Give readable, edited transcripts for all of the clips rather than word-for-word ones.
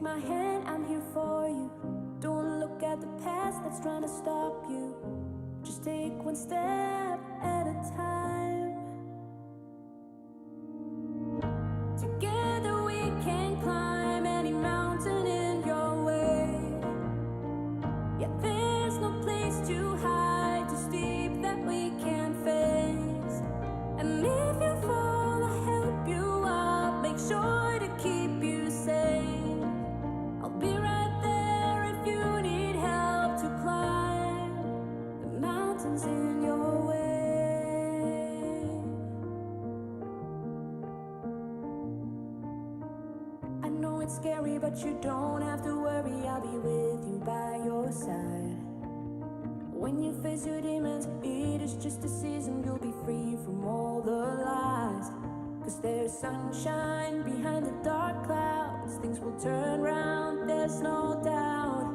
my hand, I'm here for you. Don't look at the past that's trying to stop you. Just take one step at a time. Together we can climb any mountain in your way. Yeah, there's no place too high, too steep that we can't face. And if you fall, I'll help you up, make sure to keep you safe. I'll be right there if you need help to climb the mountains in your way. I know it's scary, but you don't have to worry, I'll be with you by your side. When you face your demons, it is just a season, you'll be free from all the lies. Cause there's sunshine behind the dark clouds, things will turn round, there's no doubt.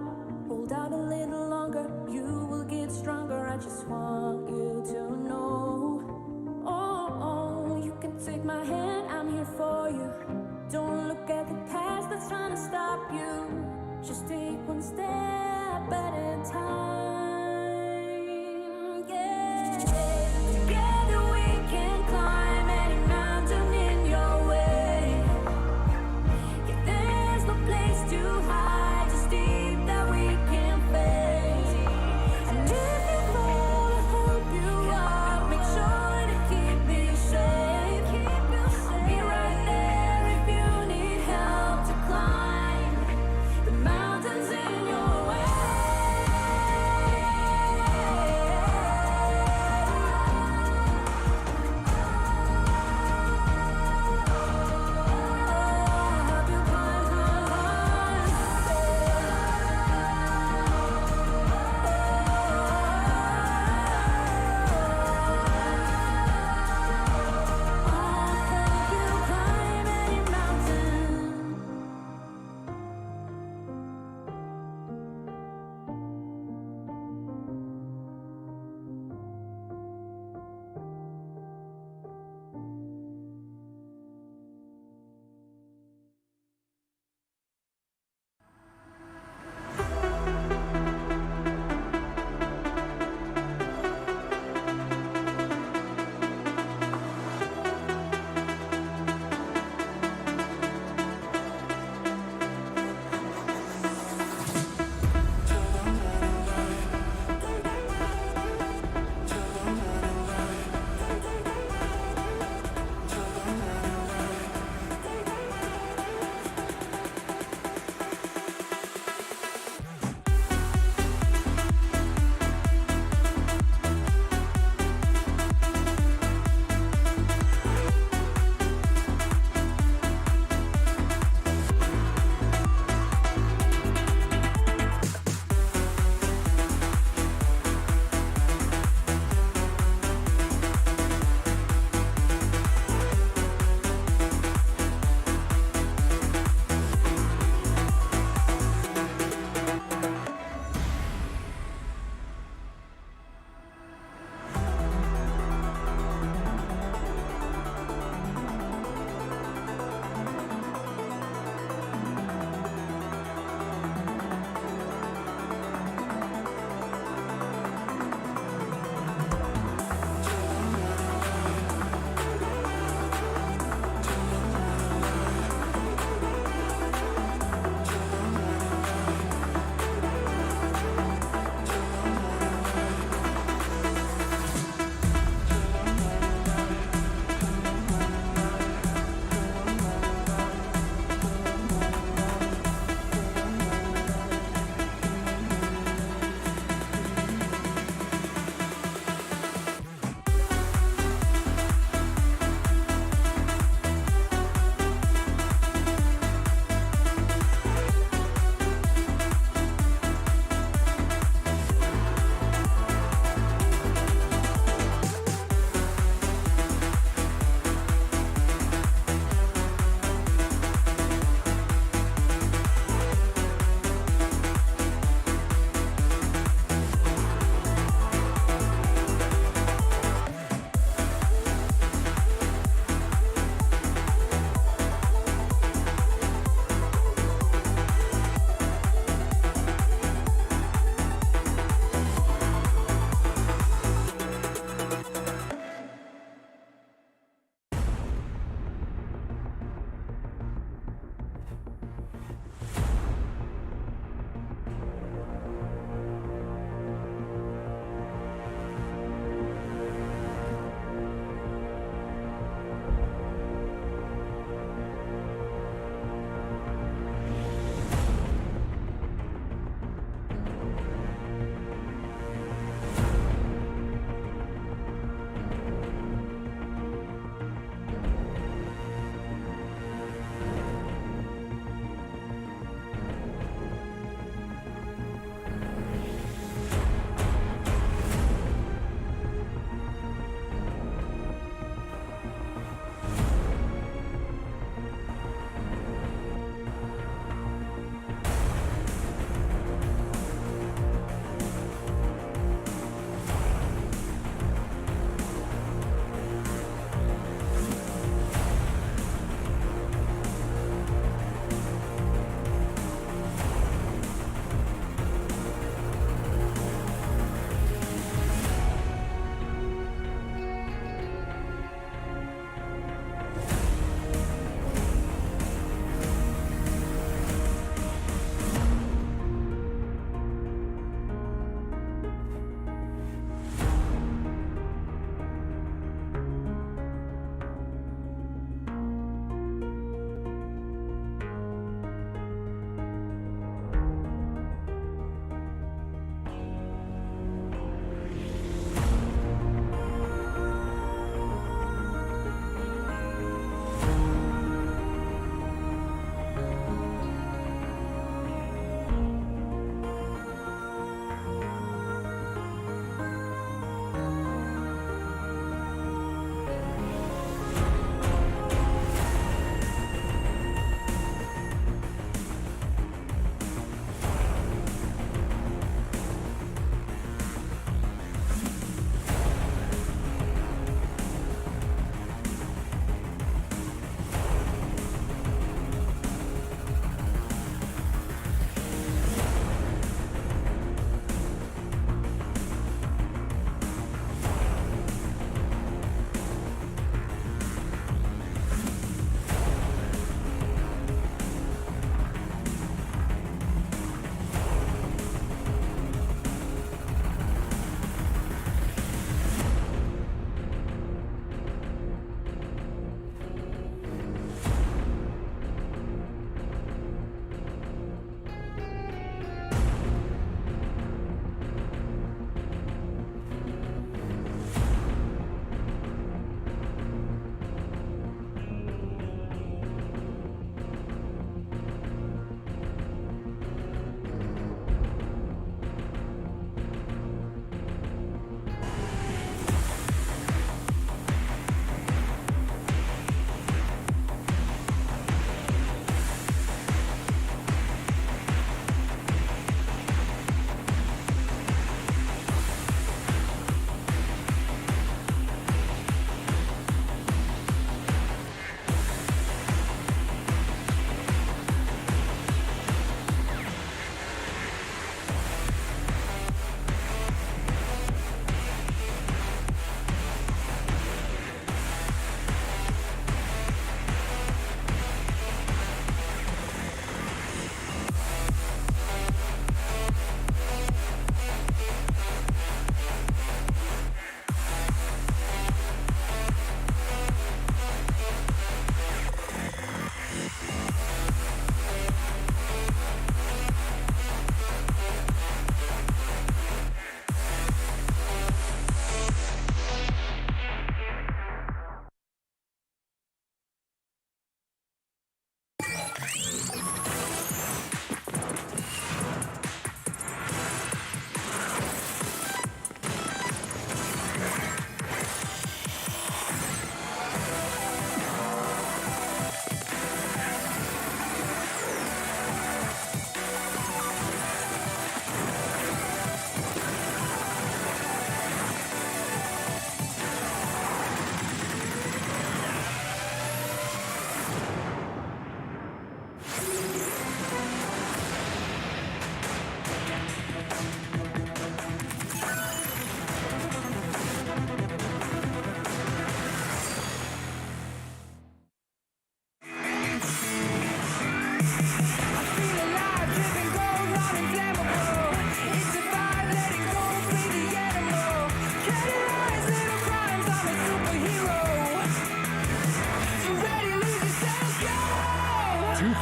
Hold out a little longer, you will get stronger, I just want you to know. Oh, you can take my hand, I'm here for you. Don't look at the past that's trying to stop you. Just take one step at a time. Yeah. Together we can climb any mountain in your way. Yeah, there's no place too high,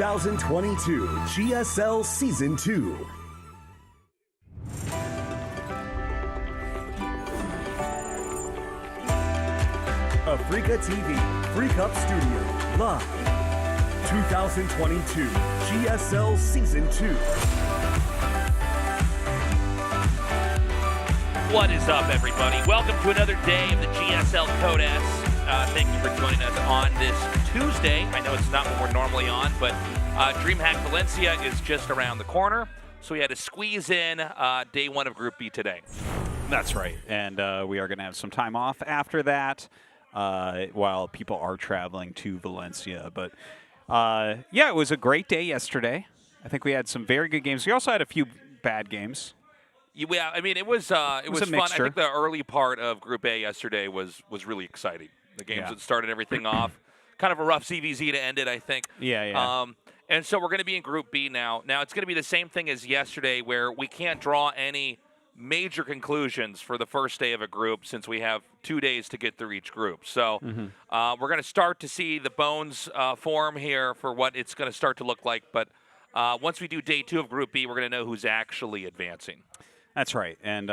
2022 GSL Season 2. Africa TV, Freak Up Studio, live. 2022 GSL Season 2. What is up, everybody? Welcome to another day of the GSL Code S. Thank you for joining us on this Tuesday. I know it's not when we're normally on, but DreamHack Valencia is just around the corner, so we had to squeeze in day one of Group B today. That's right, and we are going to have some time off after that while people are traveling to Valencia. But yeah, it was a great day yesterday. I think we had some very good games. We also had a few bad games. Yeah, I mean, it was fun. Mixture. I think the early part of Group A yesterday was really exciting. The games that started everything off. Kind of a rough CVZ to end it, I think. Yeah. And so we're going to be in Group B now. Now, it's going to be the same thing as yesterday, where we can't draw any major conclusions for the first day of a group since we have 2 days to get through each group. So we're going to start to see the bones form here for what it's going to start to look like. But once we do day 2 of Group B, we're going to know who's actually advancing. That's right. And,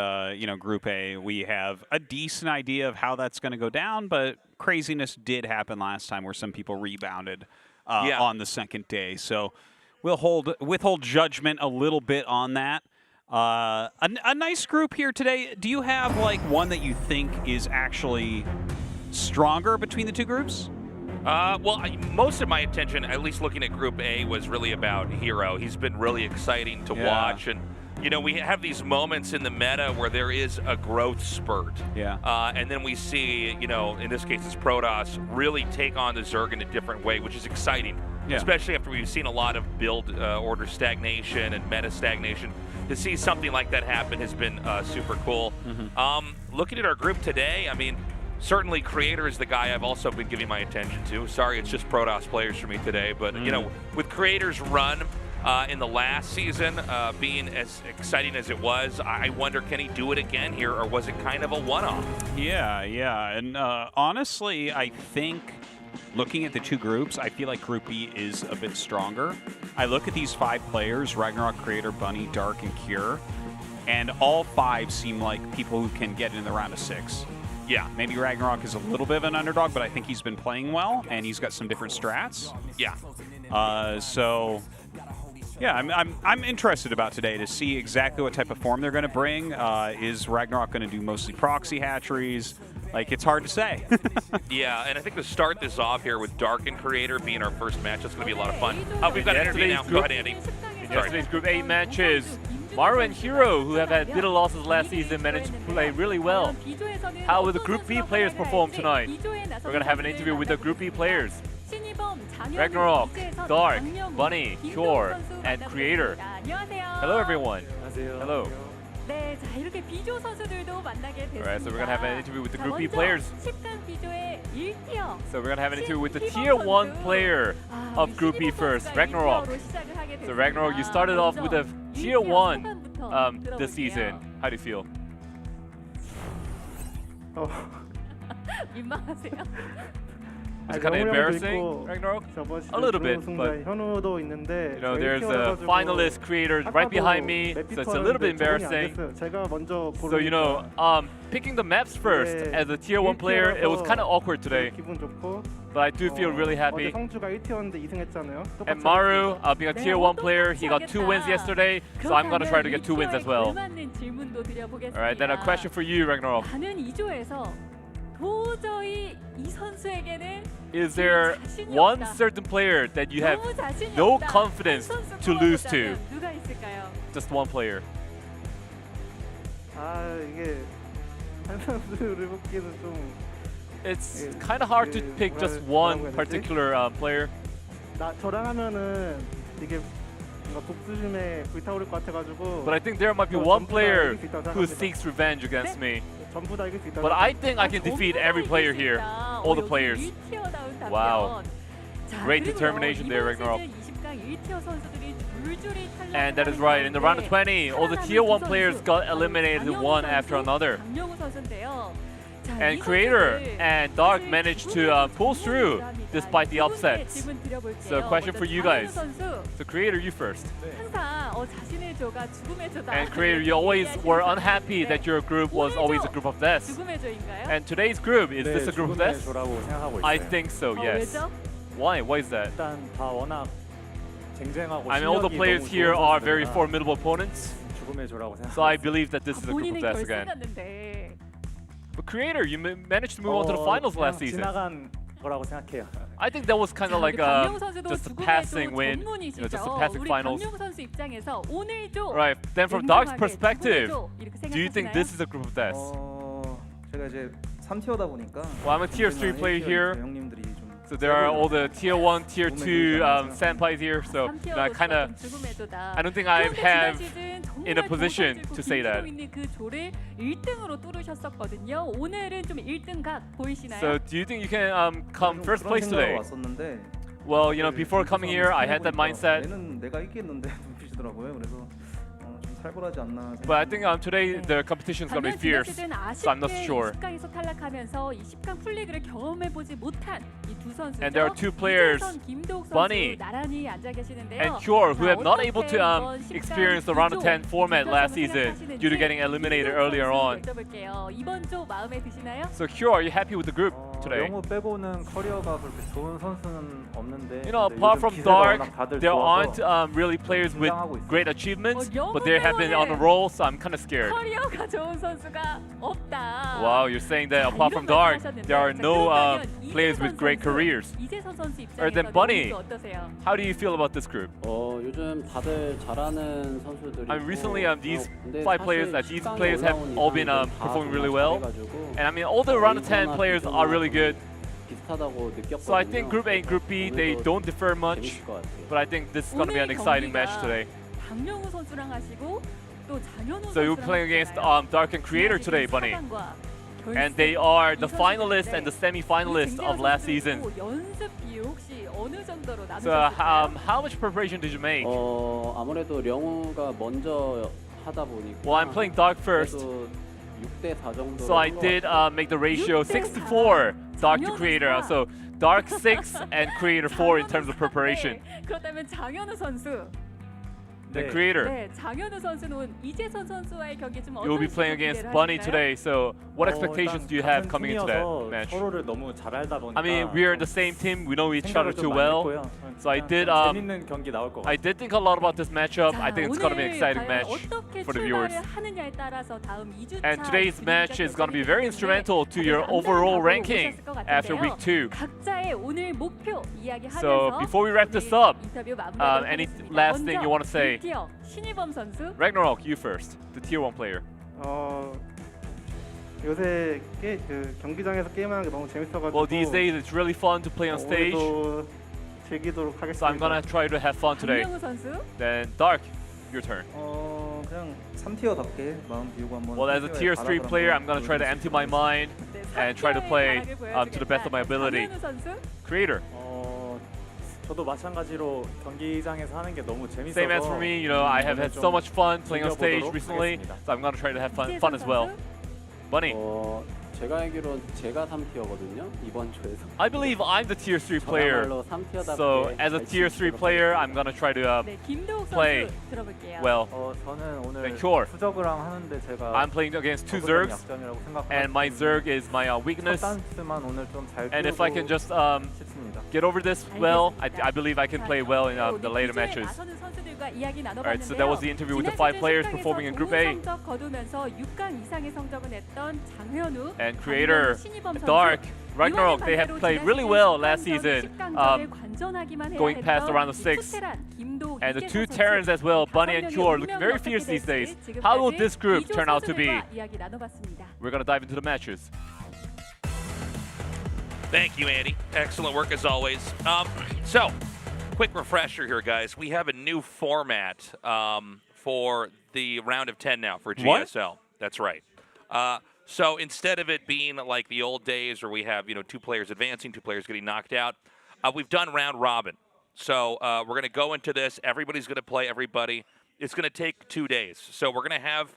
Group A, we have a decent idea of how that's going to go down, but craziness did happen last time where some people rebounded on the second day. So we'll withhold judgment a little bit on that. A nice group here today. Do you have, one that you think is actually stronger between the two groups? Well, most of my attention, at least looking at Group A, was really about Hero. He's been really exciting to watch. And we have these moments in the meta where there is a growth spurt. Yeah. And then we see, in this case, it's Protoss really take on the Zerg in a different way, which is exciting, especially after we've seen a lot of build order stagnation and meta stagnation. To see something like that happen has been super cool. Looking at our group today, I mean, certainly Creator is the guy I've also been giving my attention to. Sorry, it's just Protoss players for me today. But, with Creator's run in the last season being as exciting as it was, I wonder, can he do it again here, or was it kind of a one-off? Yeah. And honestly, I think looking at the two groups, I feel like Group B is a bit stronger. I look at these 5 players, RagnaroK, Creator, Bunny, Dark, and Cure, and all 5 seem like people who can get in the round of 6. Yeah, maybe RagnaroK is a little bit of an underdog, but I think he's been playing well, and he's got some different strats. Yeah. I'm interested about today to see exactly what type of form they're going to bring. Is RagnaroK going to do mostly proxy hatcheries? It's hard to say. Yeah, and I think to start this off here with Dark and Creator being our first match, that's going to be a lot of fun. We've got an interview now. Go ahead, Andy. In yesterday's Group A matches, Maru and Hero, who have had bitter losses last season, managed to play really well. How will the Group B players perform tonight? We're going to have an interview with the Group B players. RagnaroK, Dark, Bunny, Cure, and Creator. Hello, everyone. Hello. Alright, so we're going to have an interview with the Group B players. So we're going to have an interview with the Tier 1 player of Group B first, RagnaroK. So RagnaroK, you started off with a Tier 1 this season. How do you feel? It's kind of embarrassing, RagnaroK? A little bit, but there's a finalist Creator right behind me, so it's a little bit embarrassing. So picking the maps first as a Tier 1 player, it was kind of awkward today. But I do feel really happy. And Maru, being a Tier 1 player, he got 2 wins yesterday, so I'm going to try to get 2 wins as well. Alright, then a question for you, RagnaroK. Is there one certain player that you have no confidence to lose to? Just one player. It's kind of hard to pick just one particular player. But I think there might be one player who seeks revenge against me. But I think I can defeat every player here, all the players. Wow. Great determination there, RagnaroK. And that is right. In the round of 20, all the Tier 1 players got eliminated one after another. And Creator and Dark managed to pull through despite the upsets. So question for you guys. So Creator, you first. And Creator, you always were unhappy that your group was always a group of deaths. And today's group, is this a group of deaths? I think so, yes. Why? Why is that? I mean, all the players here are very formidable opponents. So I believe that this is a group of deaths again. But Creator, you managed to move on to the finals last season. I think that was kind of like just a passing win, just a passing finals. Right. Then from Dark's perspective, do you think this is a group of deaths? Well, I'm a tier 3 player here. So there are all the tier 1, tier 2 senpais here. So I don't think I have in a position to say that. So do you think you can come first place today? Well, before coming here, I had that mindset. But I think today the competition is going to be fierce, so I'm not sure. And there are two players, Bunny and Cure, who have not able to experience the Round-10 format last season due to getting eliminated earlier on. So Cure, are you happy with the group today? Apart from Dark, there aren't really players with great achievements, but they have been on a roll, so I'm kind of scared. Wow, you're saying that apart from Dark, there are no players with great careers. Or then Bunny, how do you feel about this group? Recently these these players have all been performing really well. And I mean, all the Round-10 players are really good. So I think Group A and Group B, they don't differ much. But I think this is going to be an exciting match today. So you're playing against Dark and Creator today, Bunny. And they are the finalists and the semi-finalists of last season. So how much preparation did you make? Well, I'm playing Dark first. So I did make the ratio 6-4 Dark to Creator. So Dark 6 and Creator 4 in terms of preparation. The Creator. You will be playing against Bunny today, so what expectations do you have coming into that match? I mean, we are in the same team, we know each other too well. So I did think a lot about this matchup. I think it's going to be an exciting match for the viewers. And today's match is going to be very instrumental to your overall ranking after Week 2. So before we wrap this up, any last thing you want to say? RagnaroK, you first, the tier 1 player. Well, these days it's really fun to play on stage. So I'm gonna try to have fun today. Then Dark, your turn. Well, as a tier 3 player, I'm gonna try to empty my mind and try to play to the best of my ability. Creator. Same as for me, I have had so much fun playing on stage recently, so I'm gonna try to have fun as well. Bunny. I believe I'm the tier 3 player. So as a tier 3 player, I'm gonna try to play well. Then Cure. I'm playing against 2 Zergs, and my Zerg is my weakness. And if I can just get over this well, I believe I can play well in the later matches. Alright, so that was the interview with the 5 players performing in Group A. And Creator, Dark, RagnaroK, they have played really well last season, going past the round of 6. And the 2 Terrans as well, Bunny and Cure, looking very fierce these days. How will this group turn out to be? We're going to dive into the matches. Thank you, Andy. Excellent work as always. So, quick refresher here, guys. We have a new format for the round of 10 now for GSL. What? That's right. So instead of it being like the old days where we have 2 players advancing, 2 players getting knocked out, we've done round robin. So we're going to go into this. Everybody's going to play everybody. It's going to take 2 days. So we're going to have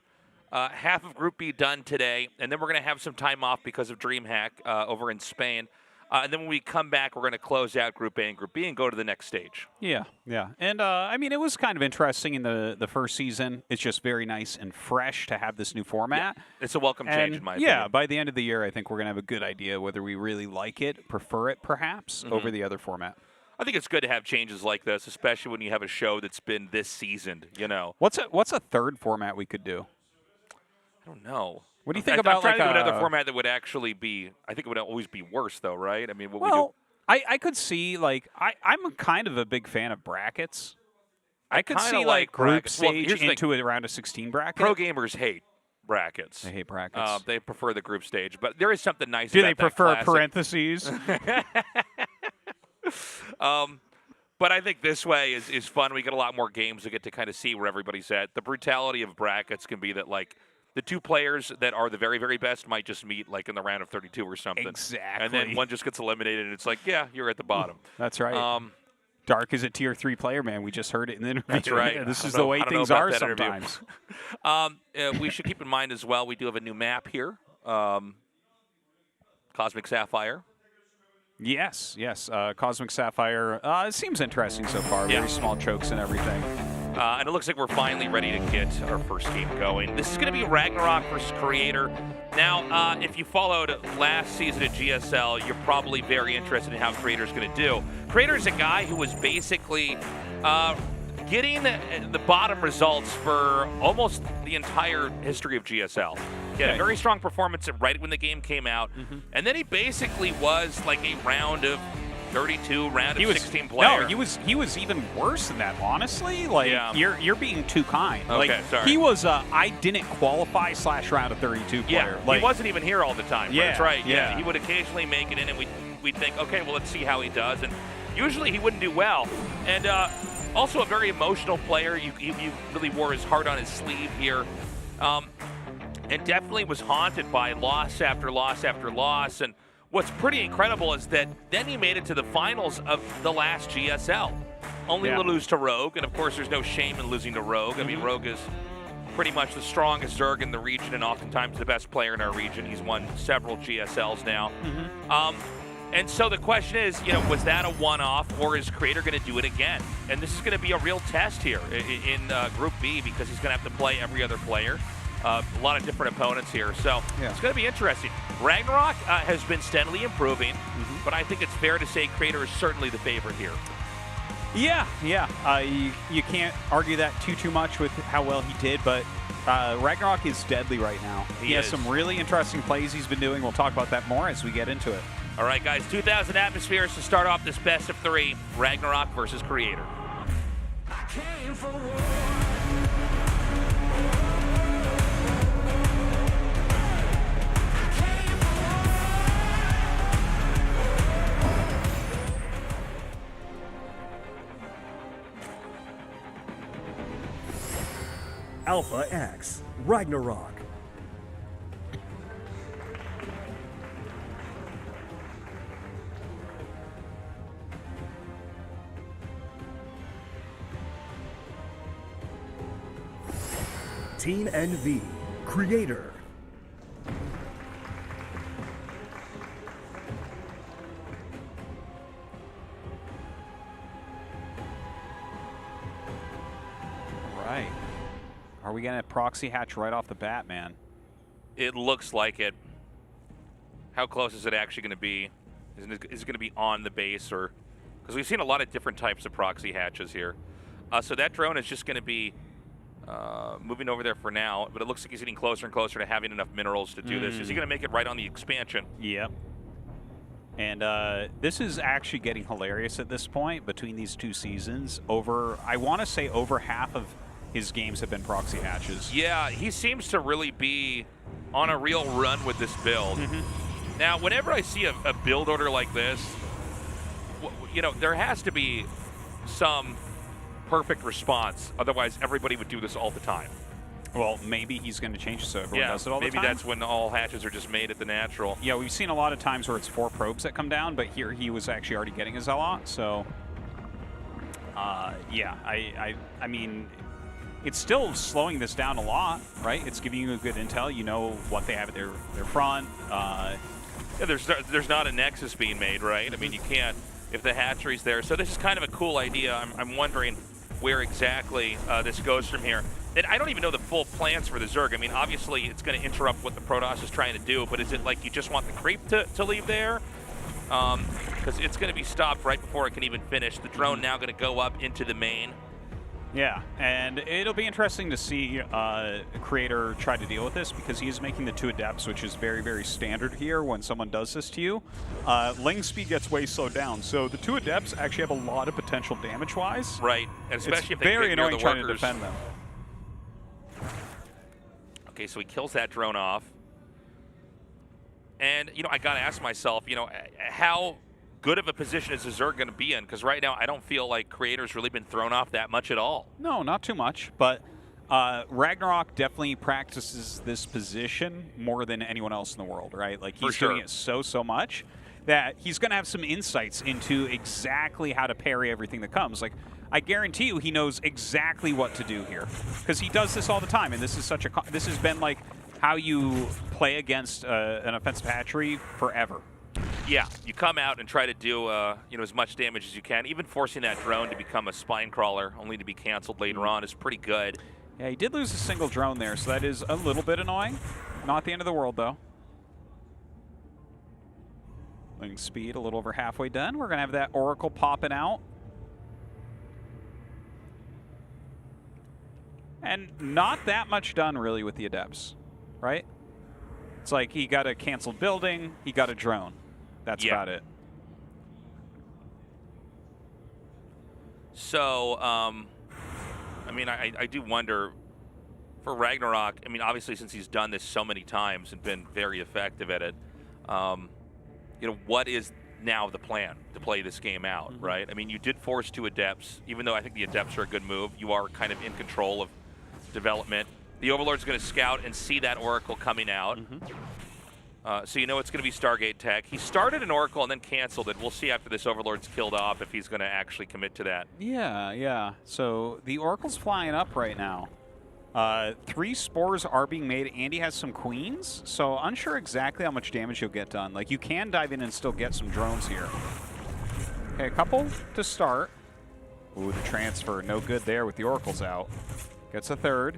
half of Group B done today, and then we're going to have some time off because of DreamHack over in Spain. And then when we come back, we're going to close out Group A and Group B and go to the next stage. Yeah. And, I mean, it was kind of interesting in the first season. It's just very nice and fresh to have this new format. Yeah. It's a welcome change, in my opinion. Yeah, by the end of the year, I think we're going to have a good idea whether we really like it, prefer it, perhaps, over the other format. I think it's good to have changes like this, especially when you have a show that's been this seasoned, you know. What's a third format we could do? I don't know. What do you think about I'm trying to do another format that would actually be, I think it would always be worse, though, right? I mean, what we do. I could see, like, I'm kind of a big fan of brackets. I could see, like group stage into a round of 16 bracket. Pro gamers hate brackets. They hate brackets. They prefer the group stage, but there is something nice about that. Do they prefer classic. Parentheses? But I think this way is fun. We get a lot more games to get to kind of see where everybody's at. The brutality of brackets can be that, like, the two players that are the very, very best might just meet, like, in the round of 32 or something. Exactly. And then one just gets eliminated, and it's like, yeah, you're at the bottom. That's right. Dark is a tier 3 player, man. We just heard it in the interview. That's right. Yeah, this is the way things are sometimes. We should keep in mind as well, we do have a new map here. Cosmic Sapphire. Yes. Cosmic Sapphire. It seems interesting so far. Very small chokes and everything. And it looks like we're finally ready to get our first game going. This is going to be RagnaroK versus Creator. Now, if you followed last season at GSL, you're probably very interested in how Creator's going to do. Creator's a guy who was basically getting the bottom results for almost the entire history of GSL. He had a very strong performance right when the game came out, and then he basically was like a round of 32, round of 16 player. No, he was even worse than that, honestly. Like, you're being too kind. Okay, like, sorry. He was I didn't qualify / round of 32 player. Like, he wasn't even here all the time. Yeah, that's right. Yeah. He would occasionally make it in, and we'd think, okay, well, let's see how he does. And usually he wouldn't do well. And also a very emotional player. He really wore his heart on his sleeve here. And definitely was haunted by loss after loss after loss. And what's pretty incredible is that then he made it to the finals of the last GSL. Only to lose to Rogue, and of course there's no shame in losing to Rogue. I mean, Rogue is pretty much the strongest Zerg in the region and oftentimes the best player in our region. He's won several GSLs now. And so the question is, was that a one-off, or is Creator going to do it again? And this is going to be a real test here in Group B, because he's going to have to play every other player. A lot of different opponents here, so it's going to be interesting. RagnaroK has been steadily improving, but I think it's fair to say Creator is certainly the favorite here. Yeah. You can't argue that too much with how well he did, but RagnaroK is deadly right now. He has some really interesting plays he's been doing. We'll talk about that more as we get into it. All right, guys, 2,000 atmospheres to start off this best of 3, RagnaroK versus Creator. Alpha X, RagnaroK. Team NV, Creator. Right. Are we going to proxy hatch right off the bat, man? It looks like it. How close is it actually going to be? Is it going to be on the base, or because we've seen a lot of different types of proxy hatches here. So that drone is just going to be moving over there for now, but it looks like he's getting closer and closer to having enough minerals to do this. Is he going to make it right on the expansion? Yep. And this is actually getting hilarious at this point between these two seasons. I want to say over half of his games have been proxy hatches. Yeah, he seems to really be on a real run with this build. Now, whenever I see a build order like this, there has to be some perfect response. Otherwise, everybody would do this all the time. Well, maybe he's going to change it so everyone does it all the time. Maybe that's when all hatches are just made at the natural. Yeah, we've seen a lot of times where it's 4 probes that come down, but here he was actually already getting his Zealot. So, yeah, I mean, it's still slowing this down a lot, right? It's giving you a good intel. You know what they have at their front. Yeah, there's not a nexus being made, right? I mean, you can't if the hatchery's there. So this is kind of a cool idea. I'm wondering where exactly this goes from here. And I don't even know the full plans for the Zerg. I mean, obviously, it's going to interrupt what the Protoss is trying to do, but is it like you just want the creep to leave there? Because it's going to be stopped right before it can even finish. The drone now going to go up into the main. Yeah, and it'll be interesting to see Creator try to deal with this because he is making the 2 Adepts, which is very, very standard here when someone does this to you. Ling speed gets way slowed down, so the 2 Adepts actually have a lot of potential damage-wise. Right, and especially if they very get near annoying the trying workers. to defend them. Okay, so he kills that drone off. And, you know, I got to ask myself, you know, how good of a position is the Zerg going to be in? Because right now I don't feel like Creator's really been thrown off that much at all. No, not too much. But RagnaroK definitely practices this position more than anyone else in the world, right? Like, he's doing it so much that he's going to have some insights into exactly how to parry everything that comes. Like, I guarantee you he knows exactly what to do here because he does this all the time. And this is such a this has been like how you play against an offensive hatchery forever. Yeah, you come out and try to do you know, as much damage as you can. Even forcing that drone to become a spine crawler, only to be canceled later on, is pretty good. Yeah, he did lose a single drone there, so that is a little bit annoying. Not the end of the world, though. Ling speed a little over halfway done. We're going to have that Oracle popping out. And not that much done, really, with the Adepts, right? It's like he got a canceled building, he got a drone. That's about it. So, I mean, I do wonder, for RagnaroK, I mean, obviously since he's done this so many times and been very effective at it, you know, what is now the plan to play this game out, right? I mean, you did force 2 Adepts. Even though I think the Adepts are a good move, you are kind of in control of development. The Overlord's going to scout and see that Oracle coming out. So you know it's going to be Stargate tech. He started an Oracle and then canceled it. We'll see after this Overlord's killed off if he's going to actually commit to that. Yeah. So the Oracle's flying up right now. 3 spores are being made. Andy has some queens, so unsure exactly how much damage you'll get done. Like, you can dive in and still get some drones here. Okay, a couple to start. Ooh, the transfer, no good there with the Oracles out. Gets a 3rd.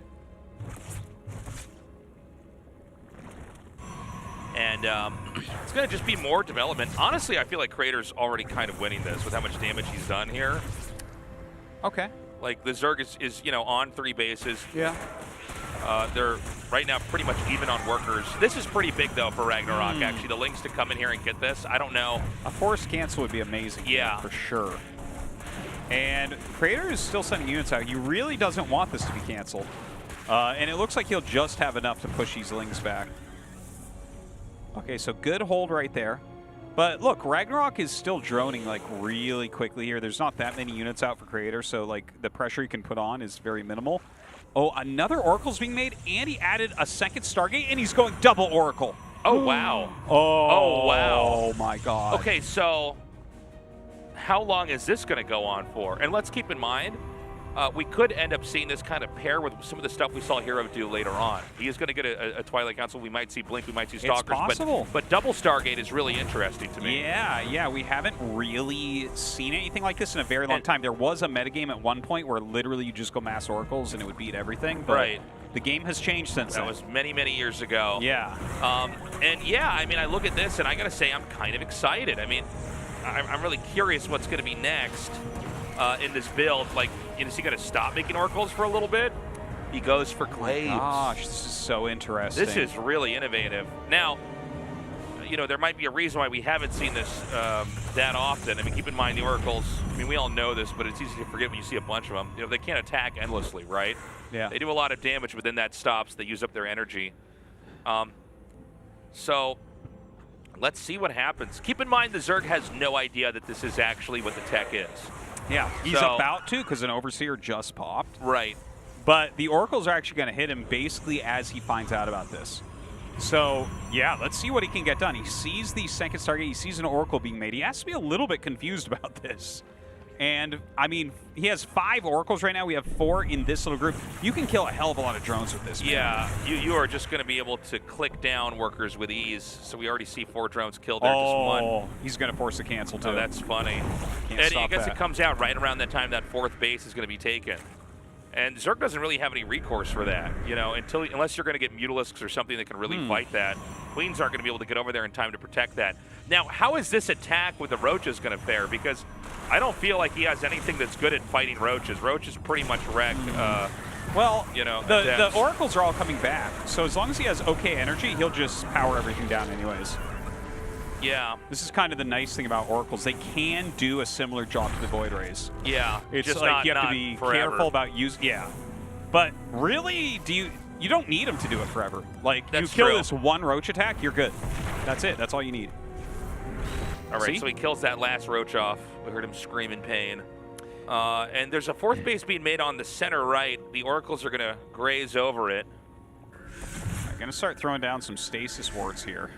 And it's going to just be more development. Honestly, I feel like Creator's already kind of winning this with how much damage he's done here. Okay. Like, the Zerg is you know, on 3 bases. Yeah. They're right now pretty much even on workers. This is pretty big, though, for RagnaroK, actually. The Lings to come in here and get this, I don't know. A forced cancel would be amazing. Yeah. For sure. And Creator is still sending units out. He really doesn't want this to be canceled. And it looks like he'll just have enough to push these Lings back. Okay, so good hold right there. But look, RagnaroK is still droning like really quickly here. There's not that many units out for Creator, so like the pressure he can put on is very minimal. Oh, another Oracle's being made, and he added a 2nd Stargate, and he's going double Oracle. Oh, wow. Oh, wow. Oh, my God. Okay, so how long is this going to go on for? And let's keep in mind, we could end up seeing this kind of pair with some of the stuff we saw Hero do later on. He is going to get a Twilight Council. We might see Blink, we might see Stalkers. It's possible. But double Stargate is really interesting to me. Yeah, we haven't really seen anything like this in a very long time. There was a metagame at one point where literally you just go mass Oracles and it would beat everything. But the game has changed since then. That was many, many years ago. Yeah. And yeah, I mean, I look at this and I got to say I'm kind of excited. I mean, I'm really curious what's going to be next in this build. Like, you know, is he going to stop making Oracles for a little bit? He goes for Glaives. Gosh, this is so interesting. This is really innovative. Now, you know, there might be a reason why we haven't seen this that often. I mean, keep in mind the Oracles, I mean, we all know this, but it's easy to forget when you see a bunch of them. You know, they can't attack endlessly, right? Yeah. They do a lot of damage, but then that stops. They use up their energy. So let's see what happens. Keep in mind the Zerg has no idea that this is actually what the tech is. Yeah, he's about to because an Overseer just popped. Right. But the Oracles are actually going to hit him basically as he finds out about this. So, yeah, let's see what he can get done. He sees the 2nd Stargate. He sees an Oracle being made. He has to be a little bit confused about this. And, I mean, he has 5 Oracles right now. We have 4 in this little group. You can kill a hell of a lot of drones with this. Yeah, you are just going to be able to click down workers with ease. So we already see 4 drones killed there, just one. He's going to force a cancel, too. Oh, that's funny. And I guess it comes out right around that time that 4th base is going to be taken. And Zerg doesn't really have any recourse for that, you know, unless you're going to get Mutalisks or something that can really fight that. Queens aren't going to be able to get over there in time to protect that. Now, how is this attack with the Roaches going to fare? Because I don't feel like he has anything that's good at fighting Roaches. Roach is pretty much wrecked. Well, you know, the Oracles are all coming back, so as long as he has okay energy, he'll just power everything down anyways. Yeah. This is kind of the nice thing about Oracles. They can do a similar job to the Void Rays. Yeah. It's just like you have to be careful about using. Yeah. But really, you don't need them to do it forever. Like, you kill this one Roach attack, you're good. That's it. That's all you need. All right, so he kills that last Roach off. We heard him scream in pain. And there's a 4th base being made on the center right. The Oracles are going to graze over it. I'm going to start throwing down some stasis wards here.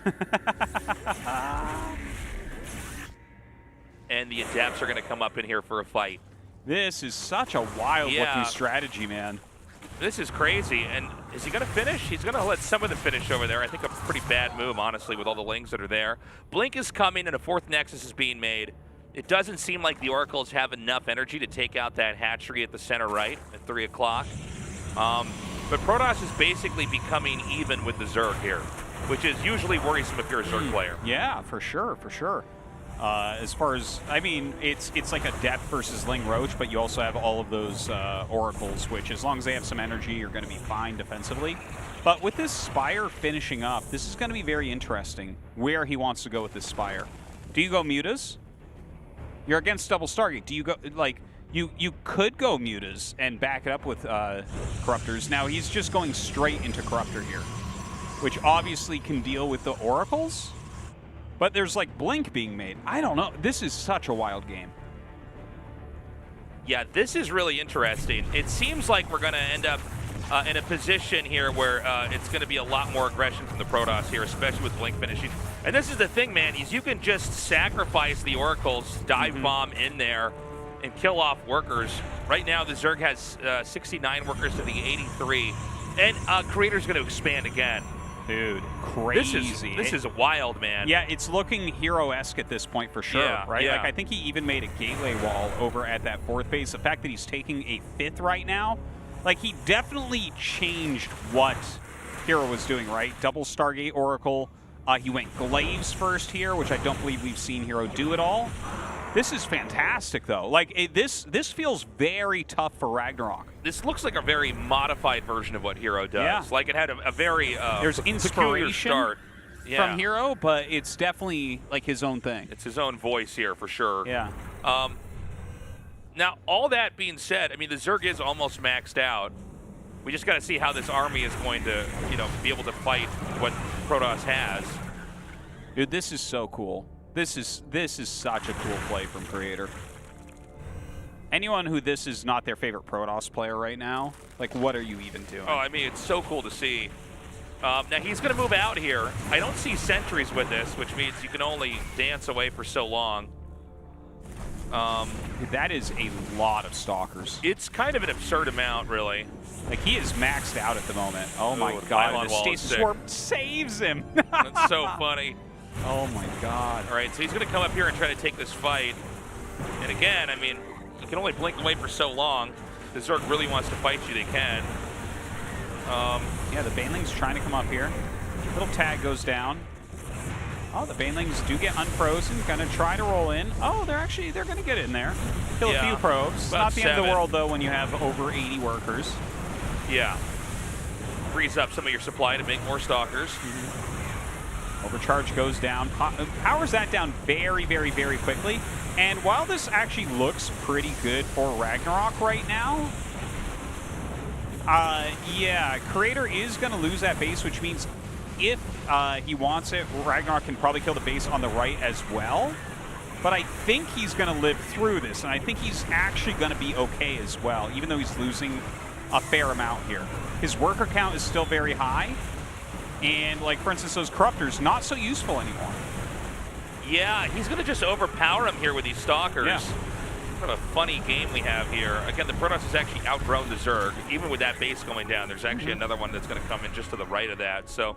And the Adepts are going to come up in here for a fight. This is such a wild-looking strategy, man. This is crazy. And is he going to finish? He's going to let some of them finish over there. I think a pretty bad move, honestly, with all the Lings that are there. Blink is coming, and a 4th Nexus is being made. It doesn't seem like the Oracles have enough energy to take out that hatchery at the center right at 3 o'clock. But Protoss is basically becoming even with the Zerg here, which is usually worrisome if you're a Zerg player. Yeah, for sure, for sure. As far as, I mean, it's like Adept versus Ling Roach, but you also have all of those Oracles, which as long as they have some energy, you're going to be fine defensively. But with this Spire finishing up, this is going to be very interesting where he wants to go with this Spire. Do you go Mutas? You're against double Stargate. Do you go, like, you could go Mutas and back it up with Corruptors. Now, he's just going straight into Corruptor here, which obviously can deal with the Oracles. But there's, like, Blink being made. I don't know. This is such a wild game. Yeah, this is really interesting. It seems like we're going to end up in a position here where it's going to be a lot more aggression from the Protoss here, especially with Blink finishing. And this is the thing, man, is you can just sacrifice the Oracles, dive bomb in there, and kill off workers. Right now, the Zerg has 69 workers to the 83. And Creator's going to expand again. Dude, crazy. This is wild, man. Yeah, it's looking hero-esque at this point for sure, right? Yeah. Like, I think he even made a gateway wall over at that 4th base. The fact that he's taking a 5th right now, like, he definitely changed what Hero was doing, right? Double Stargate Oracle. He went Glaives first here, which I don't believe we've seen Hero do at all. This is fantastic, though. Like, this feels very tough for RagnaroK. This looks like a very modified version of what Hero does. Yeah. Like, it had a very there's inspiration start. From Hero, but it's definitely, like, his own thing. It's his own voice here, for sure. Yeah. Now, all that being said, I mean, the Zerg is almost maxed out. We just got to see how this army is going to, you know, be able to fight what Protoss has. Dude, this is so cool. This is such a cool play from Creator. Anyone who this is not their favorite Protoss player right now, like, what are you even doing? Oh, I mean, it's so cool to see. Now, he's going to move out here. I don't see sentries with this, which means you can only dance away for so long. That is a lot of Stalkers. It's kind of an absurd amount, really. Like, he is maxed out at the moment. Oh, my God. The Stasis Warp saves him. That's so funny. Oh, my God. All right, so he's going to come up here and try to take this fight. And again, I mean, you can only blink away for so long. The Zerg really wants to fight you, they can. Yeah, the Baneling's trying to come up here. Little tag goes down. Oh, the Banelings do get unfrozen. Gonna try to roll in. Oh, they're gonna get in there. Kill a few probes. Not the end of the world, though, when you have over 80 workers. Yeah. Frees up some of your supply to make more Stalkers. Overcharge goes down. Powers that down very, very, very quickly. And while this actually looks pretty good for RagnaroK right now, yeah, Creator is going to lose that base, which means if he wants it, RagnaroK can probably kill the base on the right as well. But I think he's going to live through this, and I think he's actually going to be okay as well, even though he's losing a fair amount here. His worker count is still very high, and, like, for instance, those Corruptors, not so useful anymore. Yeah, he's going to just overpower him here with these Stalkers. kind of a funny game we have here. Again, the Protoss has actually outgrown the Zerg. Even with that base going down, there's actually another one that's going to come in just to the right of that. So,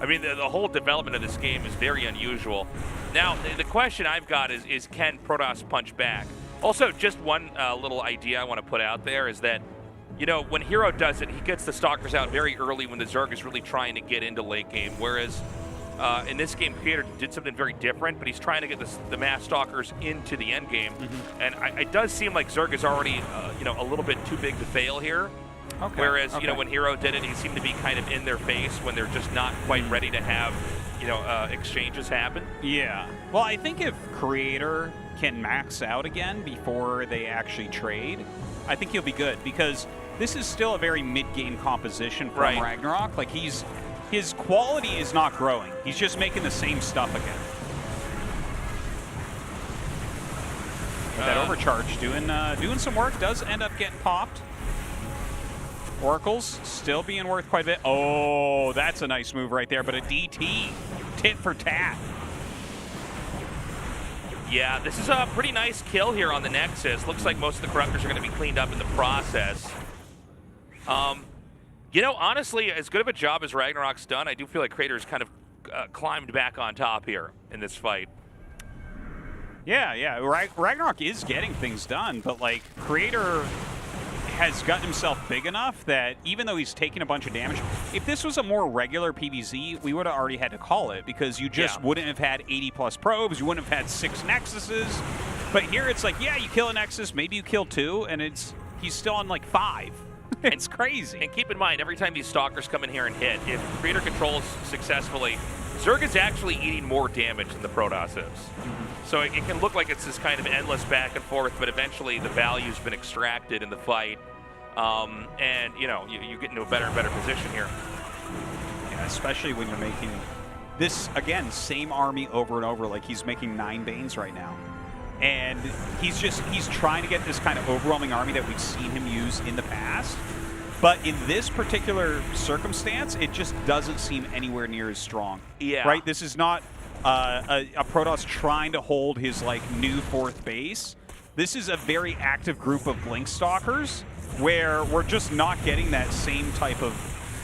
I mean, the whole development of this game is very unusual. Now, the question I've got is can Protoss punch back? Also, just one little idea I want to put out there is that, you know, when Hero does it, he gets the Stalkers out very early when the Zerg is really trying to get into late game, whereas in this game, Creator did something very different, but he's trying to get the mass Stalkers into the end game. And it does seem like Zerg is already, you know, a little bit too big to fail here. Whereas, you know, when Hero did it, he seemed to be kind of in their face when they're just not quite ready to have, you know, exchanges happen. Yeah. Well, I think if Creator can max out again before they actually trade, I think he'll be good, because this is still a very mid-game composition from RagnaroK. Like, his quality is not growing. He's just making the same stuff again. That overcharge doing some work, does end up getting popped. Oracle's still being worth quite a bit. Oh, that's a nice move right there, but a DT, tit for tat. Yeah, this is a pretty nice kill here on the Nexus. Looks like most of the Corruptors are going to be cleaned up in the process. You know, honestly, as good of a job as RagnaroK's done, I do feel like Creator's kind of climbed back on top here in this fight. Yeah. RagnaroK is getting things done, but, like, Creator has gotten himself big enough that even though he's taking a bunch of damage, if this was a more regular PvZ, we would have already had to call it, because you just wouldn't have had 80+ probes, you wouldn't have had 6 Nexuses. But here it's like, yeah, you kill a Nexus, maybe you kill 2, and he's still on like 5. It's crazy. And keep in mind, every time these Stalkers come in here and hit, if Creator controls successfully, Zerg is actually eating more damage than the Protoss is. So it can look like it's this kind of endless back and forth, but eventually the value's been extracted in the fight. And, you know, you get into a better and better position here. Yeah, especially when you're making this, again, same army over and over. Like, he's making 9 Banes right now. And he's trying to get this kind of overwhelming army that we've seen him use in the past. But in this particular circumstance, it just doesn't seem anywhere near as strong. Yeah. Right? This is not a Protoss trying to hold his, like, new 4th base. This is a very active group of Blink Stalkers where we're just not getting that same type of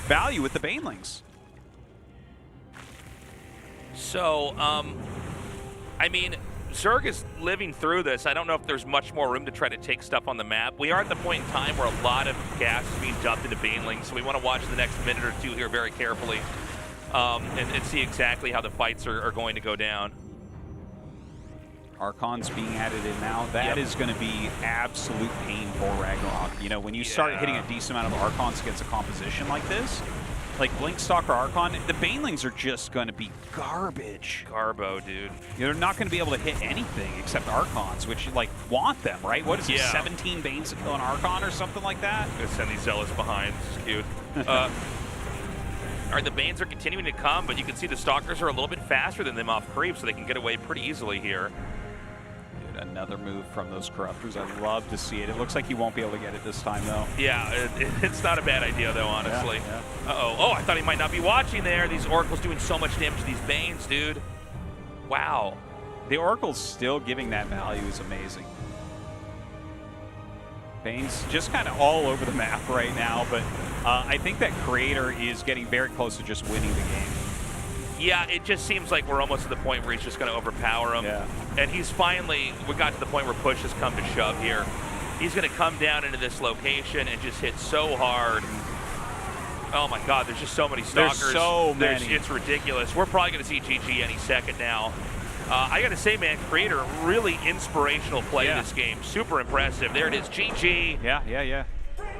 value with the Banelings. So, I mean, Zerg is living through this. I don't know if there's much more room to try to take stuff on the map. We are at the point in time where a lot of gas is being dumped into Banelings, so we want to watch the next minute or two here very carefully and see exactly how the fights are going to go down. Archon's being added in now. That is going to be absolute pain for RagnaroK. You know, when you start hitting a decent amount of Archons against a composition like this, like Blink Stalker Archon, the Banelings are just going to be garbage. Garbo, dude. They're not going to be able to hit anything except Archons, which, like, want them, right? What is it, 17 Banes to kill an Archon or something like that? I'm going to send these Zealots behind. This is cute. All right, the Banes are continuing to come, but you can see the Stalkers are a little bit faster than them off creep, so they can get away pretty easily here. Another move from those Corruptors. I'd love to see it. It looks like he won't be able to get it this time, though. Yeah, it's not a bad idea, though, honestly. Yeah. Uh-oh. Oh, I thought he might not be watching there. These Oracles doing so much damage to these Banes, dude. Wow. The Oracle's still giving that value is amazing. Bane's just kind of all over the map right now, but I think that Creator is getting very close to just winning the game. Yeah, it just seems like we're almost at the point where he's just going to overpower him. Yeah. And he's finally, we got to the point where push has come to shove here. He's going to come down into this location and just hit so hard. Oh my God, there's just so many Stalkers. There's so many. It's ridiculous. We're probably going to see GG any second now. I got to say, man, Creator, really inspirational play in this game. Super impressive. There it is, GG. Yeah.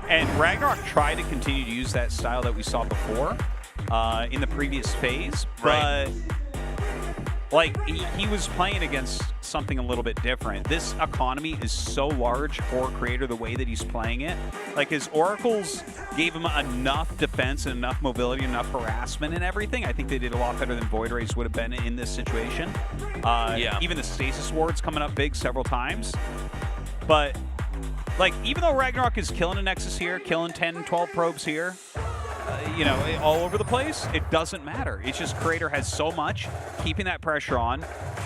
And RagnaroK tried to continue to use that style that we saw before in the previous phase, but like he was playing against something a little bit different. This economy is so large for Creator the way that he's playing it. Like, his Oracles gave him enough defense and enough mobility, enough harassment and everything. I think they did a lot better than Void Rays would have been in this situation. Even the Stasis Ward's coming up big several times. But, like, even though RagnaroK is killing a Nexus here, killing 10, 12 probes here, you know, all over the place, it doesn't matter. It's just Creator has so much, keeping that pressure on.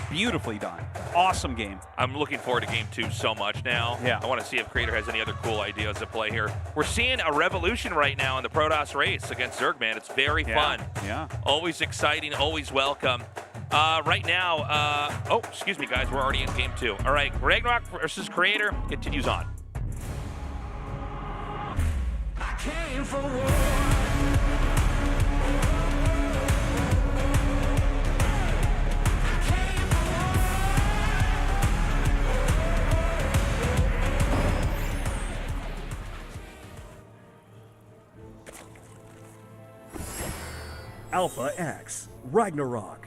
Beautifully done. Awesome game. I'm looking forward to game 2 so much now. Yeah. I want to see if Creator has any other cool ideas at play here. We're seeing a revolution right now in the Protoss race against Zerg, man. It's very fun. Yeah. Always exciting, always welcome. Right now, oh, excuse me, guys. We're already in game 2. All right, RagnaroK versus Creator continues on. Came for war. Alpha X, RagnaroK.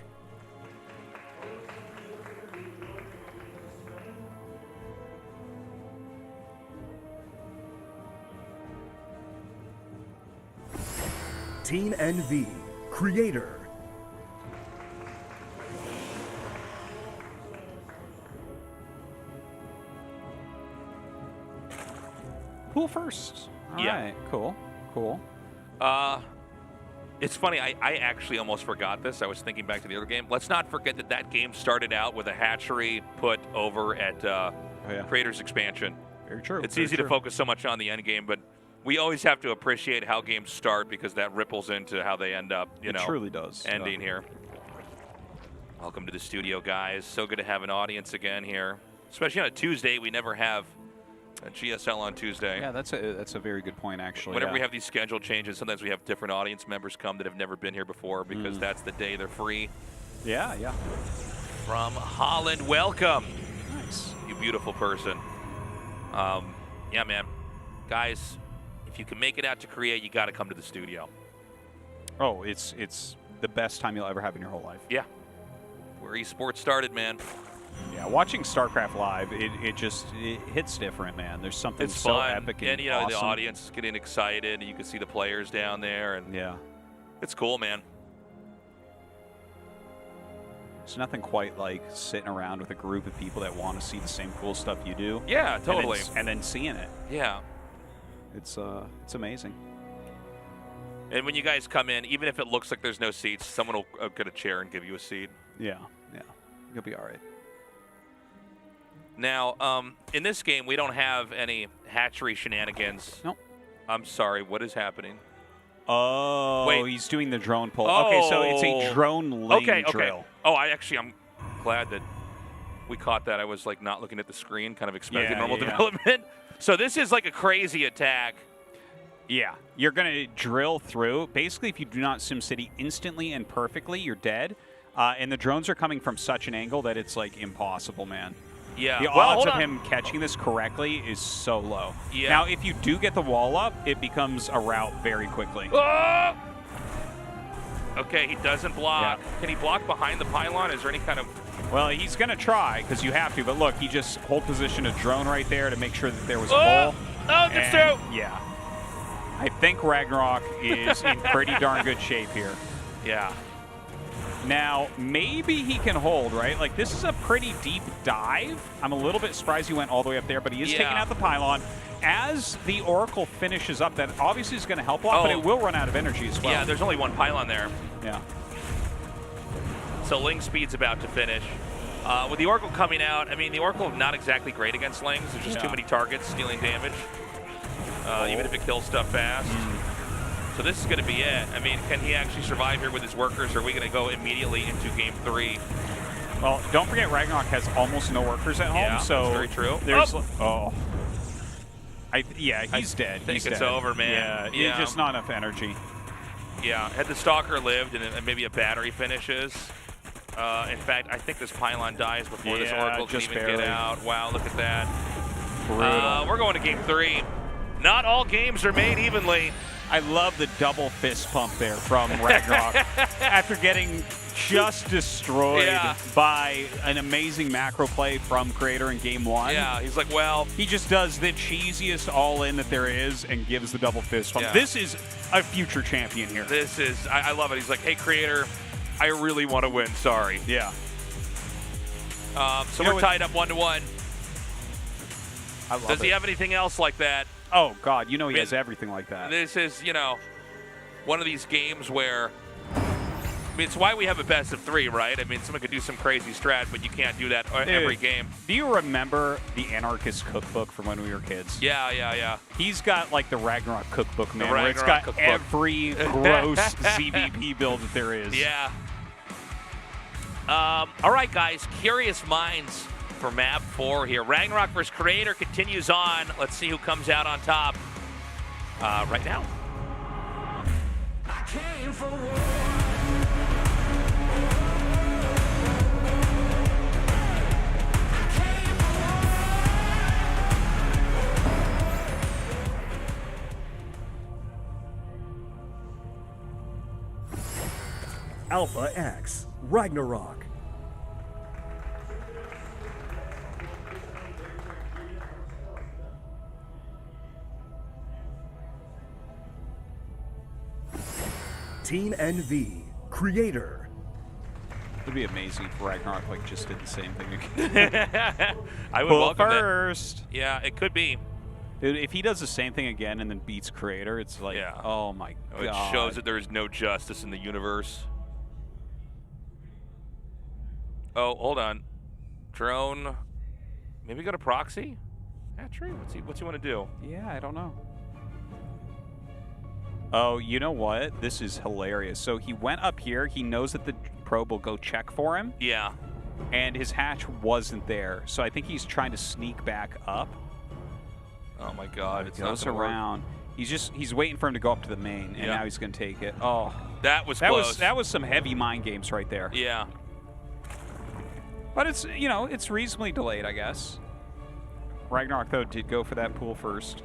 Team NV, Creator. Pool first. All right, cool. It's funny, I actually almost forgot this. I was thinking back to the other game. Let's not forget that that game started out with a hatchery put over at Creator's expansion. Very true. It's easy to focus so much on the end game, but we always have to appreciate how games start because that ripples into how they end up, you know. It truly does. Ending here. Welcome to the studio, guys. So good to have an audience again here. Especially on a Tuesday, we never have a GSL on Tuesday. Yeah, that's a very good point, actually. Whenever we have these schedule changes, sometimes we have different audience members come that have never been here before because that's the day they're free. Yeah. From Holland, welcome. Nice. You beautiful person. Yeah, man. Guys, if you can make it out to Korea, you got to come to the studio. Oh, it's the best time you'll ever have in your whole life. Yeah. Where esports started, man. Yeah, watching StarCraft live, it hits different, man. There's something so fun. epic And you know, awesome. the audience is getting excited, and you can see the players down there, and yeah, it's cool, man. There's nothing quite like sitting around with a group of people that want to see the same cool stuff you do. Yeah, totally. And then seeing it. Yeah. It's amazing. And when you guys come in, even if it looks like there's no seats, someone will get a chair and give you a seat. Yeah. You'll be all right. Now, in this game, we don't have any hatchery shenanigans. Nope. I'm sorry, what is happening? Oh, wait. He's doing the drone pull. Okay, so it's a drone lane drill. Oh, I'm glad that we caught that. I was like not looking at the screen, kind of expecting normal development. So this is like a crazy attack. Yeah, you're going to drill through. Basically, if you do not SimCity instantly and perfectly, you're dead. And the drones are coming from such an angle that it's like impossible, man. Yeah. The odds of him catching this correctly is so low. Yeah. Now, if you do get the wall up, it becomes a rout very quickly. Oh! Okay, he doesn't block. Yeah. Can he block behind the pylon? Is there any kind of... Well, he's going to try because you have to. But look, he just hold position a drone right there to make sure that there was a hole. Oh, that's true. Yeah. I think RagnaroK is in pretty darn good shape here. Yeah. Now, maybe he can hold, right? Like, this is a pretty deep dive. I'm a little bit surprised he went all the way up there, but he is taking out the pylon. As the Oracle finishes up, that obviously is going to help a lot, but it will run out of energy as well. Yeah, there's only one pylon there. Yeah. So Ling Speed's about to finish. With the Oracle coming out, I mean, the Oracle not exactly great against Lings. There's just too many targets dealing damage, even if it kills stuff fast. So this is going to be it. I mean, can he actually survive here with his workers, or are we going to go immediately into game 3? Well, don't forget RagnaroK has almost no workers at home, so that's very true. There's he's dead. I think he's it's dead. over, man. Yeah, just not enough energy. Yeah, had the Stalker lived and maybe a battery finishes. In fact, I think this pylon dies before this Oracle can even get out. Wow, look at that. We're going to game 3. Not all games are made evenly. I love the double fist pump there from RagnaroK after getting just destroyed by an amazing macro play from Creator in game 1. Yeah, he's like, well, he just does the cheesiest all-in that there is and gives the double fist pump. Yeah. This is a future champion here. This is, I love it. He's like, hey, Creator, I really want to win. Sorry. Yeah. So we're tied up 1-1. I love Does he have anything else like that? Oh, God, he has everything like that. This is, one of these games where I mean, it's why we have a best of 3, right? I mean, someone could do some crazy strat, but you can't do that every game. Do you remember the Anarchist cookbook from when we were kids? Yeah. He's got like the RagnaroK cookbook, man, where it's got every gross ZVP build that there is. Yeah. All right, guys. Curious Minds for map 4 here. RagnaroK vs. Creator continues on. Let's see who comes out on top right now. I came for war. Alpha X, RagnaroK. Team NV, Creator. It'd be amazing if RagnaroK like just did the same thing again. I would welcome first. That. Yeah, it could be. Dude, if he does the same thing again and then beats Creator, it's like, oh my god. It shows that there is no justice in the universe. Oh, hold on. Drone. Maybe go to proxy? Yeah, true. What's he want to do? Yeah, I don't know. Oh, you know what? This is hilarious. So he went up here. He knows that the probe will go check for him. Yeah. And his hatch wasn't there. So I think he's trying to sneak back up. Oh my god. It's goes around. He's waiting for him to go up to the main, and now he's going to take it. Oh. That was close. That was some heavy mind games right there. Yeah. But it's, you know, it's reasonably delayed, I guess. RagnaroK, though, did go for that pool first.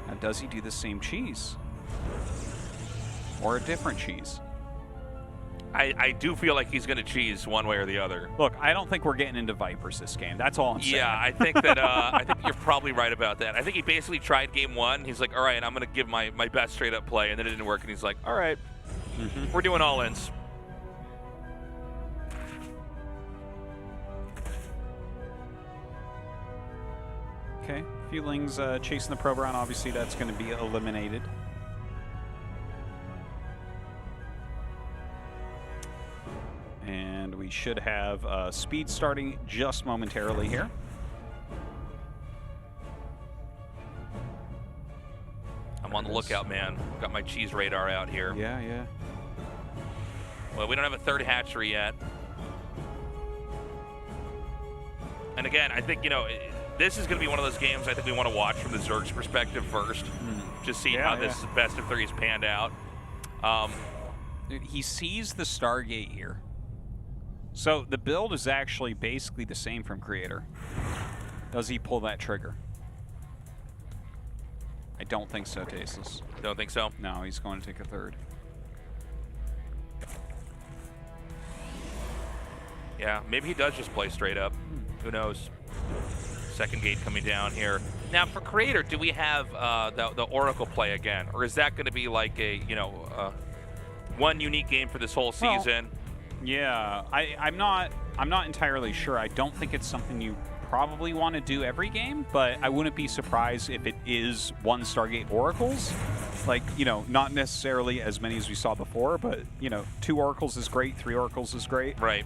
Now, does he do the same cheese? Or a different cheese? I do feel like he's going to cheese one way or the other. Look, I don't think we're getting into Vipers this game. That's all I'm saying. Yeah, I think that I think you're probably right about that. I think he basically tried game 1. He's like, all right, I'm going to give my best straight-up play, and then it didn't work, and he's like, all right, we're doing all-ins. Okay, Feelings chasing the probe around. Obviously, that's going to be eliminated. And we should have speed starting just momentarily here. I'm on the lookout, man. Got my cheese radar out here. Yeah. Well, we don't have a third hatchery yet. And again, I think, you know, this is going to be one of those games I think we want to watch from the Zerg's perspective first. Just see how this best of 3 is panned out. Dude, he sees the Stargate here. So the build is actually basically the same from Creator. Does he pull that trigger? I don't think so, Tasteless. Don't think so? No, he's going to take a third. Yeah, maybe he does just play straight up. Who knows? Second gate coming down here. Now, for Creator, do we have the Oracle play again? Or is that going to be like a, you know, one unique game for this whole season? Well, yeah, I'm not entirely sure. I don't think it's something you probably want to do every game, but I wouldn't be surprised if it is 1 Stargate Oracles. Like, you know, not necessarily as many as we saw before, but, you know, 2 Oracles is great, 3 Oracles is great. Right.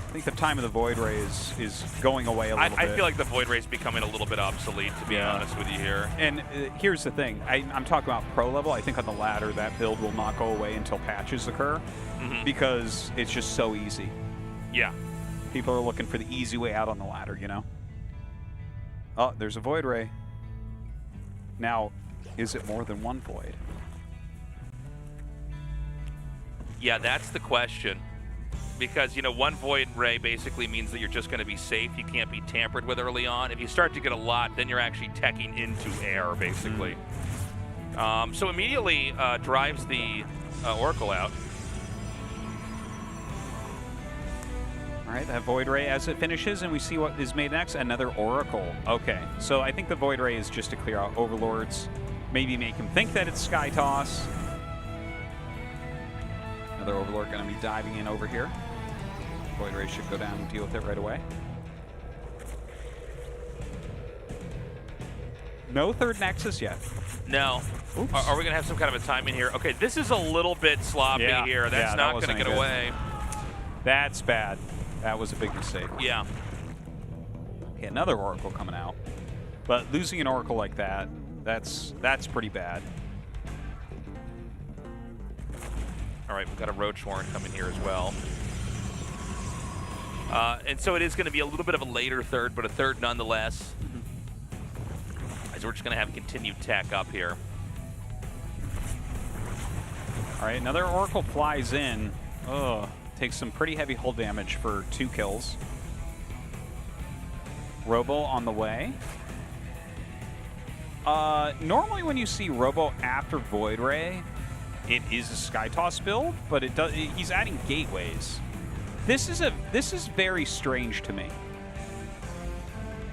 I think the time of the Void Ray is going away a little bit. I feel like the Void Ray is becoming a little bit obsolete, to be honest with you here. And here's the thing. I'm talking about pro level. I think on the ladder, that build will not go away until patches occur because it's just so easy. Yeah. People are looking for the easy way out on the ladder, you know? Oh, there's a Void Ray. Now, is it more than 1 Void? Yeah, that's the question. Because, you know, 1 Void Ray basically means that you're just going to be safe. You can't be tampered with early on. If you start to get a lot, then you're actually teching into air, basically. So immediately drives the Oracle out. All right, that Void Ray as it finishes, and we see what is made next. Another Oracle. Okay, so I think the Void Ray is just to clear out Overlords. Maybe make him think that it's Sky Toss. Another Overlord going to be diving in over here. Void Ray should go down and deal with it right away. No third Nexus yet. No. Are we going to have some kind of a timing here? Okay, this is a little bit sloppy here. That's not going to get away. That's bad. That was a big mistake. Yeah. Okay, another Oracle coming out. But losing an Oracle like that, that's pretty bad. All right, we've got a Roach-horn coming here as well. And so it is going to be a little bit of a later third, but a third nonetheless. As we're just going to have continued tech up here. All right, another Oracle flies in. Oh, takes some pretty heavy hull damage for 2 kills. Robo on the way. Normally when you see Robo after Void Ray, it is a Sky Toss build, but he's adding gateways. This is very strange to me.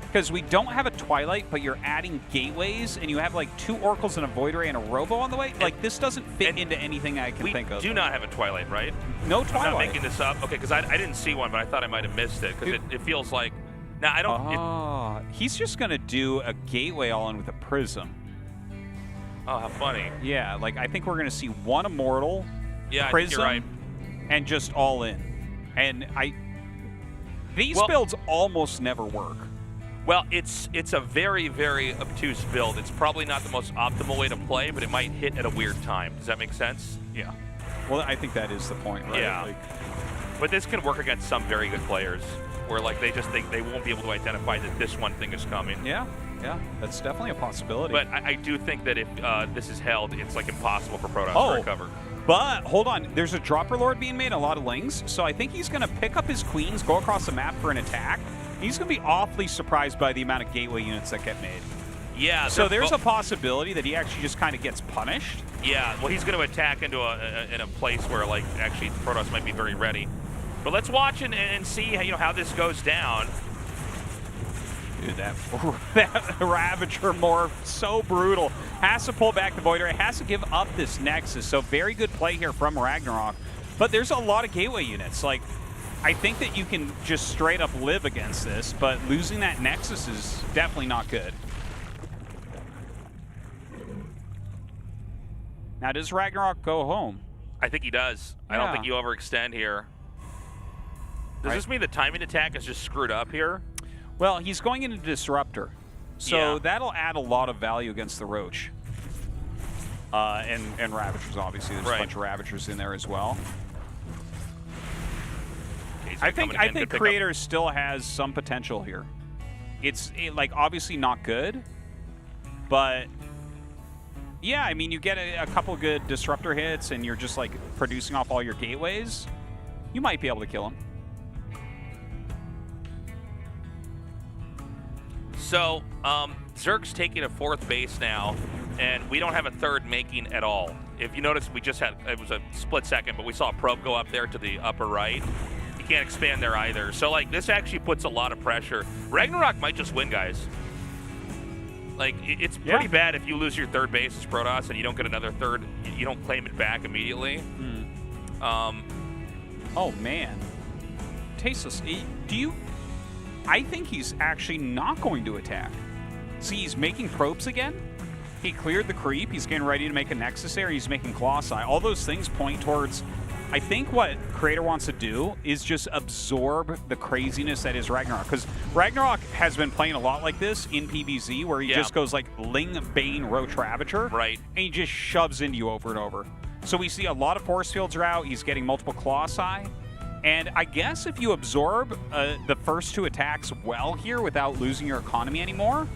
Because we don't have a Twilight, but you're adding gateways, and you have like 2 Oracles and a Void Ray and a Robo on the way. Like, this doesn't fit into anything I can think of. We do not have a Twilight, right? No Twilight. I'm not making this up. Okay, because I didn't see one, but I thought I might have missed it, because it feels like... Now, I don't... Oh, he's just going to do a gateway all in with a Prism. Oh, how funny. Yeah, like, I think we're going to see 1 Immortal, Prism, I think you're right. And just all in. And these builds almost never work. Well, it's a very, very obtuse build. It's probably not the most optimal way to play, but it might hit at a weird time. Does that make sense? Yeah. Well, I think that is the point, right? Yeah. Like, but this can work against some very good players, where like they just think they won't be able to identify that this one thing is coming. Yeah, yeah, that's definitely a possibility. But I do think that if this is held, it's like impossible for Protoss to recover. But hold on, there's a Dropper Lord being made, a lot of Lings, so I think he's going to pick up his Queens, go across the map for an attack. He's going to be awfully surprised by the amount of gateway units that get made. Yeah. So there's a possibility that he actually just kind of gets punished. Yeah. Well, he's going to attack into in a place where like actually Protoss might be very ready. But let's watch and see how this goes down. Dude, that Ravager morph, so brutal. Has to pull back the Void Ray, has to give up this Nexus. So very good play here from RagnaroK. But there's a lot of gateway units. Like, I think that you can just straight up live against this, but losing that Nexus is definitely not good. Now, does RagnaroK go home? I think he does. Yeah. I don't think you overextend here. Does this mean the timing attack is just screwed up here? Well, he's going into Disruptor, so that'll add a lot of value against the Roach. And Ravagers, obviously. There's a bunch of Ravagers in there as well. I think Creator still has some potential here. It's like obviously not good, but yeah, I mean you get a couple good Disruptor hits and you're just like producing off all your gateways, you might be able to kill him. So Zerg's taking a 4th base now, and we don't have a 3rd making at all. If you notice, we just had, it was a split second, but we saw a probe go up there to the upper right. You can't expand there either. So, like, this actually puts a lot of pressure. RagnaroK might just win, guys. Like, it's pretty bad if you lose your 3rd base as Protoss and you don't get another 3rd, you don't claim it back immediately. Oh, man. Tasteless. Do you... I think he's actually not going to attack. See, he's making probes again. He cleared the creep. He's getting ready to make a Nexus there. He's making Colossi. All those things point towards... I think what Creator wants to do is just absorb the craziness that is RagnaroK. Because RagnaroK has been playing a lot like this in PvZ, where he just goes like Ling, Bane, Roach, Ravager. Right. And he just shoves into you over and over. So we see a lot of force fields are out. He's getting multiple Colossi. And I guess if you absorb the first 2 attacks well here without losing your economy anymore,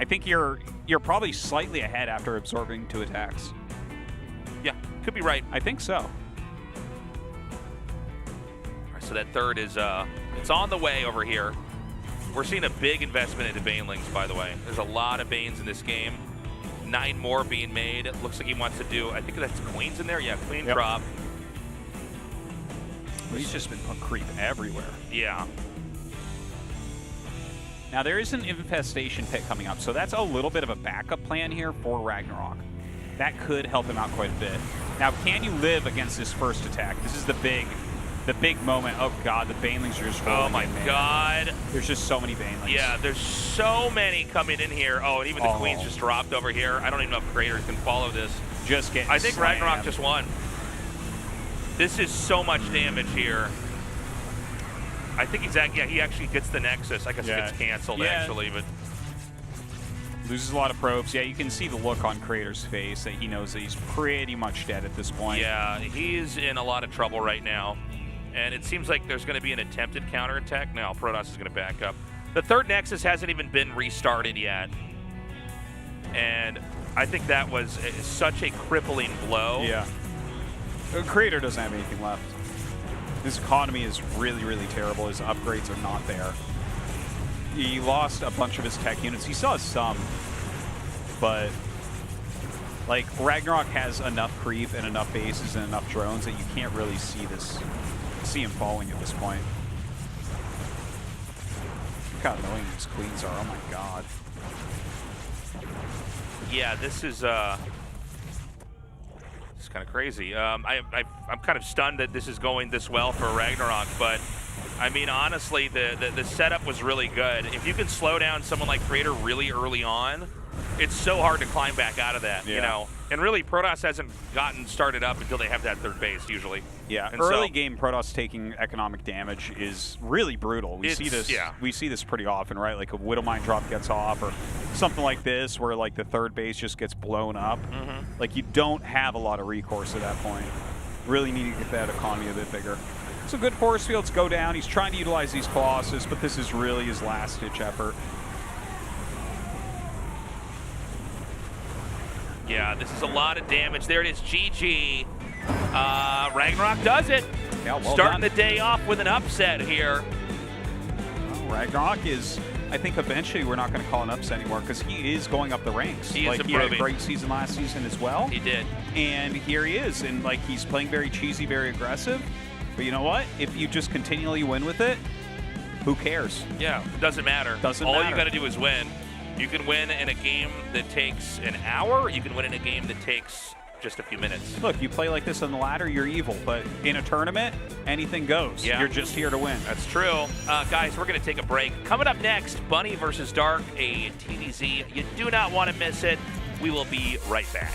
I think you're probably slightly ahead after absorbing 2 attacks. Yeah, could be right. I think so. All right, so that 3rd is it's on the way over here. We're seeing a big investment into Banelings, by the way. There's a lot of Banes in this game. 9 more being made. It looks like he wants to do, I think that's Queens in there. Yeah, Queen drop. He's just been putting creep everywhere. Yeah. Now, there is an Infestation Pit coming up, so that's a little bit of a backup plan here for RagnaroK. That could help him out quite a bit. Now, can you live against this first attack? This is the big the big moment. Oh God, the Banelings are just rolling. Oh my God. There's just so many Banelings. Yeah, there's so many coming in here. Oh, and even the Queen's just dropped over here. I don't even know if creators can follow this. Just getting I think slammed. RagnaroK just won. This is so much damage here. I think he actually gets the Nexus. I guess it gets canceled actually, but loses a lot of probes. Yeah, you can see the look on Creator's face that he knows that he's pretty much dead at this point. Yeah, he's in a lot of trouble right now. And it seems like there's going to be an attempted counterattack. No, Protoss is going to back up. The third Nexus hasn't even been restarted yet. And I think that was such a crippling blow. Yeah. Creator doesn't have anything left. His economy is really, really terrible. His upgrades are not there. He lost a bunch of his tech units. He still has some, but like RagnaroK has enough creep and enough bases and enough drones that you can't really see him falling at this point. Look how annoying these Queens are. Oh my God. Yeah, this is kind of crazy. I'm kind of stunned that this is going this well for RagnaroK, but I mean, honestly, the setup was really good. If you can slow down someone like Creator really early on, it's so hard to climb back out of that, you know? And really, Protoss hasn't gotten started up until they have that third base, usually. Yeah, and early game Protoss taking economic damage is really brutal. We see this pretty often, right? Like a Widow Mine drop gets off, or something like this where like the third base just gets blown up. Like you don't have a lot of recourse at that point. Really need to get that economy a bit bigger. So good force fields go down. He's trying to utilize these Colossus, but this is really his last-ditch effort. Yeah, this is a lot of damage. There it is, GG. RagnaroK does it. Yeah, well Starting done. the day off with an upset here. Well, RagnaroK is, I think eventually we're not going to call an upset anymore because he is going up the ranks. He is like, improving. He had a great season last season as well. He did. And here he is, and like he's playing very cheesy, very aggressive. But you know what? If you just continually win with it, who cares? Yeah, doesn't matter. All you got to do is win. You can win in a game that takes an hour. You can win in a game that takes just a few minutes. Look, you play like this on the ladder, you're evil. But in a tournament, anything goes. Yeah. You're just here to win. That's true. Guys, we're going to take a break. Coming up next, Bunny versus Dark, a TVZ. You do not want to miss it. We will be right back.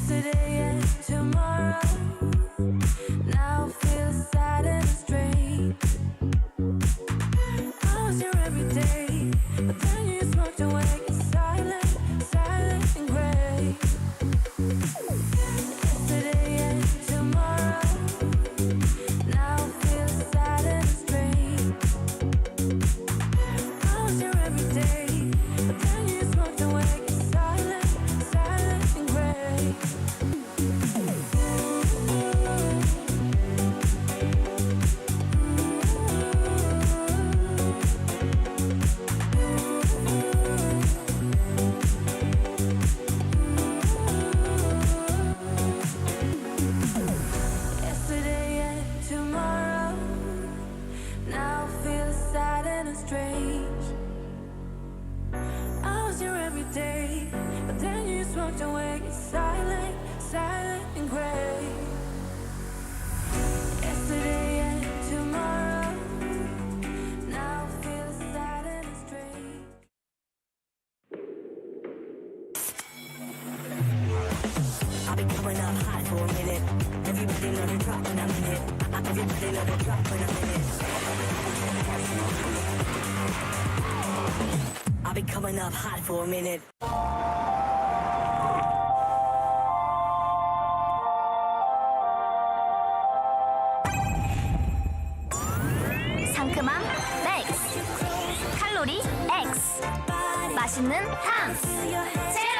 Today and tomorrow now feels sad and strange. I was here every day, but then you smoked away. It's silent, silent and gray. smoke away, it's silent, silent and gray. Yesterday and tomorrow, now I feel sad and straight. I've been coming up hot for a minute. Everybody know the drop when I'm in it. Everybody know the drop when I'm in it. I've been coming up hot for a minute. 상큼함 맥스, 칼로리 X, 맛있는 탐 제로.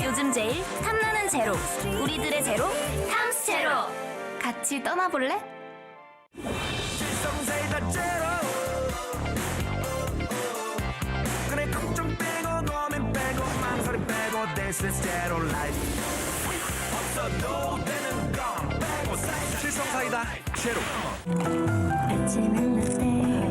요즘 제일 탐나는 제로, 우리들의 제로 탐스 제로. 같이 떠나볼래? 실성사이다 제로. 아침은 라떼,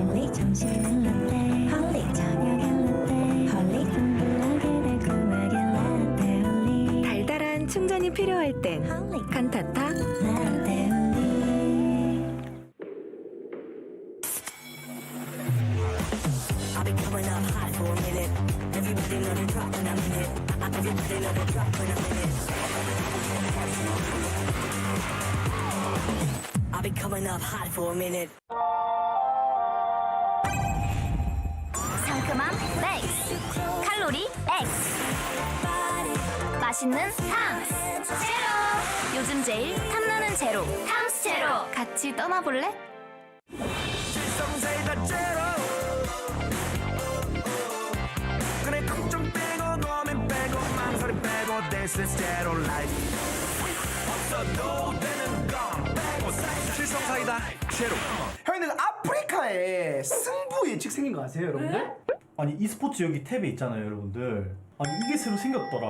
홀릭 점심은 라떼, 홀릭 저녁엔 라떼, 홀릭 둥글하게 달콤하게 라떼 홀릭. 달달한 충전이 필요할 땐 칸타타 라떼 홀릭. I've been coming up hot for a minute. Everybody know the drop when I'm in it. Everybody know the drop when I'm in it. I've been coming up hot for a minute. 상큼함 맥스, 칼로리 X, 맛있는 탐 제로. 요즘 제일 탐나는 제로 탐스 제로. 같이 떠나볼래? 실성사이다 제로. 그래 걱정 빼고 고민 빼고 망설임 빼고 This is 제로 life. 없어도 되는 건 빼고 실성사이다 제로. 형님들 아프리카에 승부 예측 생긴 거 아세요, 여러분들? 아니 e스포츠 여기 탭에 있잖아요, 여러분들. 아니 이게 새로 생겼더라.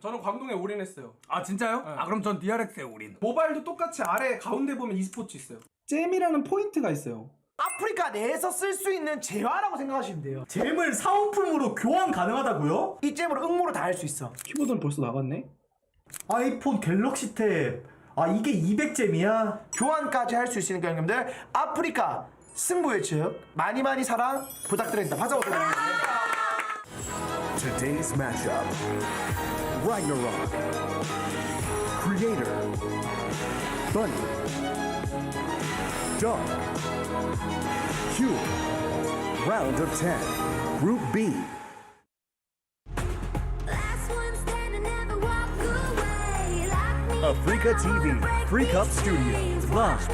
저는 광동에 올인했어요. 아 진짜요? 네. 아 그럼 전 DRX에 올인. 모바일도 똑같이 아래 가운데 보면 e스포츠 있어요. 잼이라는 포인트가 있어요. 아프리카 내에서 쓸 수 있는 재화라고 생각하시면 돼요. 잼을 사은품으로 교환 가능하다고요? 이 잼으로 응모를 다 할 수 있어. 키보드는 벌써 나갔네. 아이폰 갤럭시 탭. 아 이게 200잼이야? 교환까지 할 수 있으니까 형님들 아프리카 승부 예측 많이 많이 사랑 부탁드립니다. 박수 한번 드립니다. Today's matchup. RagnaroK. Creator. Bunny. Dog. Q. Round of 10. Group B. Last one standing, never walk away. Lock me Africa TV. Freak Up Studio. Live.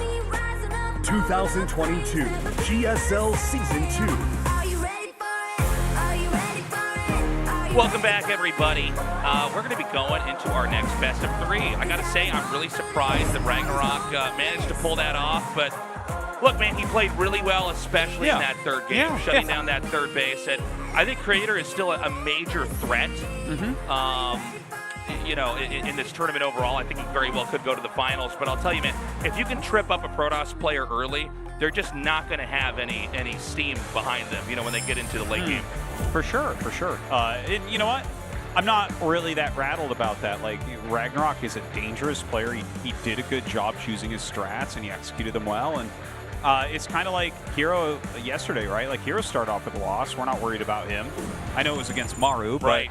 2022. GSL Season 2. Are you ready for it? Are you ready for it? Are you Welcome back, everybody. We're going to be going into our next best of 3. I got to say, I'm really surprised that RagnaroK managed to pull that off. But look, man, he played really well, especially in that third game, shutting down that third base. And I think Creator is still a major threat. You know, in this tournament overall. I think he very well could go to the finals. But I'll tell you, man, if you can trip up a Protoss player early, they're just not going to have any steam behind them, you know, when they get into the late game. For sure, for sure. And you know what? I'm not really that rattled about that. Like, RagnaroK is a dangerous player. He did a good job choosing his strats, and he executed them well. And it's kind of like Hero yesterday, right? Like, Hero started off with a loss. We're not worried about him. I know it was against Maru, but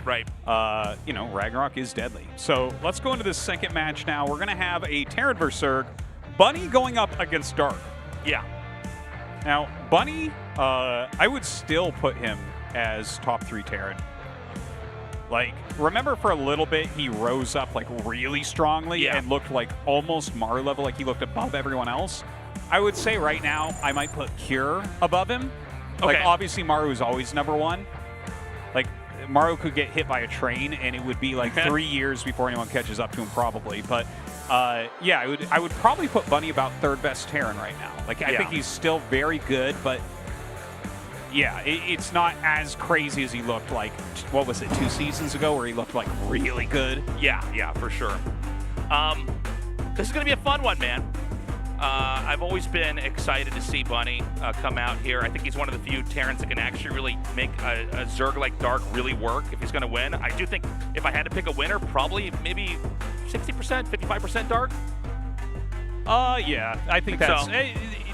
you know, RagnaroK is deadly. So let's go into this second match now. We're going to have a Terran vs. Zerg. Bunny going up against Dark. Yeah. Now, Bunny, I would still put him as top 3 Terran. Like, remember for a little bit, he rose up like really strongly and looked like almost Maru level, like he looked above everyone else. I would say right now, I might put Cure above him. Like, obviously, Maru is always #1. Like, Maru could get hit by a train, and it would be like 3 years before anyone catches up to him, probably. But yeah, I would probably put Bunny about 3rd best Terran right now. Like, I think he's still very good, but yeah, it's not as crazy as he looked like, what was it, 2 seasons ago, where he looked like really good. Yeah, for sure. This is going to be a fun one, man. I've always been excited to see Bunny come out here. I think he's one of the few Terrans that can actually really make a Zerg like Dark really work if he's going to win. I do think if I had to pick a winner, probably maybe 60%, 55% Dark. Yeah, I think that's so.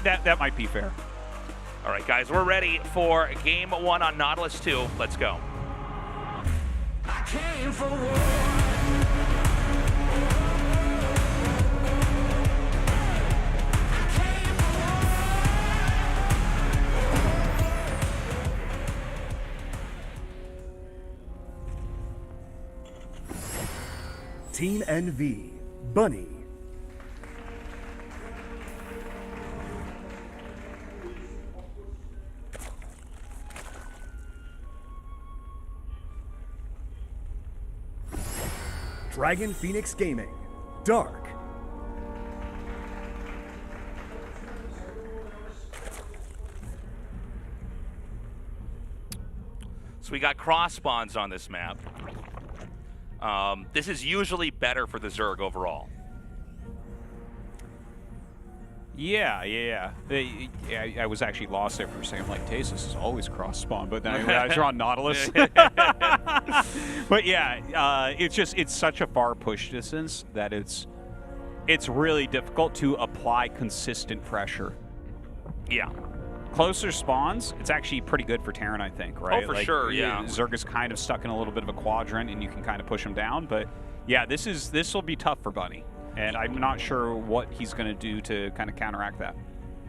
That might be fair. All right, guys, we're ready for Game 1 on Nautilus 2. Let's go. I came for war. Team NV, Bunny. Dragon Phoenix Gaming, Dark. So we got cross spawns on this map. This is usually better for the Zerg overall. Yeah. I was actually lost there for a second. I'm like, Tasis is always cross spawn, but then I realized you're on Nautilus. But yeah, it's such a far push distance that it's really difficult to apply consistent pressure. Yeah. Closer spawns, it's actually pretty good for Terran, I think, right? Oh, for sure, yeah. Zerg is kind of stuck in a little bit of a quadrant, and you can kind of push him down. But yeah, this will be tough for Bunny, and I'm not sure what he's going to do to kind of counteract that.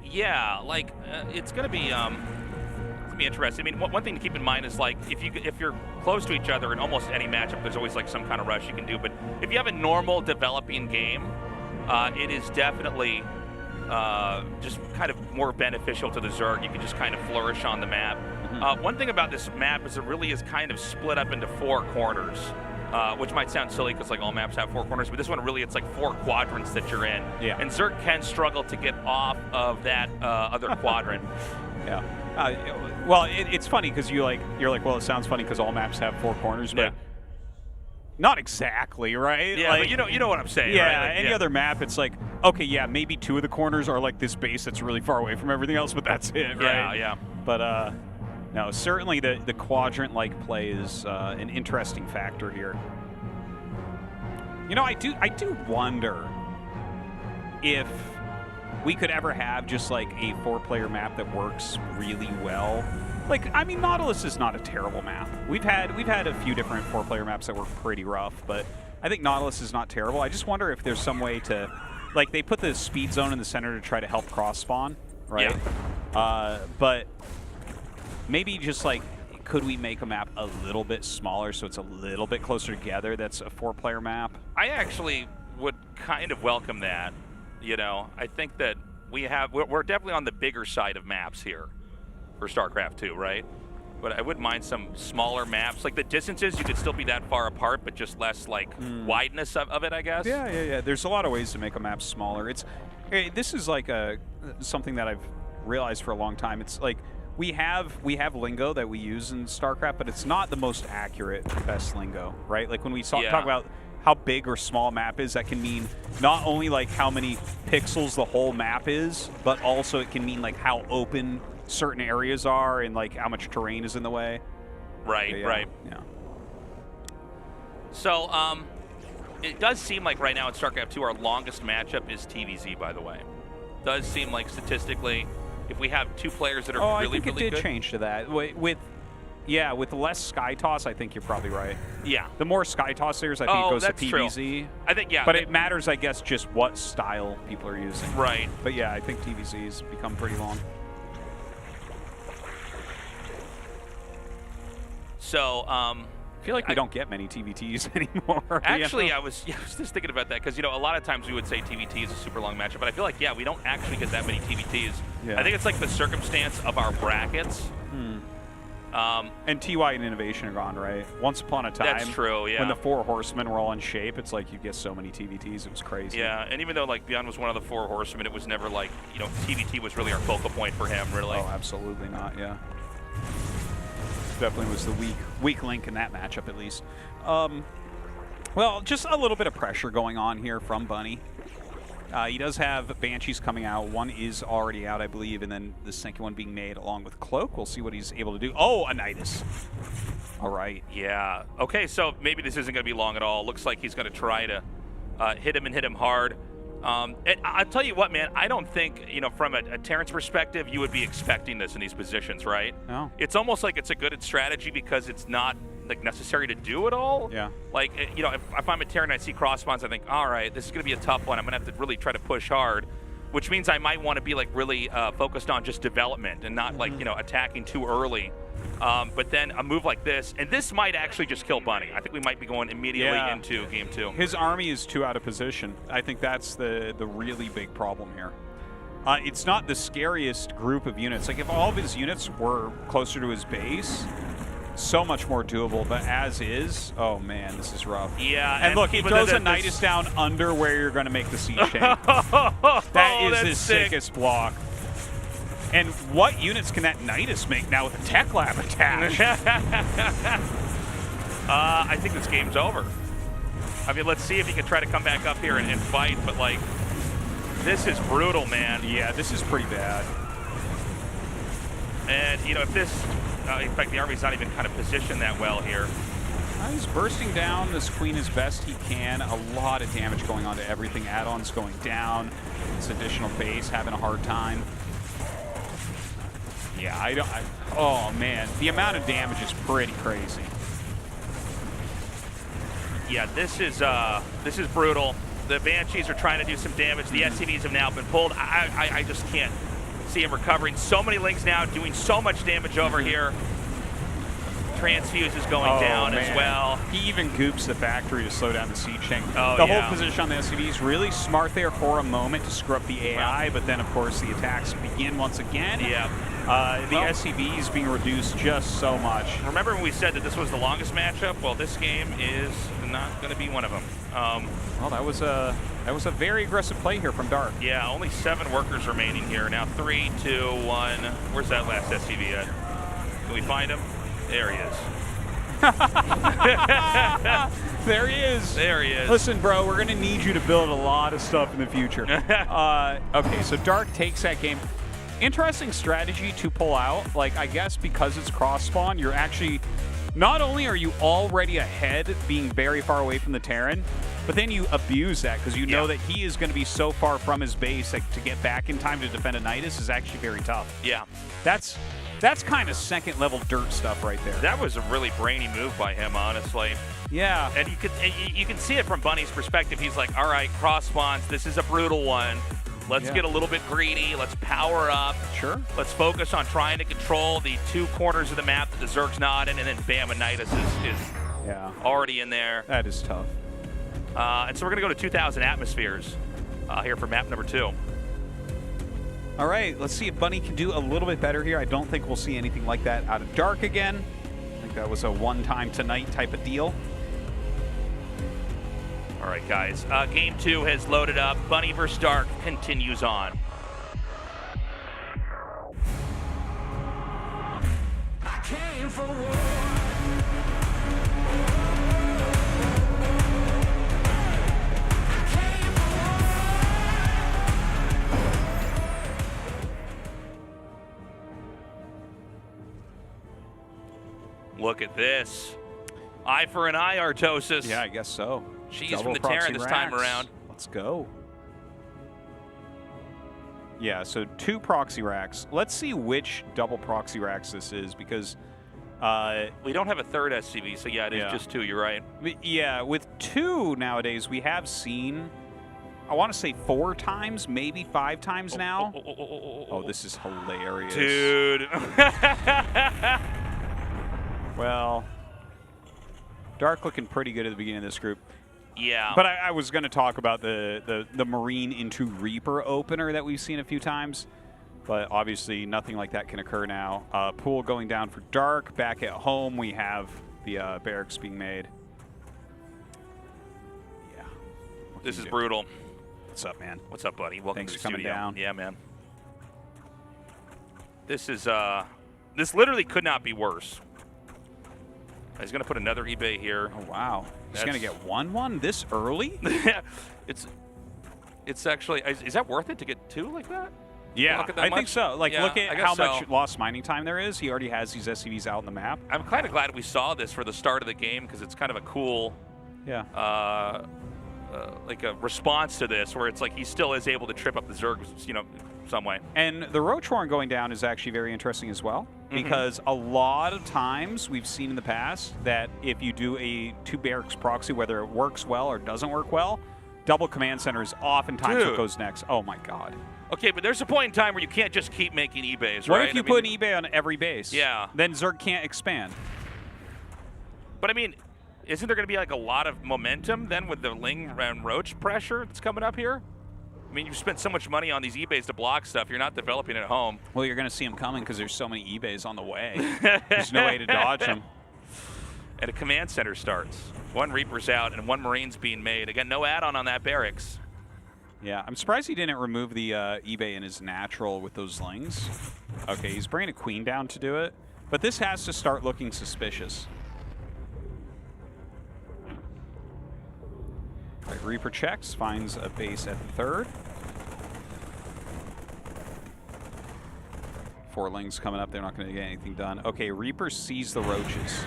Yeah, like it's going to be interesting. I mean, one thing to keep in mind is like if you're close to each other in almost any matchup, there's always like some kind of rush you can do. But if you have a normal developing game, it is definitely just kind of more beneficial to the Zerg. You can just kind of flourish on the map. One thing about this map is it really is kind of split up into 4 corners, which might sound silly because like all maps have 4 corners, but this one really it's like 4 quadrants that you're in. Yeah. And Zerg can struggle to get off of that other quadrant. Yeah. Well, it's funny because you're like, well, it sounds funny because all maps have 4 corners, but. Yeah. Not exactly, right? Yeah, like, but you know what I'm saying, yeah, right? Like, any other map, it's like, okay, yeah, maybe 2 of the corners are like this base that's really far away from everything else, but that's it, right? Yeah. But no, certainly the quadrant-like play is an interesting factor here. You know, I do wonder if we could ever have just like a 4-player map that works really well. Like, I mean, Nautilus is not a terrible map. We've had a few different 4-player maps that work pretty rough, but I think Nautilus is not terrible. I just wonder if there's some way to, like, they put the speed zone in the center to try to help cross spawn, right? Yeah. But maybe just like, could we make a map a little bit smaller so it's a little bit closer together? That's a 4-player map. I actually would kind of welcome that. You know, I think that we're definitely on the bigger side of maps here for StarCraft 2, right? But I wouldn't mind some smaller maps. Like the distances, you could still be that far apart, but just less like wideness of it, I guess. Yeah. There's a lot of ways to make a map smaller. This is like something that I've realized for a long time. It's like we have lingo that we use in StarCraft, but it's not the most accurate, best lingo, right? Like when we talk about how big or small map is, that can mean not only like how many pixels the whole map is, but also it can mean like how open certain areas are and like how much terrain is in the way. Right, right. Yeah. So, it does seem like right now in StarCraft 2 our longest matchup is TVZ, by the way. Does seem like statistically, if we have 2 players that are really, really good. I think it did change to that. With less Sky Toss, I think you're probably right. Yeah. The more Sky Tossers, I think it goes to TVZ. True. I think, yeah. But it matters, I guess, just what style people are using. Right. But yeah, I think TVZ's become pretty long. So, I feel like we don't get many TVTs anymore. Actually, I was just thinking about that because, you know, a lot of times we would say TVT is a super long matchup, but I feel like, we don't actually get that many TVTs. Yeah. I think it's like the circumstance of our brackets. And TY and Innovation are gone, right? Once upon a time. That's true, yeah. When the 4 Horsemen were all in shape, it's like you get so many TVTs. It was crazy. Yeah, and even though like Beyond was one of the 4 Horsemen, it was never like, you know, TVT was really our focal point for him, really. Oh, absolutely not, yeah. Definitely was the weak link in that matchup, at least. Well, just a little bit of pressure going on here from Bunny. He does have Banshees coming out. One is already out, I believe, and then the second one being made along with Cloak. We'll see what he's able to do. Oh, a Nidus. All right. Yeah. Okay, so maybe this isn't going to be long at all. Looks like he's going to try to hit him and hit him hard. And I'll tell you what, man, I don't think, from a Terrence perspective, you would be expecting this in these positions, right? No. It's almost like it's a good strategy because it's not like necessary to do it all. Yeah. Like, if I'm a Terran and I see cross spawns, I think, all right, this is going to be a tough one. I'm going to have to really try to push hard, which means I might want to be like really focused on just development and not like, attacking too early. But then a move like this, and this might actually just kill Bunny. I think we might be going immediately into game 2. His army is too out of position. I think that's the really big problem here. It's not the scariest group of units. Like, if all of his units were closer to his base, so much more doable. But as is, oh man, this is rough. Yeah. And look, he throws a Nidus down under where you're going to make the siege tank. That is the sickest block. And what units can that Nidus make now with a Tech Lab attached? I think this game's over. I mean, let's see if he can try to come back up here and fight, but like, this is brutal, man. Yeah, this is pretty bad. And, if this, in fact, the army's not even kind of positioned that well here. He's bursting down this queen as best he can. A lot of damage going on to everything. Add-ons going down. This additional base having a hard time. Yeah, oh man, the amount of damage is pretty crazy. Yeah, this is brutal. The Banshees are trying to do some damage. The SCVs have now been pulled. I just can't see him recovering. So many Lings now doing so much damage over here. Transfuse is going down as well. He even goops the factory to slow down the siege tank. The whole position on the SCV is really smart there for a moment to screw up the AI, but then of course the attacks begin once again. Yeah. The SCV is being reduced just so much. Remember when we said that this was the longest matchup? Well, this game is not going to be one of them. Well, that was a very aggressive play here from Dark. Yeah, only 7 workers remaining here. Now 3, 2, 1. Where's that last SCV at? Can we find him? There he is. There he is. There he is. Listen, bro, we're going to need you to build a lot of stuff in the future. Okay, so Dark takes that game. Interesting strategy to pull out. Like, I guess because it's cross spawn, you're actually, not only are you already ahead, being very far away from the Terran, but then you abuse that because you know that he is going to be so far from his base that to get back in time to defend a Nidus is actually very tough. Yeah. That's kind of second-level dirt stuff right there. That was a really brainy move by him, honestly. Yeah. And you can see it from Bunny's perspective. He's like, all right, cross spawns. This is a brutal one. Let's get a little bit greedy. Let's power up. Sure. Let's focus on trying to control the 2 corners of the map that the Zerg's not in, and then bam, a Nidus is already in there. That is tough. And so we're going to go to 2,000 atmospheres here for map number 2. All right, let's see if Bunny can do a little bit better here. I don't think we'll see anything like that out of Dark again. I think that was a one-time tonight type of deal. All right, guys. Game 2 has loaded up. Bunny vs. Dark continues on. I came for war. Look at this. Eye for an eye, Artosis. Yeah, I guess so. She's from the Terran this time around. Let's go. Yeah, so 2 proxy racks. Let's see which double proxy racks this is because we don't have a 3rd SCV, so yeah, it is just 2. You're right. Yeah, with 2 nowadays, we have seen, I want to say 4 times, maybe 5 times now. Oh, this is hilarious. Dude. Well, Dark looking pretty good at the beginning of this group. Yeah. But I was going to talk about the Marine into Reaper opener that we've seen a few times. But obviously nothing like that can occur now. Pool going down for Dark. Back at home, we have the barracks being made. Yeah. This is brutal. What's up, man? What's up, buddy? Welcome Thanks to the for coming studio. down. Yeah, man. This is this literally could not be worse. He's going to put another eBay here. Oh, wow. He's going to get 1-1 this early? It's It's actually, is that worth it to get 2 like that? Yeah, I think so. Like, Yeah, look at I guess how so. much lost mining time there is. He already has these SCVs out on the map. I'm kind of glad we saw this for the start of the game because it's kind of a cool, like a response to this, where it's like he still is able to trip up the Zerg, some way. And the Ro.10 going down is actually very interesting as well, because a lot of times we've seen in the past that if you do a 2 barracks proxy, whether it works well or doesn't work well, double command center is oftentimes what goes next. Oh my god. Okay, but there's a point in time where you can't just keep making eBays, right? What if you put an eBay on every base? Yeah. Then Zerg can't expand. But I mean, isn't there going to be like a lot of momentum then with the Ling and Roach pressure that's coming up here? I mean, you've spent so much money on these eBays to block stuff. You're not developing it at home. Well, you're going to see them coming because there's so many eBays on the way. There's no way to dodge them. And a command center starts. 1 Reaper's out and 1 Marine's being made. Again, no add-on on that barracks. Yeah, I'm surprised he didn't remove the eBay in his natural with those Lings. Okay, he's bringing a Queen down to do it. But this has to start looking suspicious. Right, Reaper checks, finds a base at the 3rd. 4 Lings coming up. They're not going to get anything done. Okay, Reaper sees the Roaches.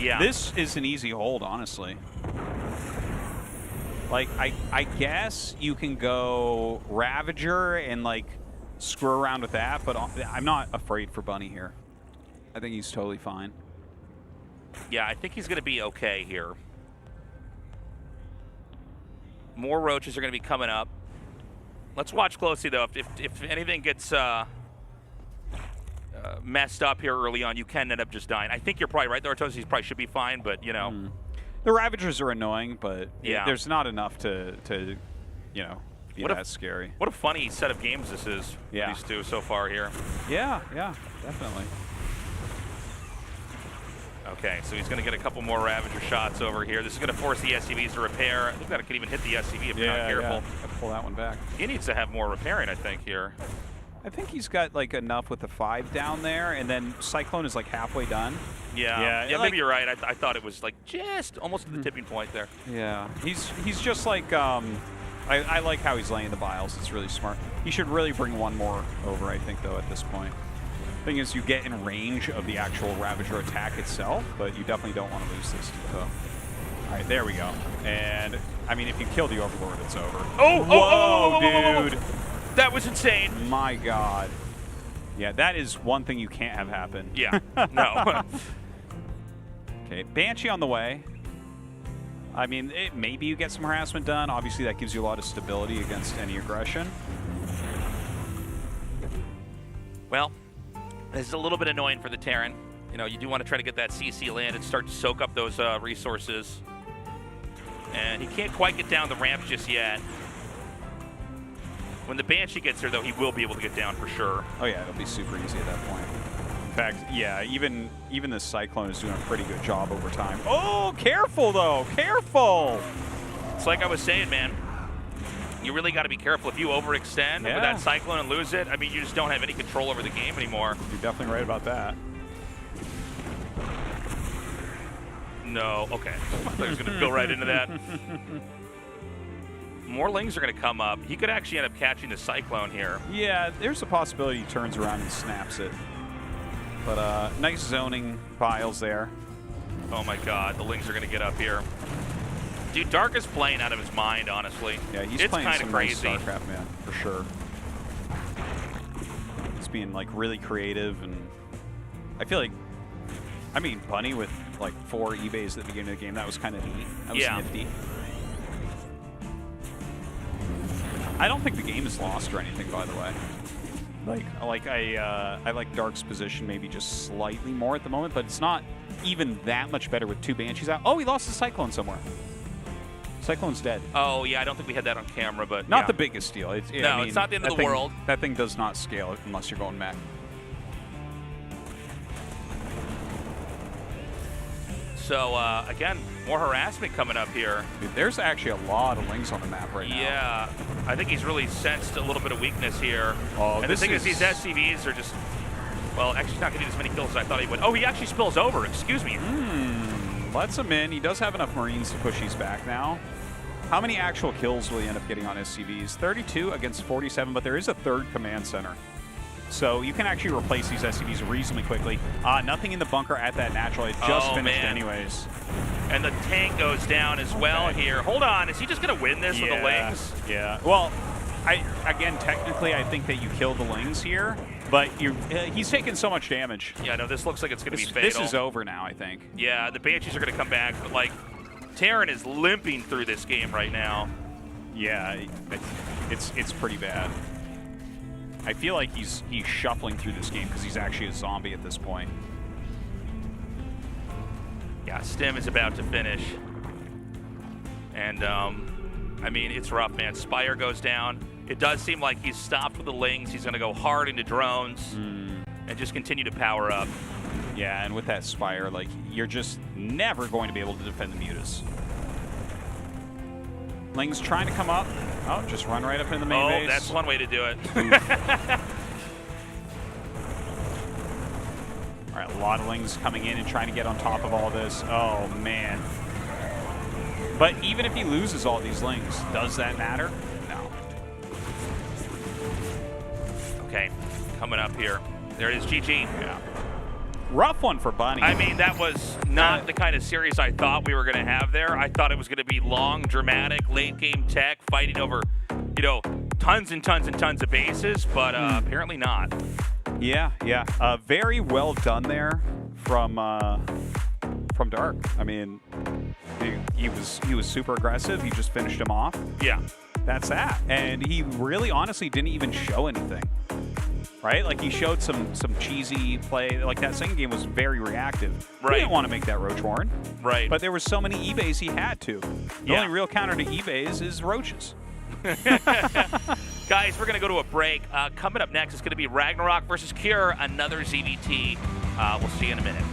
Yeah. This is an easy hold, honestly. Like, I guess you can go Ravager and, like, screw around with that, but I'm not afraid for Bunny here. I think he's totally fine. Yeah, I think he's going to be okay here. More Roaches are going to be coming up. Let's watch closely, though. If anything gets messed up here early on, you can end up just dying. I think you're probably right, though. He probably should be fine, but, The Ravagers are annoying, but yeah, there's not enough to be that scary. What a funny set of games this is, these 2 so far here. Yeah, definitely. Okay, so he's going to get a couple more Ravager shots over here. This is going to force the SCVs to repair. I think that could even hit the SCV if you're not careful. Yeah. Got to pull that one back. He needs to have more repairing, I think, here. I think he's got like enough with the 5 down there, and then Cyclone is like halfway done. Yeah, like, maybe you're right. I thought it was like just almost at the tipping point there. Yeah, he's just like I like how he's laying the biles. It's really smart. He should really bring 1 more over, I think, though, at this point. Thing is, you get in range of the actual Ravager attack itself, but you definitely don't want to lose this. So. All right, there we go. And I mean, if you kill the Overlord, it's over. Whoa, dude! That was insane. My God. Yeah, that is one thing you can't have happen. Yeah. No. Okay, Banshee on the way. I mean, maybe you get some harassment done. Obviously, that gives you a lot of stability against any aggression. Well, this is a little bit annoying for the Terran. You do want to try to get that CC land and start to soak up those resources. And he can't quite get down the ramp just yet. When the Banshee gets there, though, he will be able to get down for sure. Oh, yeah, it'll be super easy at that point. In fact, yeah, even the Cyclone is doing a pretty good job over time. Oh, careful, though. Careful. It's like I was saying, man. You really got to be careful. If you overextend with that Cyclone and lose it, I mean, you just don't have any control over the game anymore. You're definitely right about that. No. Okay. I thought he was going to go right into that. More Lings are going to come up. He could actually end up catching the Cyclone here. Yeah, there's a possibility he turns around and snaps it. But nice zoning files there. Oh my God, the Lings are going to get up here. Dude, Dark is playing out of his mind, honestly. Yeah, he's playing some crazy. Nice StarCraft, man, for sure. He's being like really creative, and I feel like, I mean, Bunny with like 4 eBays at the beginning of the game, that was kind of neat. That was nifty. I don't think the game is lost or anything, by the way. I like Dark's position maybe just slightly more at the moment, but it's not even that much better with 2 Banshees out. Oh, he lost the Cyclone somewhere. Cyclone's dead. Oh, yeah, I don't think we had that on camera, but not the biggest deal. It's not the end of the world. That thing does not scale unless you're going mech. So, again, more harassment coming up here. Dude, there's actually a lot of Lings on the map right now. Yeah, I think he's really sensed a little bit of weakness here. Oh, and the thing is, these SCVs are just, well, actually not getting as many kills as I thought he would. Oh, he actually spills over. Excuse me. Lets him in. He does have enough Marines to push these back now. How many actual kills will he end up getting on SCVs? 32 against 47, but there is a third command center. So you can actually replace these SCVs reasonably quickly. Nothing in the bunker at that natural. It just finished anyways. And the tank goes down as well here. Hold on, is he just going to win this with the Lings? Yeah. Well, again, technically, I think that you kill the Lings here, but he's taking so much damage. Yeah, no, this looks like it's going to be fatal. This is over now, I think. Yeah, the Banshees are going to come back, but like, Terran is limping through this game right now. Yeah, it's pretty bad. I feel like he's shuffling through this game because he's actually a zombie at this point. Yeah, Stim is about to finish. And, I mean, it's rough, man. Spire goes down. It does seem like he's stopped with the Lings. He's going to go hard into drones and just continue to power up. Yeah, and with that Spire, like, you're just never going to be able to defend the Mutas. Ling's trying to come up. Oh, just run right up in the main base. Oh, that's one way to do it. All right, a lot of Lings coming in and trying to get on top of all this. Oh, man. But even if he loses all these Lings, does that matter? No. Okay, coming up here. There it is, GG. Yeah. Rough one for Bunny. I mean, that was not the kind of series I thought we were going to have there. I thought it was going to be long, dramatic, late-game tech, fighting over, you know, tons and tons and tons of bases, but apparently not. Yeah, yeah. Very well done there from Dark. I mean, he was super aggressive. He just finished him off. Yeah. That's that. And he really honestly didn't even show anything. Right? Like, he showed some cheesy play. Like, that second game was very reactive. Right. He didn't want to make that Roach Warren. Right. But there were so many eBays he had to. The only real counter to eBays is Roaches. Guys, we're going to go to a break. Coming up next is going to be RagnaroK versus Cure, another ZVT. We'll see you in a minute.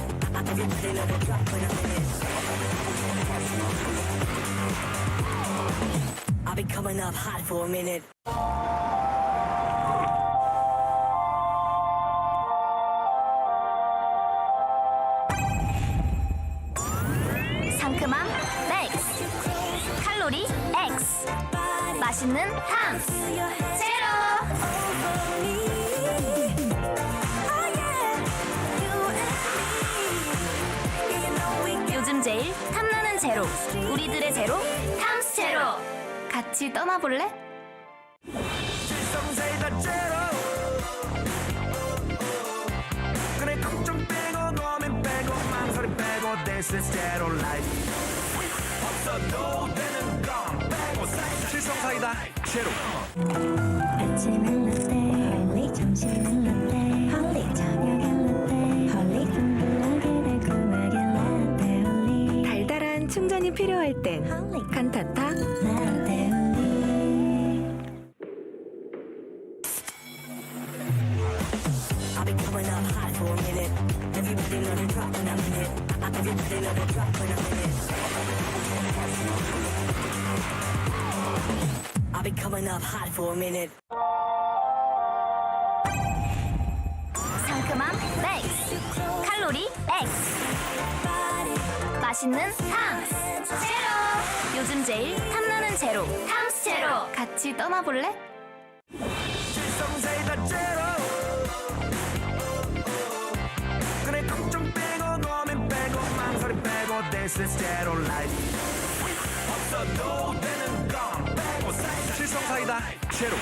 minute. Everybody know the drop when I'm in it. I'll be coming up hot for a minute. 상큼함 맥스, 칼로리 X, 맛있는 탐스 제로. 요즘 제일 탐나는 제로, 우리들의 제로 탐스 제로. 같이 떠나볼래? 실성사이다 제로 그래 걱정 빼고 고민 빼고 망설임 빼고 This is zero life 없어도 되는 건 빼고 실성사이다 제로 아침은 라떼 홀리 점심은 라떼 홀리 저녁은 라떼 홀리 둥글러 그대 꿈에게 라떼 홀리 달달한 충전이 필요할 땐 홀리 칸타타 라떼 홀리. I'll be coming up hot for a minute. Everybody know the drop when I'm in it. Everybody know the drop when I'm in it. I'll be coming up hot for a minute. 상큼함 맥스, 칼로리 X, 맛있는 탐스 제로. 요즘 제일 탐나는 제로 탐스 제로. 같이 떠나볼래? 실성사이다 제로 그래 걱정 빼고 고민 빼고 망설임 빼고 This is zero life 없어도 되는 건 빼고 실성사이다 제로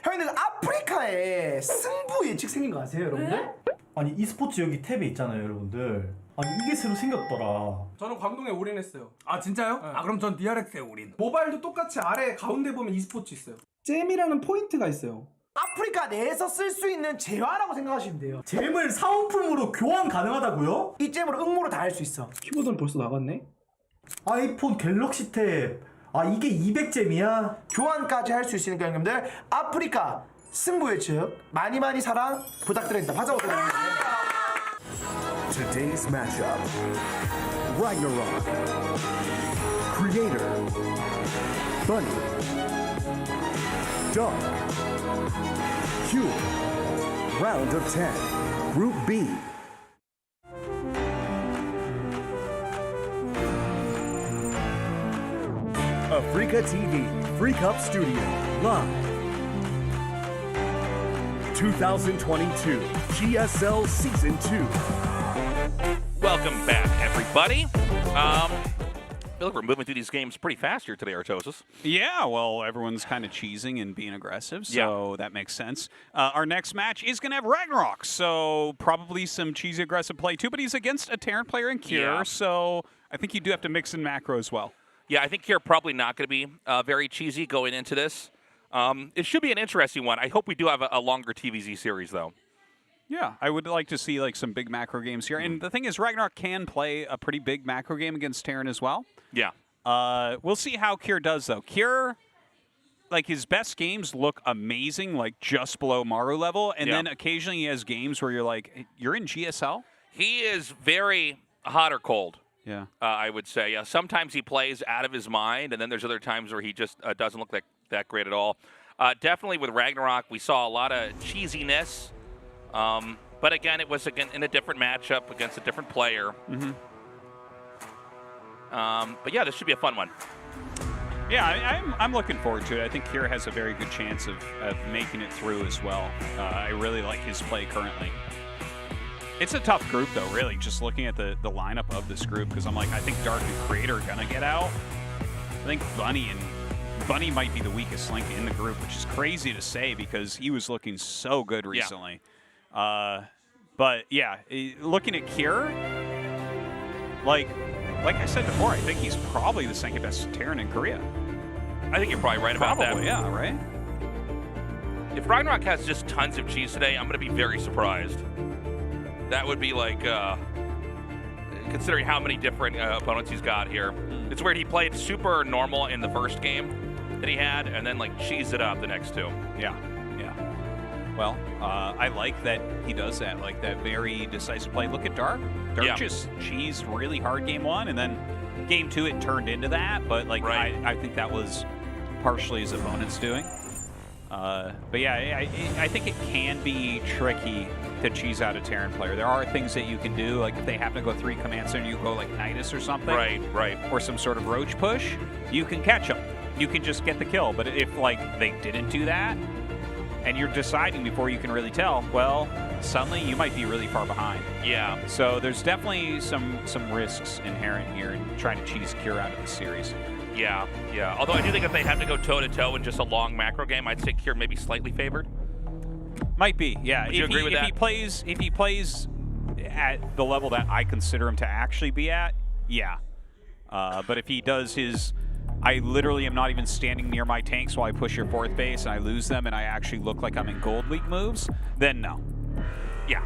형님들 아프리카에 승부 예측 생긴 거 아세요, 여러분들? 아니 e스포츠 여기 탭에 있잖아요, 여러분들. 아니 이게 새로 생겼더라. 저는 광동에 올인했어요. 아 진짜요? 네. 아 그럼 전 DRX에 올인. 모바일도 똑같이 아래 가운데 보면 e스포츠 있어요. 잼이라는 포인트가 있어요. 아프리카 내에서 쓸 수 있는 재화라고 생각하시면 돼요. 잼을 사은품으로 교환 가능하다고요? 이 잼으로 응모를 다 할 수 있어. 키보드는 벌써 나갔네? 아이폰 갤럭시 탭. 아 이게 200잼이야? 교환까지 할 수 있으니까 형님들 아프리카 승부 예측 많이 많이 사랑 부탁드립니다. 화장부터 드립니다. Today's matchup RagnaroK Creator Bunny Dark Q Round of 10 Group B Africa TV Freak Up Studio Live 2022 GSL Season 2 Welcome back, everybody. I feel like we're moving through these games pretty fast here today, Artosis. Yeah, well, everyone's kind of cheesing and being aggressive, so that makes sense. Our next match is going to have RagnaroK, so probably some cheesy aggressive play too, but he's against a Terran player in Kier, so I think you do have to mix in macro as well. Yeah, I think Kier probably not going to be very cheesy going into this. It should be an interesting one. I hope we do have a longer TVZ series, though. Yeah, I would like to see like some big macro games here. And the thing is, RagnaroK can play a pretty big macro game against Terran as well. Yeah. We'll see how Kier does, though. Kier, like his best games look amazing, like just below Maru level. And then occasionally he has games where you're like, hey, you're in GSL? He is very hot or cold. Yeah. I would say. Yeah. Sometimes he plays out of his mind, and then there's other times where he just doesn't look that great at all. Definitely with RagnaroK, we saw a lot of cheesiness. But again, it was in a different matchup against a different player. But yeah, this should be a fun one. Yeah, I'm looking forward to it. I think Kier has a very good chance of making it through as well. I really like his play currently. It's a tough group, though, really, just looking at the lineup of this group, because I'm like, I think Dark and Creator are going to get out. I think Bunny might be the weakest link in the group, which is crazy to say because he was looking so good recently. But yeah, looking at Kier, like I said before, I think he's probably the second best Terran in Korea. I think you're probably right about that. Yeah, right? If RagnaroK has just tons of cheese today, I'm going to be very surprised. That would be like, considering how many different opponents he's got here. It's weird, he played super normal in the first game that he had, and then like cheesed it up the next two. Yeah. Well, I like that he does that, like that very decisive play. Look at Dark. Dark just cheesed really hard game 1, and then game 2 it turned into that. But like I think that was partially his opponent's doing. But yeah, I think it can be tricky to cheese out a Terran player. There are things that you can do, like if they happen to go 3 command center, you go like Nidus or something. Right. Or some sort of roach push, you can catch them. You can just get the kill. But if like they didn't do that, and you're deciding before you can really tell, well, suddenly you might be really far behind. Yeah. So there's definitely some risks inherent here in trying to cheese Cure out of the series. Yeah. Although I do think if they have to go toe-to-toe in just a long macro game, I'd say Cure may be slightly favored. Might be, yeah. Would you agree with that? If he plays at the level that I consider him to actually be at, yeah. But if he does his, I literally am not even standing near my tanks while I push your 4th base and I lose them and I actually look like I'm in Gold League moves, then no. Yeah.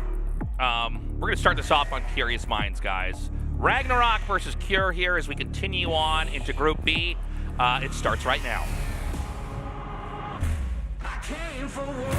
We're going to start this off on Curious Minds, guys. RagnaroK versus Cure here as we continue on into Group B. It starts right now. I came for war.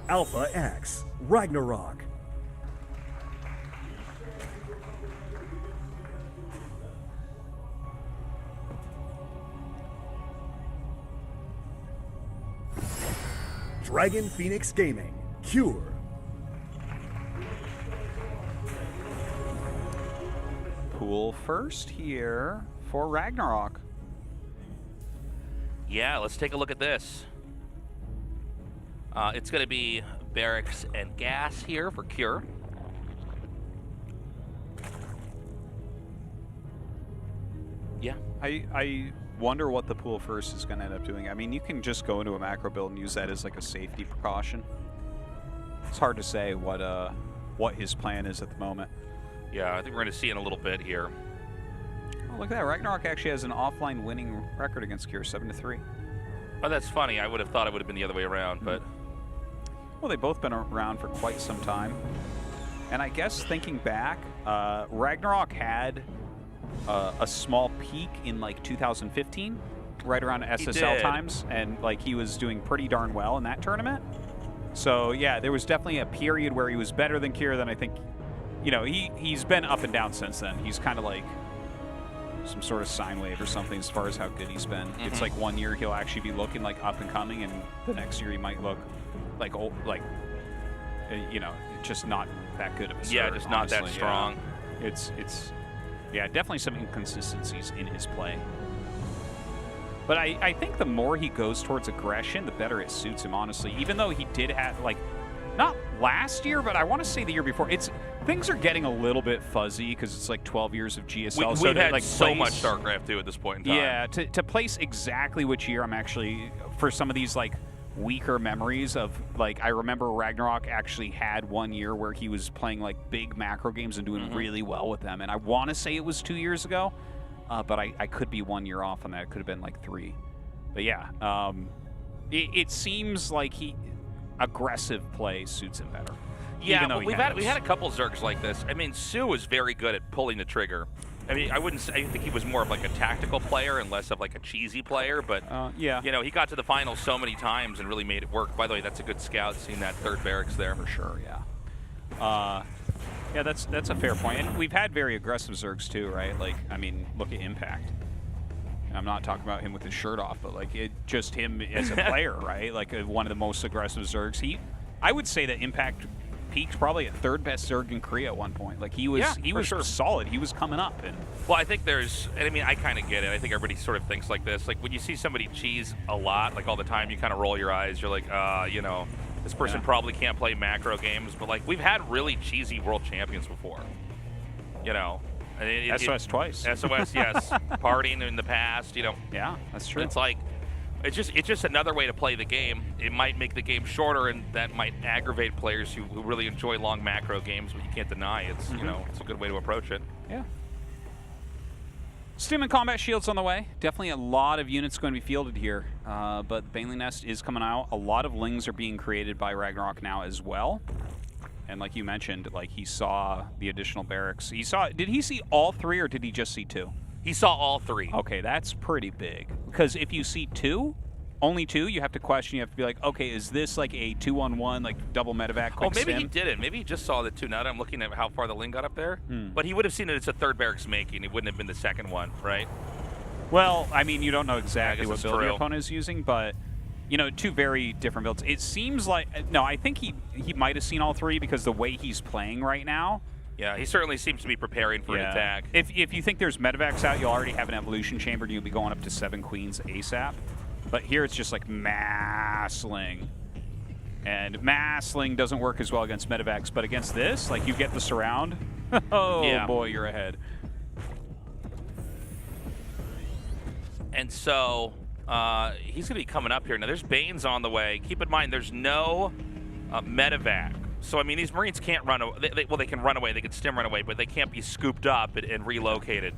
Alpha X, RagnaroK. Dragon Phoenix Gaming, Cure. Pool first here for RagnaroK. Yeah, let's take a look at this. It's going to be Barracks and Gas here for Cure. Yeah. I wonder what the pool first is going to end up doing. I mean, you can just go into a macro build and use that as like a safety precaution. It's hard to say what his plan is at the moment. Yeah, I think we're going to see in a little bit here. Oh, look at that. RagnaroK actually has an offline winning record against Cure, 7-3. Oh, that's funny. I would have thought it would have been the other way around, but... Well, they've both been around for quite some time. And I guess thinking back, RagnaroK had a small peak in like 2015, right around SSL times, and like he was doing pretty darn well in that tournament. So yeah, there was definitely a period where he was better than Cure. Then I think, you know, he's been up and down since then. He's kind of like some sort of sine wave or something as far as how good he's been. It's like one year he'll actually be looking like up and coming, and the next year he might look like old, like you know, just not that good of a serve. Yeah, just not honestly. that strong. Yeah. It's yeah, definitely some inconsistencies in his play. But I think the more he goes towards aggression, the better it suits him, honestly. Even though he did have, like, not last year, but I want to say the year before. Things are getting a little bit fuzzy because it's like 12 years of GSL. We've had like so much StarCraft 2 at this point in time. Yeah, to place exactly which year I'm actually, for some of these, like, weaker memories of, like, I remember RagnaroK actually had one year where he was playing, like, big macro games and doing really well with them. And I want to say it was 2 years ago. But I could be 1 year off on that. It could have been like 3. But yeah, it seems like aggressive play suits him better. Yeah, but we had a couple Zergs like this. I mean, Sue was very good at pulling the trigger. I mean, I think he was more of like a tactical player and less of like a cheesy player. But yeah, you know, he got to the finals so many times and really made it work. By the way, that's a good scout. Seeing that third barracks there for sure. Yeah. Yeah, that's a fair point. And we've had very aggressive Zergs too, right? Like, I mean, look at Impact. And I'm not talking about him with his shirt off, but like just him as a player, right? Like one of the most aggressive Zergs. I would say that Impact peaked probably at third best Zerg in Korea at one point. Like he was solid. He was coming up. And well, I think I mean, I kind of get it. I think everybody sort of thinks like this. Like when you see somebody cheese a lot, like all the time, you kind of roll your eyes. You're like, you know, this person probably can't play macro games, but like we've had really cheesy world champions before, you know. SOS twice. SOS, yes. Partying in the past, you know. Yeah, that's true. It's like it's just another way to play the game. It might make the game shorter, and that might aggravate players who really enjoy long macro games, but you can't deny it's you know, it's a good way to approach it. Yeah. Stim and combat shields on the way. Definitely a lot of units going to be fielded here. But the Baneling Nest is coming out. A lot of lings are being created by RagnaroK now as well. And like you mentioned, like he saw the additional barracks. Did he see all 3 or did he just see 2? He saw all 3. Okay, that's pretty big. Because if you see 2, only 2, you have to question. You have to be like, okay, is this like a 2-on-1, like double medevac? Oh, maybe he didn't. Maybe he just saw the 2. Now that I'm looking at how far the ling got up there. But he would have seen that it's a 3rd barracks making. It wouldn't have been the 2nd one, right? Well, I mean, you don't know exactly what build true. your opponent is using, but, you know, 2 very different builds. It seems like, no, I think he might have seen all 3 because the way he's playing right now. Yeah, he certainly seems to be preparing for an attack. If you think there's medevacs out, you'll already have an evolution chamber and you'll be going up to 7 queens ASAP. But here it's just like massling. And massling doesn't work as well against medevacs, but against this, like you get the surround. Oh boy, you're ahead. And so he's going to be coming up here. Now there's Banes on the way. Keep in mind there's no medevac. So, I mean, these Marines can't run away. Well, they can run away. They can stim run away, but they can't be scooped up and relocated.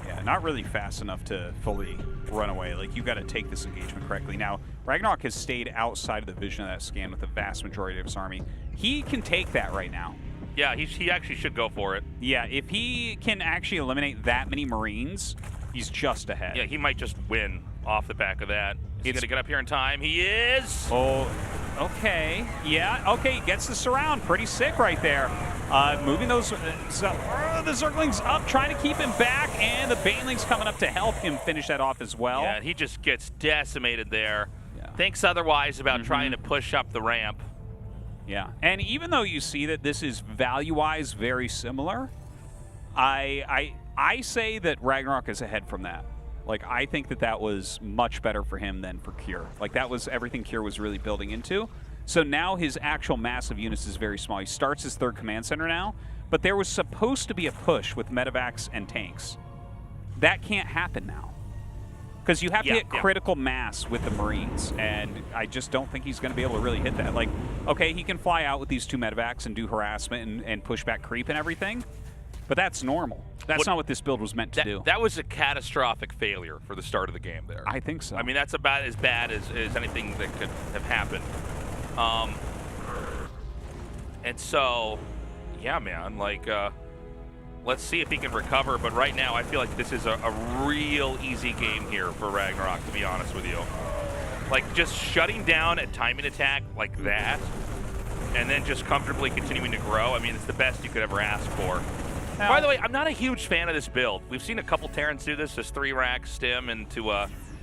Yeah, not really fast enough to fully run away. Like, you've got to take this engagement correctly. Now, RagnaroK has stayed outside of the vision of that scan with the vast majority of his army. He can take that right now. Yeah, he actually should go for it. Yeah, if he can actually eliminate that many Marines, he's just ahead. Yeah, he might just win off the back of that. He's going to get up here in time. He is! Oh, okay. Yeah, okay, he gets the surround. Pretty sick right there. Moving those, the Zerglings up, trying to keep him back, and the Banelings coming up to help him finish that off as well. Yeah, he just gets decimated there. Yeah. Thinks otherwise about trying to push up the ramp. Yeah, and even though you see that this is value-wise very similar, I say that RagnaroK is ahead from that. Like, I think that was much better for him than for Cure. Like, that was everything Cure was really building into. So now his actual mass of units is very small. He starts his 3rd command center now, but there was supposed to be a push with medevacs and tanks. That can't happen now. Because you have to hit critical mass with the Marines, and I just don't think he's going to be able to really hit that. Like, okay, he can fly out with these 2 medevacs and do harassment and push back creep and everything, but that's normal. That's not what this build was meant to do. That was a catastrophic failure for the start of the game there. I think so. I mean, that's about as bad as anything that could have happened. And so, yeah, man, like, let's see if he can recover. But right now, I feel like this is a real easy game here for RagnaroK, to be honest with you. Like, just shutting down a timing attack like that, and then just comfortably continuing to grow, I mean, it's the best you could ever ask for. Now, by the way, I'm not a huge fan of this build. We've seen a couple Terrans do this, 3 rack stim into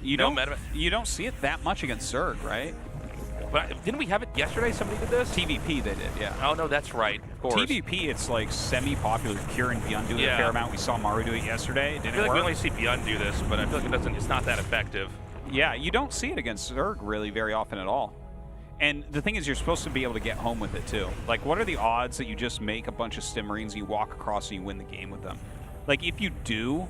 you don't see it that much against Zerg, right? But didn't we have it yesterday? Somebody did this? TVP they did, yeah. Oh, no, that's right, of course. TVP, it's like semi-popular. Cure and Beyond do it a fair amount. We saw Maru do it yesterday. It didn't work. I feel like we only see Beyond do this, but I feel like it's not that effective. Yeah, you don't see it against Zerg really very often at all. And the thing is, you're supposed to be able to get home with it, too. Like, what are the odds that you just make a bunch of Stim Marines, you walk across, and you win the game with them? Like, if you do,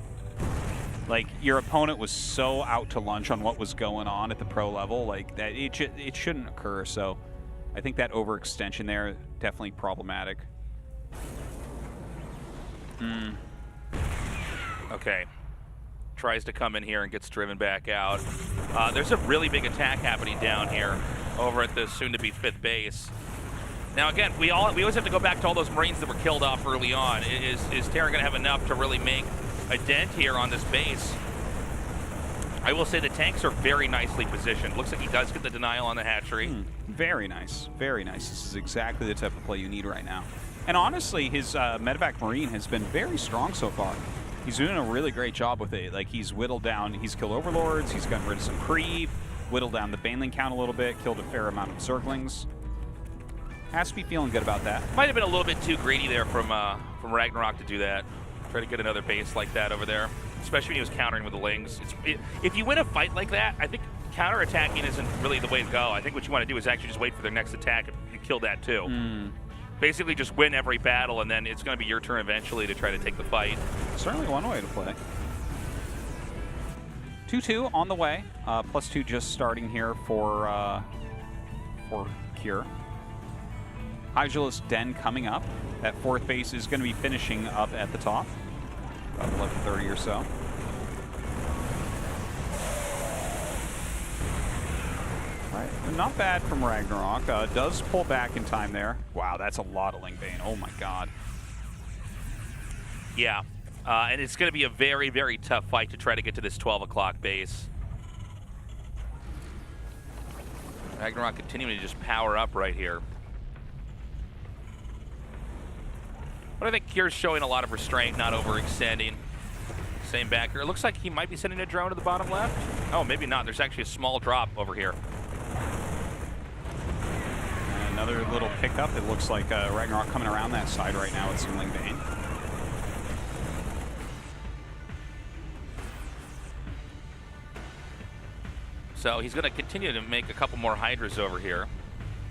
like, your opponent was so out to lunch on what was going on at the pro level, like, that it shouldn't occur. So I think that overextension there, definitely problematic. Okay. Tries to come in here and gets driven back out. There's a really big attack happening down here over at the soon-to-be 5th base. Now, again, we always have to go back to all those Marines that were killed off early on. Is Terran going to have enough to really make a dent here on this base? I will say the tanks are very nicely positioned. Looks like he does get the denial on the hatchery. Very nice. Very nice. This is exactly the type of play you need right now. And honestly, his medevac Marine has been very strong so far. He's doing a really great job with it. Like, he's whittled down, he's killed overlords, he's gotten rid of some creep, whittled down the Baneling count a little bit, killed a fair amount of Zerglings. Has to be feeling good about that. Might have been a little bit too greedy there from RagnaroK to do that. Try to get another base like that over there, especially when he was countering with the Lings. If you win a fight like that, I think counterattacking isn't really the way to go. I think what you want to do is actually just wait for their next attack and kill that too. Basically just win every battle, and then it's going to be your turn eventually to try to take the fight. Certainly one way to play. 2-2 on the way. +2 just starting here for Cure. Hydralis Den coming up. That 4th base is going to be finishing up at the top. About 11:30 or so. Right, not bad from RagnaroK. Does pull back in time there. Wow, that's a lot of Ling Bane. Oh my god. Yeah, and it's going to be a very, very tough fight to try to get to this 12 o'clock base. RagnaroK continuing to just power up right here. But I think Kier's showing a lot of restraint, not overextending. Same backer. It looks like he might be sending a drone to the bottom left. Oh, maybe not. There's actually a small drop over here. And another little pickup. It looks like RagnaroK coming around that side right now with some Ling Bane. So he's going to continue to make a couple more Hydras over here.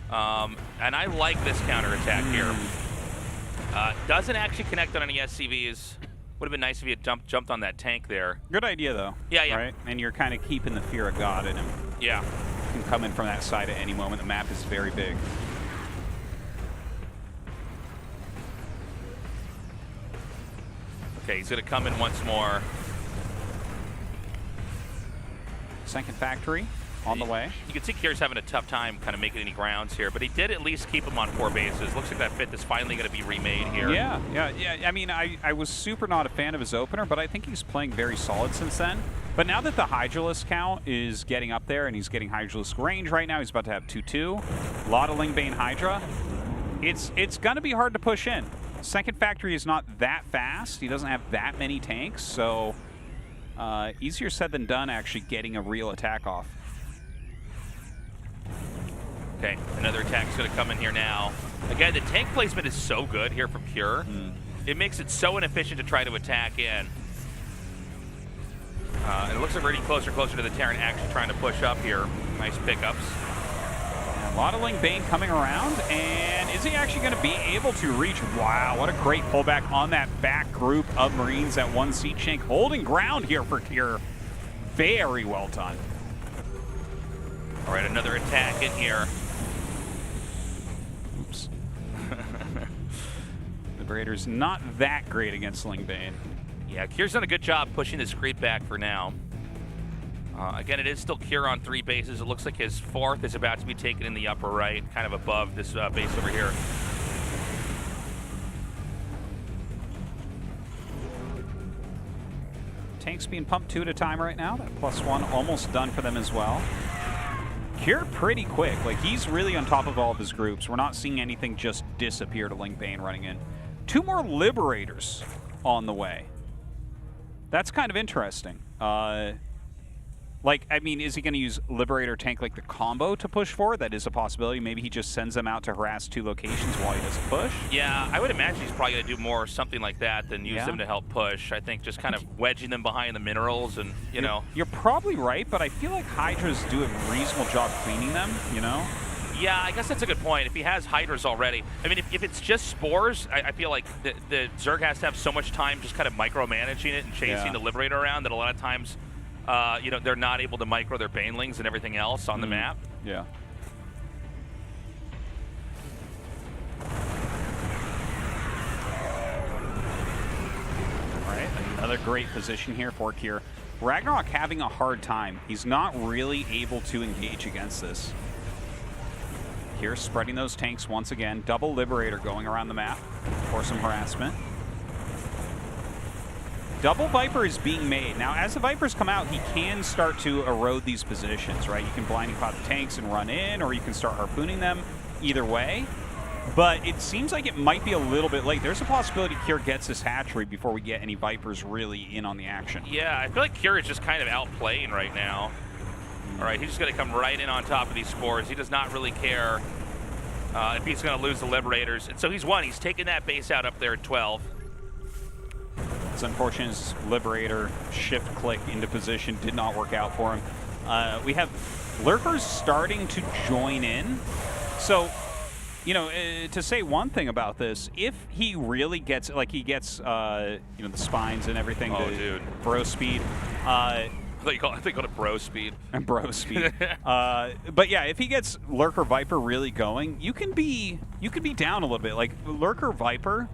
And I like this counterattack here. Doesn't actually connect on any SCVs. Would have been nice if he had jumped on that tank there. Good idea, though. Yeah, yeah. Right? And you're kind of keeping the fear of God in him. Yeah. He can come in from that side at any moment. The map is very big. Okay, he's going to come in once more. Second factory on the way. You can see Kier's having a tough time kind of making any grounds here, but he did at least keep him on 4 bases. Looks like that fit is finally going to be remade here. Yeah. I mean, I was super not a fan of his opener, but I think he's playing very solid since then. But now that the Hydralisk count is getting up there and he's getting Hydralisk range right now, he's about to have 2-2. A lot of Ling Bane Hydra. It's going to be hard to push in. Second factory is not that fast. He doesn't have that many tanks, so easier said than done actually getting a real attack off. Okay, another attack's going to come in here now. Again, the tank placement is so good here from Kier. It makes it so inefficient to try to attack in. And it looks like we're getting closer and closer to the Terran actually trying to push up here. Nice pickups. A lot of Ling Bane coming around, and is he actually going to be able to reach? Wow, what a great pullback on that back group of Marines at 1 Siege Tank, holding ground here for Kier. Very well done. All right, another attack in here. Oops. Liberator's not that great against Ling Bane. Yeah, Kier's done a good job pushing this creep back for now. Again, it is still Kier on 3 bases. It looks like his 4th is about to be taken in the upper right, kind of above this base over here. Tanks being pumped 2 at a time right now. That +1 almost done for them as well. Kier pretty quick. Like, he's really on top of all of his groups. We're not seeing anything just disappear to Ling Bane running in. 2 more Liberators on the way. That's kind of interesting. Like, I mean, is he going to use Liberator tank like the combo to push forward? That is a possibility. Maybe he just sends them out to harass 2 locations while he does a push. Yeah, I would imagine he's probably going to do more something like that than use them to help push. I think just kind of wedging them behind the minerals and, you know. You're probably right, but I feel like Hydras do a reasonable job cleaning them, you know? Yeah, I guess that's a good point. If he has Hydras already. I mean, if it's just spores, I feel like the Zerg has to have so much time just kind of micromanaging it and chasing the Liberator around that a lot of times you know, they're not able to micro their Banelings and everything else on the map. Yeah. All right, another great position here for Kier. RagnaroK having a hard time. He's not really able to engage against this. Kier spreading those tanks once again. Double Liberator going around the map for some harassment. Double Viper is being made. Now, as the Vipers come out, he can start to erode these positions, right? You can blinding cloud the tanks and run in, or you can start harpooning them. Either way. But it seems like it might be a little bit late. There's a possibility Kier gets this hatchery before we get any Vipers really in on the action. Yeah, I feel like Kier is just kind of outplaying right now. All right, he's just going to come right in on top of these spores. He does not really care if he's going to lose the Liberators. And so he's won. He's taken that base out up there at 12. It's unfortunate his Liberator shift click into position did not work out for him. We have Lurkers starting to join in. So, you know, to say one thing about this, if he really gets, like he gets, you know, the spines and everything, the bro speed. I think they call it bro speed. And bro speed. But yeah, if he gets Lurker Viper really going, you can be down a little bit. Like Lurker Viper,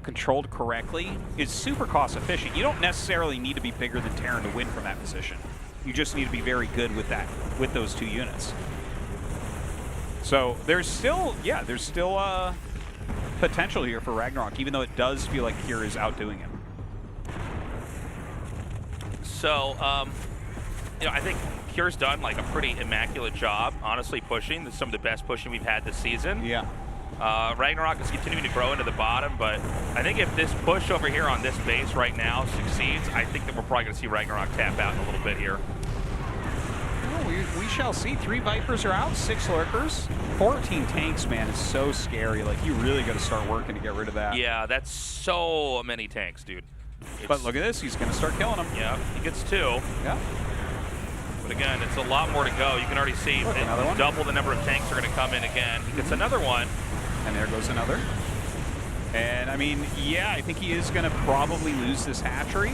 controlled correctly, is super cost efficient. You don't necessarily need to be bigger than Terran to win from that position. You just need to be very good with that, with those 2 units. So there's still potential here for RagnaroK, even though it does feel like Kir is outdoing him. So, I think Kir's done like a pretty immaculate job, honestly, pushing. This is some of the best pushing we've had this season. Yeah. RagnaroK is continuing to grow into the bottom, but I think if this push over here on this base right now succeeds, I think that we're probably going to see RagnaroK tap out in a little bit here. We shall see. 3 Vipers are out, 6 Lurkers. 14 tanks, man, is so scary. Like, you really got to start working to get rid of that. Yeah, that's so many tanks, dude. But look at this. He's going to start killing them. Yeah, he gets 2. Yeah. But again, it's a lot more to go. You can already see double the number of tanks are going to come in again. He gets another one. And there goes another. And, I mean, yeah, I think he is going to probably lose this hatchery.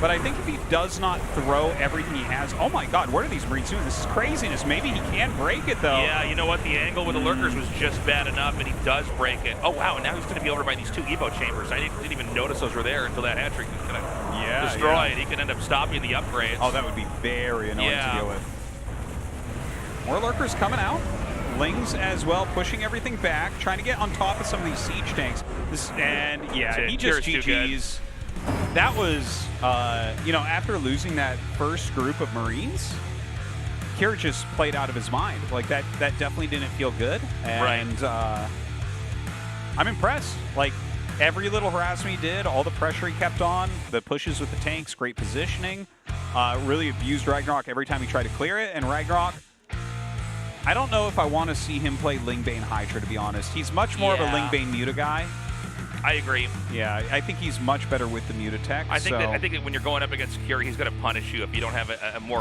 But I think if he does not throw everything he has... Oh, my God, what are these Marines doing? This is craziness. Maybe he can break it, though. Yeah, you know what? The angle with the Lurkers was just bad enough, and he does break it. Oh, wow, and now he's going to be over by these 2 Evo chambers. I didn't even notice those were there until that hatchery was going to destroy it. He can end up stopping the upgrades. Oh, that would be very annoying to deal with. More Lurkers coming out. Lings as well, pushing everything back, trying to get on top of some of these siege tanks. He just GG's. That was, after losing that first group of Marines, Kir just played out of his mind. Like, that definitely didn't feel good. And I'm impressed. Like, every little harassment he did, all the pressure he kept on, the pushes with the tanks, great positioning, really abused RagnaroK every time he tried to clear it. And RagnaroK, I don't know if I want to see him play Lingbane Hydra, to be honest. He's much more of a Lingbane Muta guy. I agree. Yeah, I think he's much better with the Muta tech. I think that when you're going up against Kir, he's going to punish you if you don't have a more,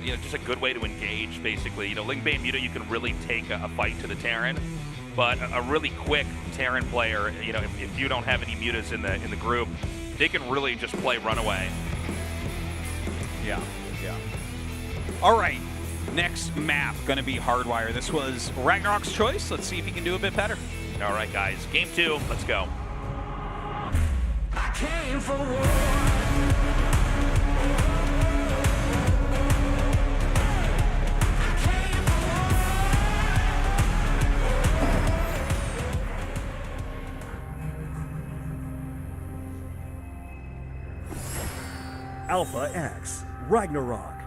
just a good way to engage, basically. Lingbane Muta, you can really take a fight to the Terran, but a really quick Terran player, if you don't have any Mutas in the group, they can really just play runaway. Yeah. All right. Next map going to be Hardwire. This was RagnaroK's choice. Let's see if he can do a bit better. All right, guys. Game 2. Let's go. I came for war. Alpha X, RagnaroK.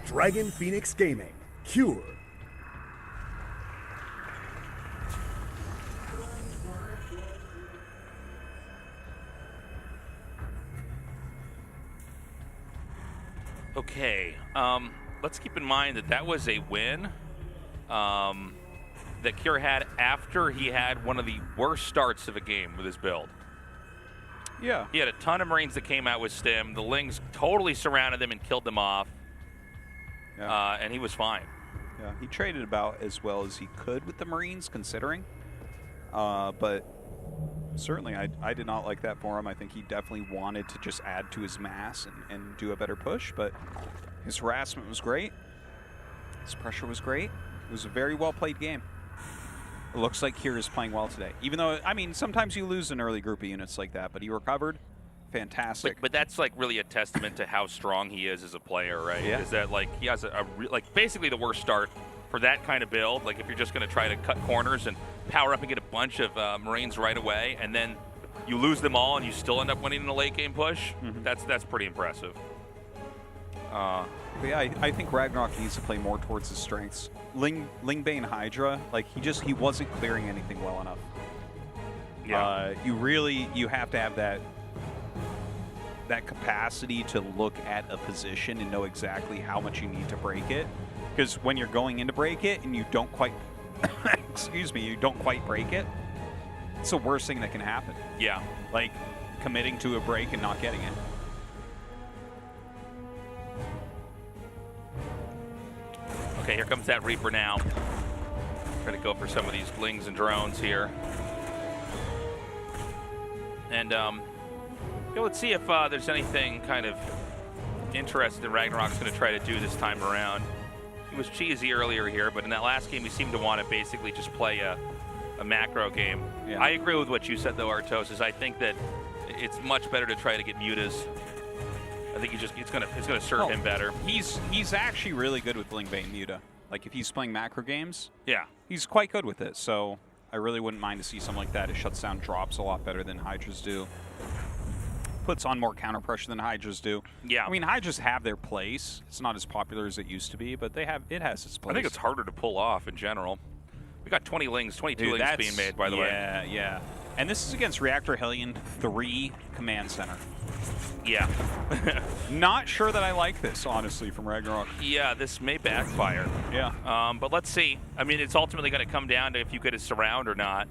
Dragon Phoenix Gaming, Cure. Okay, let's keep in mind that was a win that Kir had after he had one of the worst starts of a game with his build. Yeah. He had a ton of Marines that came out with Stim. The Lings totally surrounded them and killed them off. Yeah. And he was fine. Yeah, he traded about as well as he could with the Marines, considering. But certainly, I did not like that for him. I think he definitely wanted to just add to his mass and do a better push. But his harassment was great. His pressure was great. It was a very well-played game. It looks like Kir is playing well today. Even though, I mean, sometimes you lose an early group of units like that, but he recovered. Fantastic. But that's like really a testament to how strong he is as a player, right? Yeah. Is that like he has basically the worst start for that kind of build. Like if you're just going to try to cut corners and power up and get a bunch of Marines right away, and then you lose them all and you still end up winning in a late game push. That's pretty impressive. But yeah, I think RagnaroK needs to play more towards his strengths. Lingbane Hydra, like he wasn't clearing anything well enough. Yeah. You have to have that capacity to look at a position and know exactly how much you need to break it. Because when you're going in to break it and you don't quite, you don't quite break it, it's the worst thing that can happen. Yeah. Like committing to a break and not getting it. Okay, here comes that Reaper now. Try to go for some of these Lings and drones here. And let's see if there's anything kind of interesting that RagnaroK's going to try to do this time around. He was cheesy earlier here, but in that last game, he seemed to want to basically just play a macro game. Yeah. I agree with what you said, though, Artosis. I think that it's much better to try to get mutas. I think it's gonna serve him better. He's actually really good with Ling Bait Muta. Like if he's playing macro games, yeah, he's quite good with it. So I really wouldn't mind to see something like that. It shuts down drops a lot better than Hydras do. Puts on more counter pressure than Hydras do. Yeah. I mean, Hydras have their place. It's not as popular as it used to be, but it has its place. I think it's harder to pull off in general. We got 22 lings being made, by the way. Yeah, yeah. And this is against Reactor Hellion 3 Command Center. Yeah. Not sure that I like this, honestly, from RagnaroK. Yeah, this may backfire. Yeah. But let's see. I mean, it's ultimately going to come down to if you get a surround or not.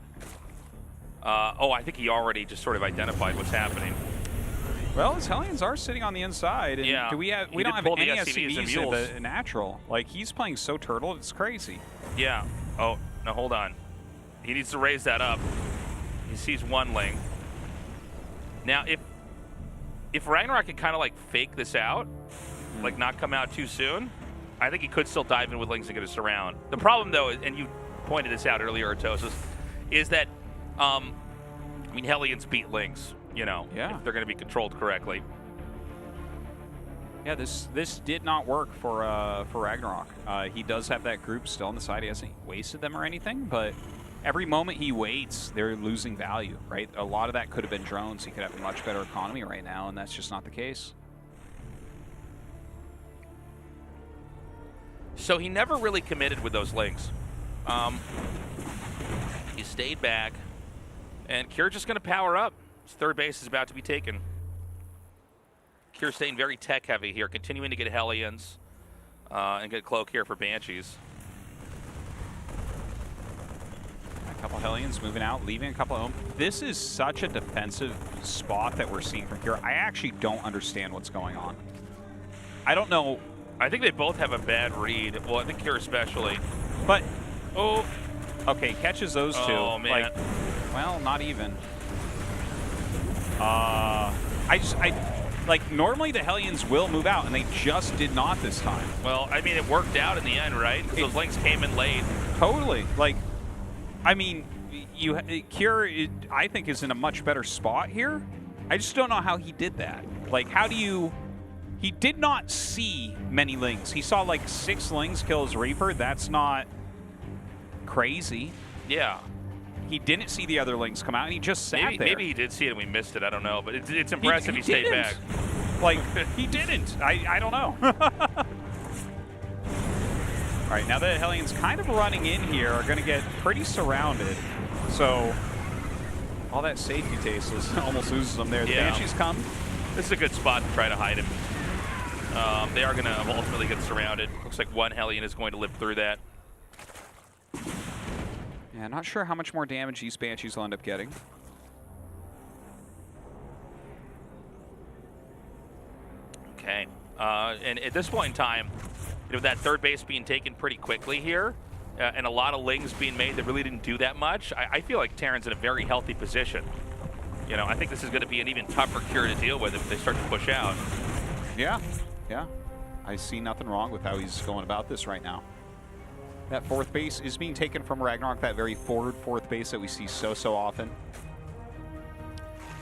I think he already just sort of identified what's happening. Well, his Hellions are sitting on the inside. And yeah. we don't have any SCVs in the natural. Like, he's playing so turtle, it's crazy. Yeah. Oh, no, hold on. He needs to raise that up. He sees one ling. Now, if RagnaroK could kind of like fake this out, like not come out too soon, I think he could still dive in with lings and get a surround. The problem, though, and you pointed this out earlier, Artosis, is that, I mean, Hellions beat lings, you know, if they're going to be controlled correctly. Yeah, this did not work for RagnaroK. He does have that group still on the side. He hasn't wasted them or anything, but every moment he waits, they're losing value, right? A lot of that could have been drones. He could have a much better economy right now, and that's just not the case. So he never really committed with those lings. He stayed back, and Cure just going to power up. His third base is about to be taken. Cure staying very tech-heavy here, continuing to get Hellions and get Cloak here for Banshees. A couple Hellions moving out, leaving a couple home. This is such a defensive spot that we're seeing from Cure. I actually don't understand what's going on. I don't know. I think they both have a bad read. Well, I think Cure especially. But, okay, catches those two. Oh, man. Like, well, not even. Like, normally the Hellions will move out, and they just did not this time. Well, I mean, it worked out in the end, right? Because those lings came in late. Totally. Like, I mean, Cure, I think, is in a much better spot here. I just don't know how he did that. Like, how do you... He did not see many lings. He saw, like, 6 lings kill his Reaper. That's not crazy. Yeah. He didn't see the other lings come out, and he just sat there. Maybe he did see it and we missed it. I don't know. But it's impressive he stayed back. Like, he didn't. I don't know. All right, now the Hellions kind of running in here are going to get pretty surrounded. So all that safety tasteless almost loses them there. The Banshees come. This is a good spot to try to hide him. They are going to ultimately get surrounded. Looks like one Hellion is going to live through that. Yeah, not sure how much more damage these Banshees will end up getting. Okay. And at this point in time, you know, that third base being taken pretty quickly here, and a lot of lings being made that really didn't do that much, I feel like Terran's in a very healthy position. You know, I think this is going to be an even tougher Cure to deal with if they start to push out. Yeah, yeah. I see nothing wrong with how he's going about this right now. That fourth base is being taken from RagnaroK, that very forward fourth base that we see so often.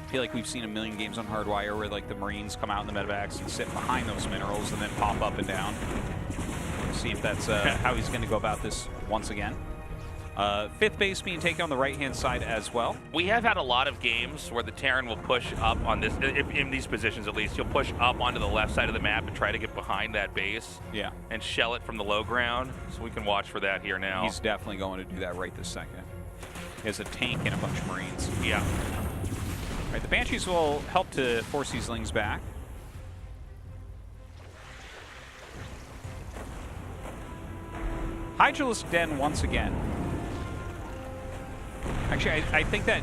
I feel like we've seen a million games on Hardwire where like the Marines come out in the medevacs and sit behind those minerals and then pop up and down. Let's see if that's how he's going to go about this once again. Fifth base being taken on the right-hand side as well. We have had a lot of games where the Terran will push up on this, in these positions at least, you'll push up onto the left side of the map and try to get behind that base. Yeah. And shell it from the low ground. So we can watch for that here now. He's definitely going to do that right this second. He has a tank and a bunch of Marines. Yeah. All right, the Banshees will help to force these lings back. Hydralisk Den once again. Actually, I think that...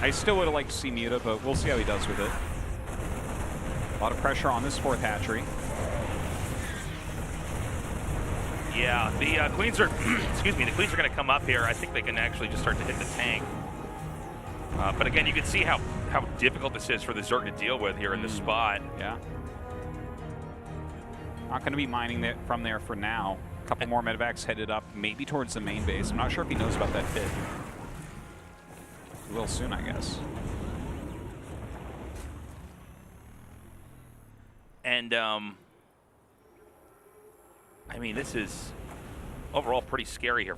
I still would have liked to see Muta, but we'll see how he does with it. A lot of pressure on this fourth hatchery. Yeah, the Queens are... excuse me, the Queens are going to come up here. I think they can actually just start to hit the tank. But again, you can see how difficult this is for the Zerg to deal with here in this spot. Yeah. Not going to be mining it from there for now. A couple more medevacs headed up, maybe towards the main base. I'm not sure if he knows about that pit. He will soon, I guess. And, I mean, this is overall pretty scary here.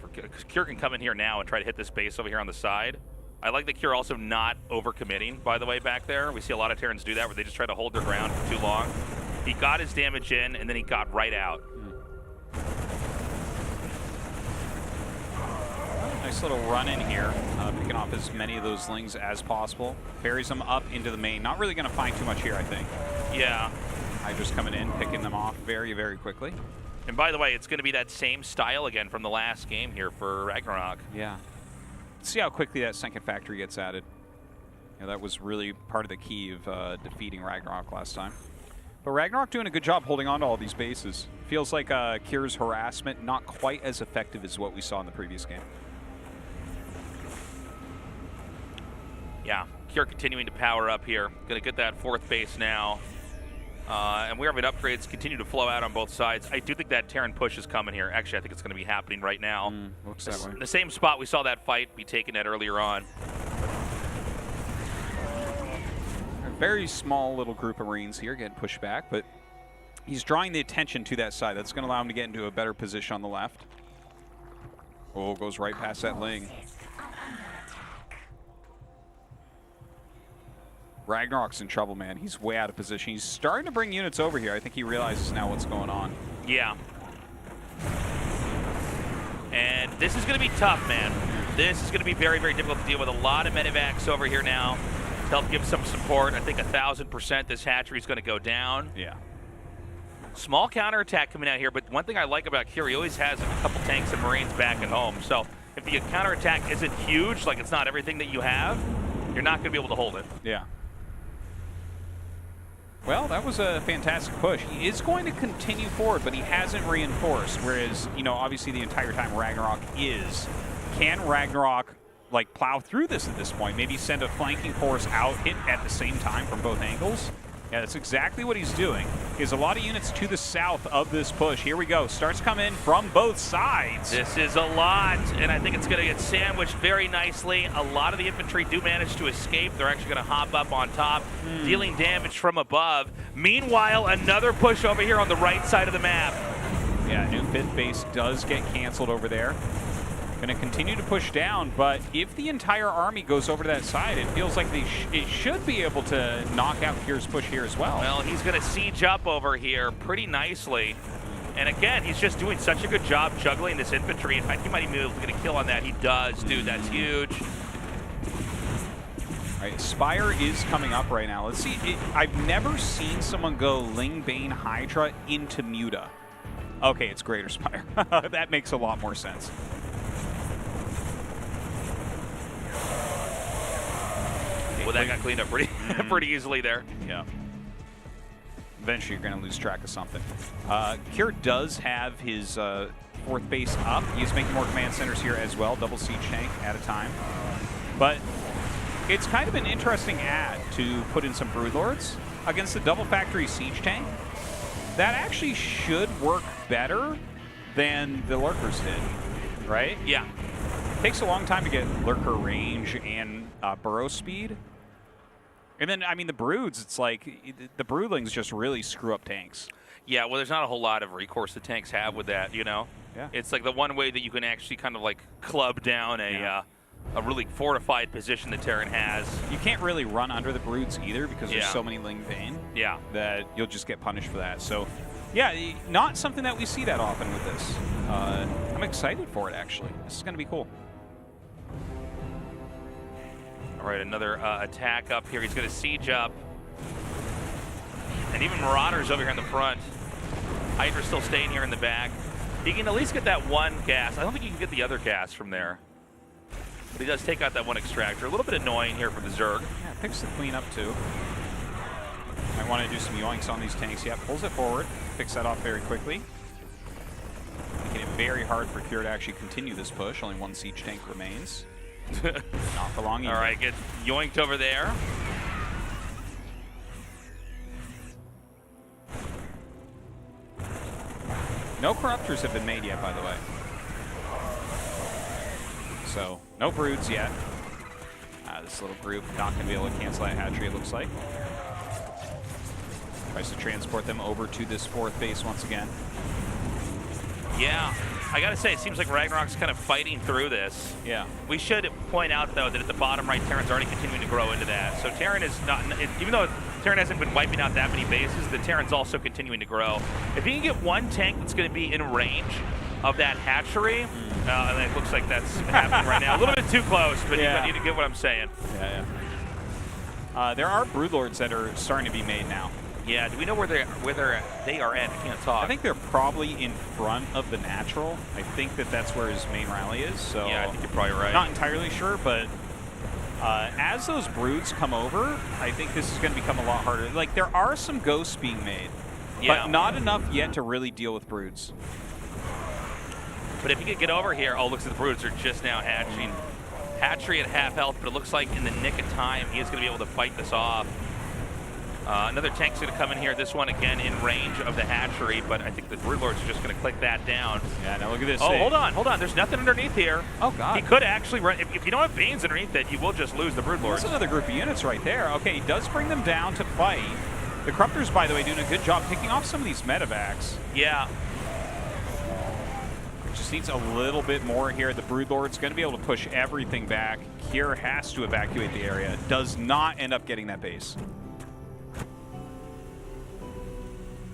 Cure can come in here now and try to hit this base over here on the side. I like that Cure also not overcommitting, by the way, back there. We see a lot of Terrans do that where they just try to hold their ground for too long. He got his damage in, and then he got right out. Nice little run in here, picking off as many of those Lings as possible. Ferries them up into the main. Not really going to find too much here, I think. Yeah. Hydra's coming in, picking them off very, very quickly. And by the way, it's going to be that same style again from the last game here for RagnaroK. Yeah. Let's see how quickly that second factory gets added. Yeah, that was really part of the key of defeating RagnaroK last time. But RagnaroK doing a good job holding on to all these bases. Feels like Cure's harassment not quite as effective as what we saw in the previous game. Yeah, Cure continuing to power up here. Going to get that fourth base now. And we have upgrades continue to flow out on both sides. I do think that Terran push is coming here. Actually, I think it's going to be happening right now. Looks that way. The same spot we saw that fight be taken at earlier on. A very small little group of Marines here getting pushed back, but he's drawing the attention to that side. That's going to allow him to get into a better position on the left. Oh, goes right past that Ling. RagnaroK's in trouble, man. He's way out of position. He's starting to bring units over here. I think he realizes now what's going on. Yeah. And this is going to be tough, man. This is going to be very, very difficult to deal with. A lot of medevacs over here now to help give some support. I think 1,000% this hatchery is going to go down. Yeah. Small counterattack coming out here, but one thing I like about Cure, he always has a couple tanks and Marines back at home. So if the counterattack isn't huge, like it's not everything that you have, you're not going to be able to hold it. Yeah. Well, that was a fantastic push. He is going to continue forward, but he hasn't reinforced, whereas, you know, obviously the entire time RagnaroK is. Can RagnaroK, like, plow through this at this point? Maybe send a flanking force out, hit at the same time from both angles? Yeah, that's exactly what he's doing. He has a lot of units to the south of this push. Here we go. Starts coming in from both sides. This is a lot, and I think it's going to get sandwiched very nicely. A lot of the infantry do manage to escape. They're actually going to hop up on top, dealing damage from above. Meanwhile, another push over here on the right side of the map. Yeah, new 5th base does get canceled over there. Going to continue to push down, but if the entire army goes over to that side, it feels like it should be able to knock out Cure's push here as well. Well, he's going to siege up over here pretty nicely. And again, he's just doing such a good job juggling this infantry. In fact, he might even be able to get a kill on that. He does, dude. That's huge. All right, Spire is coming up right now. Let's see. I've never seen someone go Ling, Bane, Hydra into Muta. Okay, it's Greater Spire. That makes a lot more sense. Well, that got cleaned up pretty easily there. Yeah. Eventually, you're going to lose track of something. Cure does have his 4th base up. He's making more command centers here as well, double siege tank at a time. But it's kind of an interesting ad to put in some Broodlords against the double factory siege tank. That actually should work better than the Lurkers did, right? Yeah. Takes a long time to get Lurker range and burrow speed. And then, I mean, the Broods, it's like the Broodlings just really screw up tanks. Yeah, well, there's not a whole lot of recourse the tanks have with that, you know? Yeah. It's like the one way that you can actually kind of like club down a really fortified position the Terran has. You can't really run under the Broods either because there's so many Ling Bane that you'll just get punished for that. So, yeah, not something that we see that often with this. I'm excited for it, actually. This is going to be cool. All right, another attack up here. He's going to siege up. And even Marauders over here in the front. Hydra's still staying here in the back. He can at least get that one gas. I don't think he can get the other gas from there. But he does take out that one extractor. A little bit annoying here for the Zerg. Yeah, picks the queen up too. Might want to do some yoinks on these tanks. Yeah, pulls it forward. Picks that off very quickly. Making it very hard for Cure to actually continue this push. Only one siege tank remains. Not for long either. All right, get yoinked over there. No Corruptors have been made yet, by the way. So, no Broods yet. This little group not going to be able to cancel that hatchery, it looks like. Tries to transport them over to this 4th base once again. Yeah, I gotta say, it seems like RagnaroK's kind of fighting through this. Yeah. We should point out, though, that at the bottom right, Terran's already continuing to grow into that. So Terran is not, even though Terran hasn't been wiping out that many bases, the Terran's also continuing to grow. If he can get one tank that's going to be in range of that hatchery, and it looks like that's happening right now. A little bit too close, but you need to get what I'm saying. There are Broodlords that are starting to be made now. Yeah, do we know where they are at? I can't talk. I think they're probably in front of the natural. I think that's where his main rally is. So yeah, I think you're probably right. Not entirely sure, but as those broods come over, I think this is going to become a lot harder. Like, there are some ghosts being made, but not enough yet to really deal with broods. But if he could get over here, oh, looks like the broods are just now hatching. Hatchery at half health, but it looks like in the nick of time, he is going to be able to fight this off. Another tank's going to come in here. This one, again, in range of the hatchery, but I think the Broodlords are just going to click that down. Yeah, now look at this. Oh, hold on. There's nothing underneath here. Oh, God. He could actually run. If you don't have Veins underneath it, you will just lose the Broodlords. That's another group of units right there. Okay, he does bring them down to fight. The Corruptors, by the way, doing a good job picking off some of these medevacs. Yeah. Just needs a little bit more here. The Broodlord's going to be able to push everything back. Kier has to evacuate the area. Does not end up getting that base.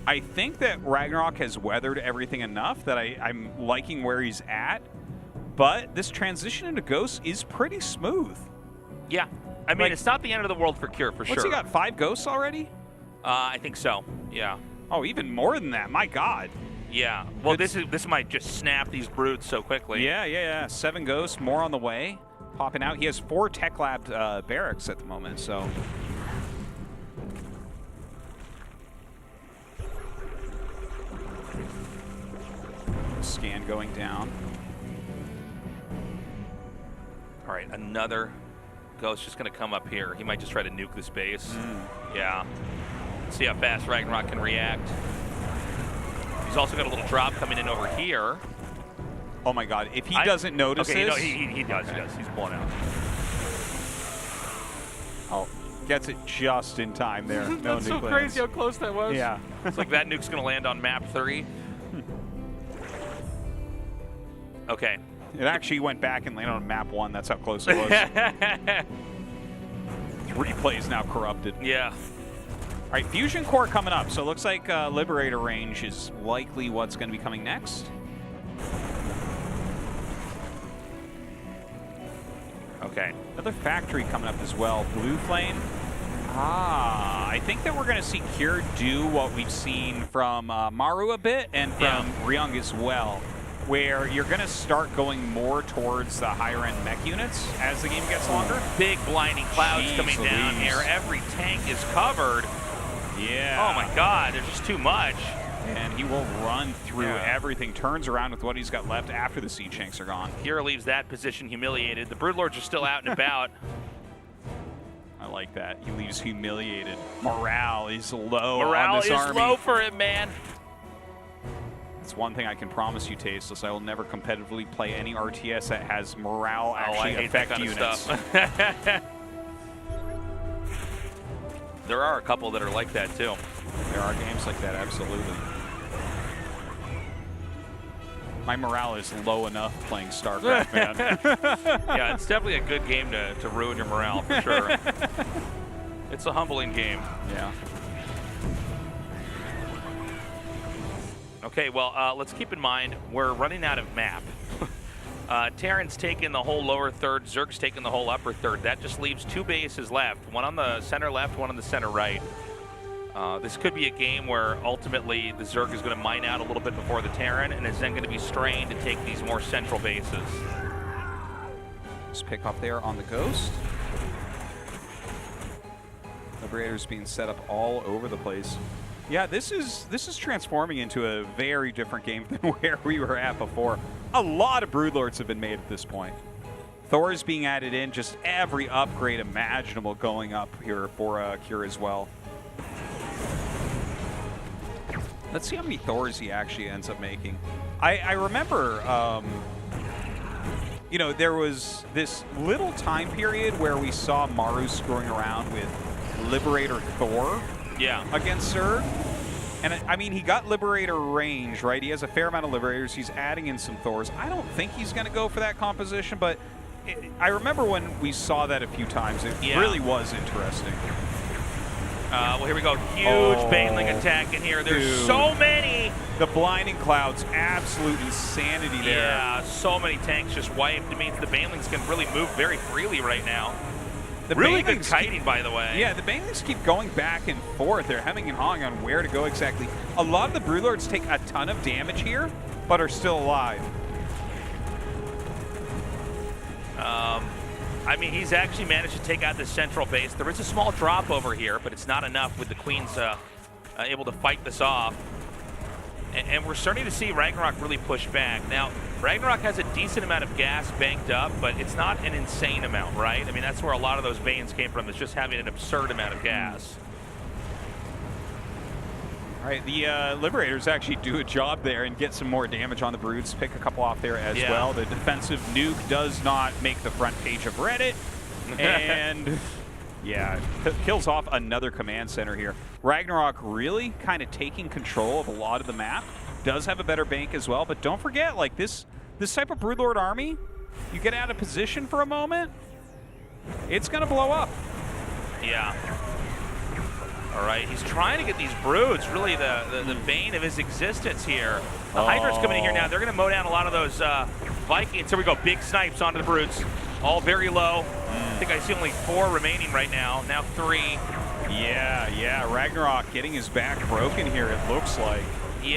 I think that RagnaroK has weathered everything enough that I'm liking where he's at, but this transition into Ghosts is pretty smooth. Yeah. I mean, it's not the end of the world for Kier, for sure. What's he got, 5 Ghosts already? I think so, yeah. Oh, even more than that, my God. Yeah, well, this might just snap these broods so quickly. Yeah. 7 Ghosts, more on the way, popping out. He has 4 Tech Lab barracks at the moment, so... Scan going down. All right, another Ghost just going to come up here. He might just try to nuke this base. Yeah. Let's see how fast RagnaroK can react. He's also got a little drop coming in over here. Oh my God! If he doesn't notice this, no, he does. He does. He's pulling out. Oh, gets it just in time there. No That's so crazy how close that was. Yeah. It's like that nuke's going to land on map 3. Okay. It actually went back and landed on map 1. That's how close it was. 3 plays now corrupted. Yeah. All right, Fusion Core coming up. So it looks like Liberator range is likely what's going to be coming next. Okay. Another factory coming up as well. Blue Flame. I think that we're going to see Kier do what we've seen from Maru a bit and from Ryung as well, where you're going to start going more towards the higher-end mech units as the game gets longer. Big blinding clouds coming down here. Every tank is covered. Yeah. Oh, my God. There's just too much. And he will run through everything, turns around with what he's got left after the siege tanks are gone. Kier leaves that position humiliated. The Broodlords are still out and about. I like that. He leaves humiliated. Morale is low Morale on this army. is low for him, man. It's one thing I can promise you, Tasteless. I will never competitively play any RTS that has morale actually affect units. There are a couple that are like that, too. There are games like that, absolutely. My morale is low enough playing StarCraft, man. Yeah, it's definitely a good game to ruin your morale, for sure. It's a humbling game. Yeah. Okay, well, let's keep in mind, we're running out of map. Terran's taking the whole lower third, Zerg's taking the whole upper third. That just leaves 2 bases left, one on the center left, one on the center right. This could be a game where ultimately the Zerg is going to mine out a little bit before the Terran and is then going to be strained to take these more central bases. Just pick up there on the Ghost. Liberators being set up all over the place. Yeah, this is transforming into a very different game than where we were at before. A lot of Broodlords have been made at this point. Thor is being added in, just every upgrade imaginable going up here for Kier as well. Let's see how many Thors he actually ends up making. I remember, you know, there was this little time period where we saw Maru screwing around with Liberator Thor against Zerg. And I mean, he got Liberator range, right? He has a fair amount of Liberators. He's adding in some Thors. I don't think he's going to go for that composition, but I remember when we saw that a few times. It really was interesting. Well, here we go. Huge Baneling attack in here. There's so many. The Blinding Cloud's absolute insanity there. Yeah, so many tanks just wiped. It means the Banelings can really move very freely right now. The really good kiting, by the way. Yeah, the Banelings keep going back and forth. They're hemming and hawing on where to go exactly. A lot of the Broodlords take a ton of damage here, but are still alive. I mean, he's actually managed to take out the central base. There is a small drop over here, but it's not enough with the Queens able to fight this off. And we're starting to see RagnaroK really push back. Now, RagnaroK has a decent amount of gas banked up, but it's not an insane amount, right? I mean, that's where a lot of those Banes came from, is just having an absurd amount of gas. All right, the Liberators actually do a job there and get some more damage on the Broods, pick a couple off there as well. The defensive nuke does not make the front page of Reddit, and kills off another command center here. RagnaroK really kind of taking control of a lot of the map. Does have a better bank as well, but don't forget, like this type of Broodlord army, you get out of position for a moment, it's gonna blow up. Yeah. All right, he's trying to get these Broods, really the bane of his existence here. The Hydra's coming in here now. They're going to mow down a lot of those Vikings. Here we go, big snipes onto the Broods. All very low. I think I see only 4 remaining right now. Now 3. Yeah, RagnaroK getting his back broken here, it looks like.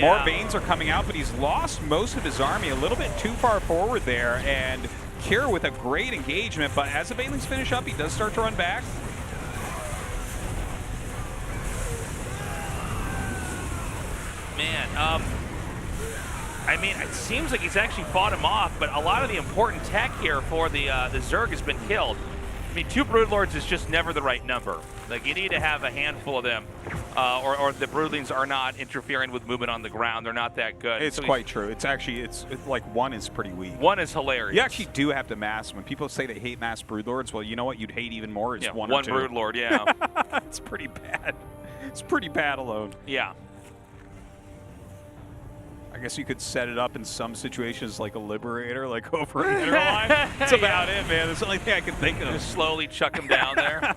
More Banes are coming out, but he's lost most of his army a little bit too far forward there. And Kira with a great engagement, but as the Banelings finish up, he does start to run back. Man, I mean, it seems like he's actually fought him off, but a lot of the important tech here for the Zerg has been killed. I mean, 2 Broodlords is just never the right number. Like, you need to have a handful of them, or the Broodlings are not interfering with movement on the ground. They're not that good. It's quite true. It's actually, it's like 1 is pretty weak. 1 is hilarious. You actually do have to mass. When people say they hate mass Broodlords, well, you know what you'd hate even more is 1 or 2. 1 Broodlord, yeah. It's pretty bad. It's pretty bad alone. Yeah. I guess you could set it up in some situations like a Liberator, like over an inner line. That's about it, man. That's the only thing I can think of. Just slowly chuck him down there.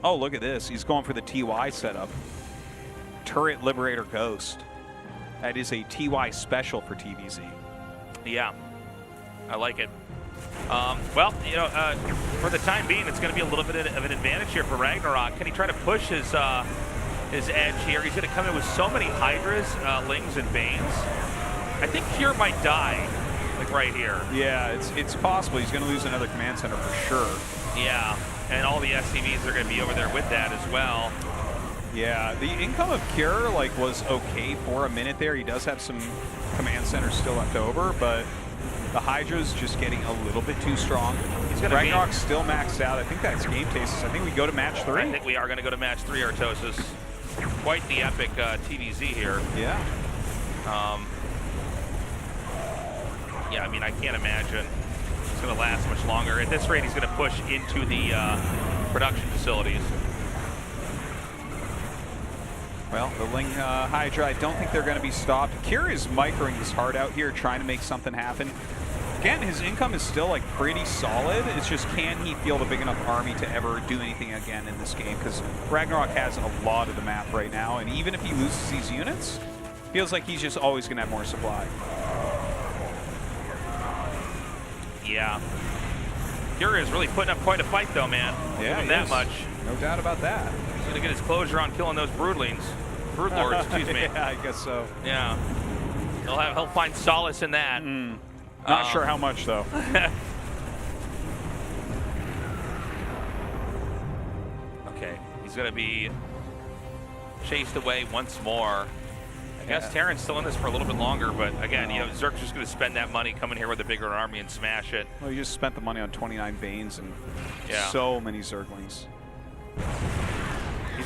Oh, look at this. He's going for the TY setup. Turret Liberator Ghost. That is a TY special for TVZ. Yeah, I like it. Well, you know, for the time being, it's going to be a little bit of an advantage here for RagnaroK. Can he try to push his edge here? He's going to come in with so many Hydras, Lings, and Banes. I think Kira might die, like right here. Yeah, it's possible. He's going to lose another command center for sure. Yeah, and all the SCVs are going to be over there with that as well. Yeah, the income of Kira was okay for a minute there. He does have some command centers still left over, but the Hydra's just getting a little bit too strong. RagnaroK's still maxed out. I think that's game tastes. I think we go to match 3. I think we are going to go to match 3, Artosis. Quite the epic TVZ here. Yeah. Yeah, I mean, I can't imagine it's going to last much longer. At this rate, he's going to push into the production facilities. Well, the Ling Hydra, I don't think they're going to be stopped. Kira is microing his heart out here, trying to make something happen. Again, his income is still pretty solid. It's just, can he field a big enough army to ever do anything again in this game? Because RagnaroK has a lot of the map right now, and even if he loses these units, feels like he's just always going to have more supply. Yeah. Kira is really putting up quite a fight, though, man. Yeah, that much. No doubt about that. He's going to get his closure on killing those Broodlords, excuse me. Yeah, I guess so. Yeah. He'll find solace in that. Not sure how much, though. Okay, he's going to be chased away once more. I guess Terran's still in this for a little bit longer, but again, you know, Zerg's just going to spend that money coming here with a bigger army and smash it. Well, you just spent the money on 29 Banes and so many Zerglings.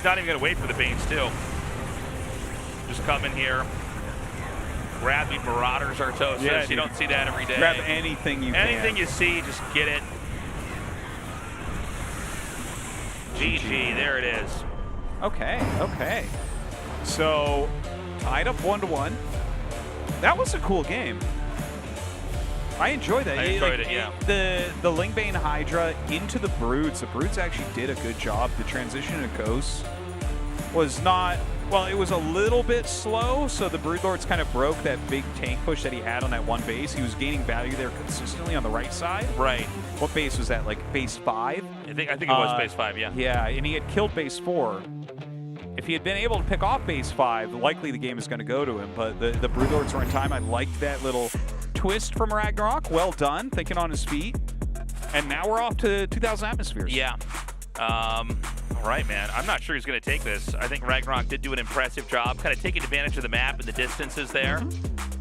He's not even going to wait for the base, too. Just come in here. Grab the Marauders Artosis. Yeah, you don't see that every day. Grab anything you can. Anything you see, just get it. GG, there it is. Okay, okay. So, tied up 1-1. That was a cool game. I enjoyed that. I enjoyed it, yeah. The Lingbane Hydra into the Broods. The Broods actually did a good job. The transition to Ghosts was not, well, it was a little bit slow, so the Broodlords kind of broke that big tank push that he had on that one base. He was gaining value there consistently on the right side. Right. What base was that, like base 5? I think it was base 5, yeah. Yeah, and he had killed base 4. If he had been able to pick off base 5, likely the game is going to go to him, but the Broodlords were in time. I liked that little twist from RagnaroK. Well done, thinking on his feet. And now we're off to 2,000 atmospheres. Yeah. All right, man. I'm not sure he's going to take this. I think RagnaroK did do an impressive job, kind of taking advantage of the map and the distances there.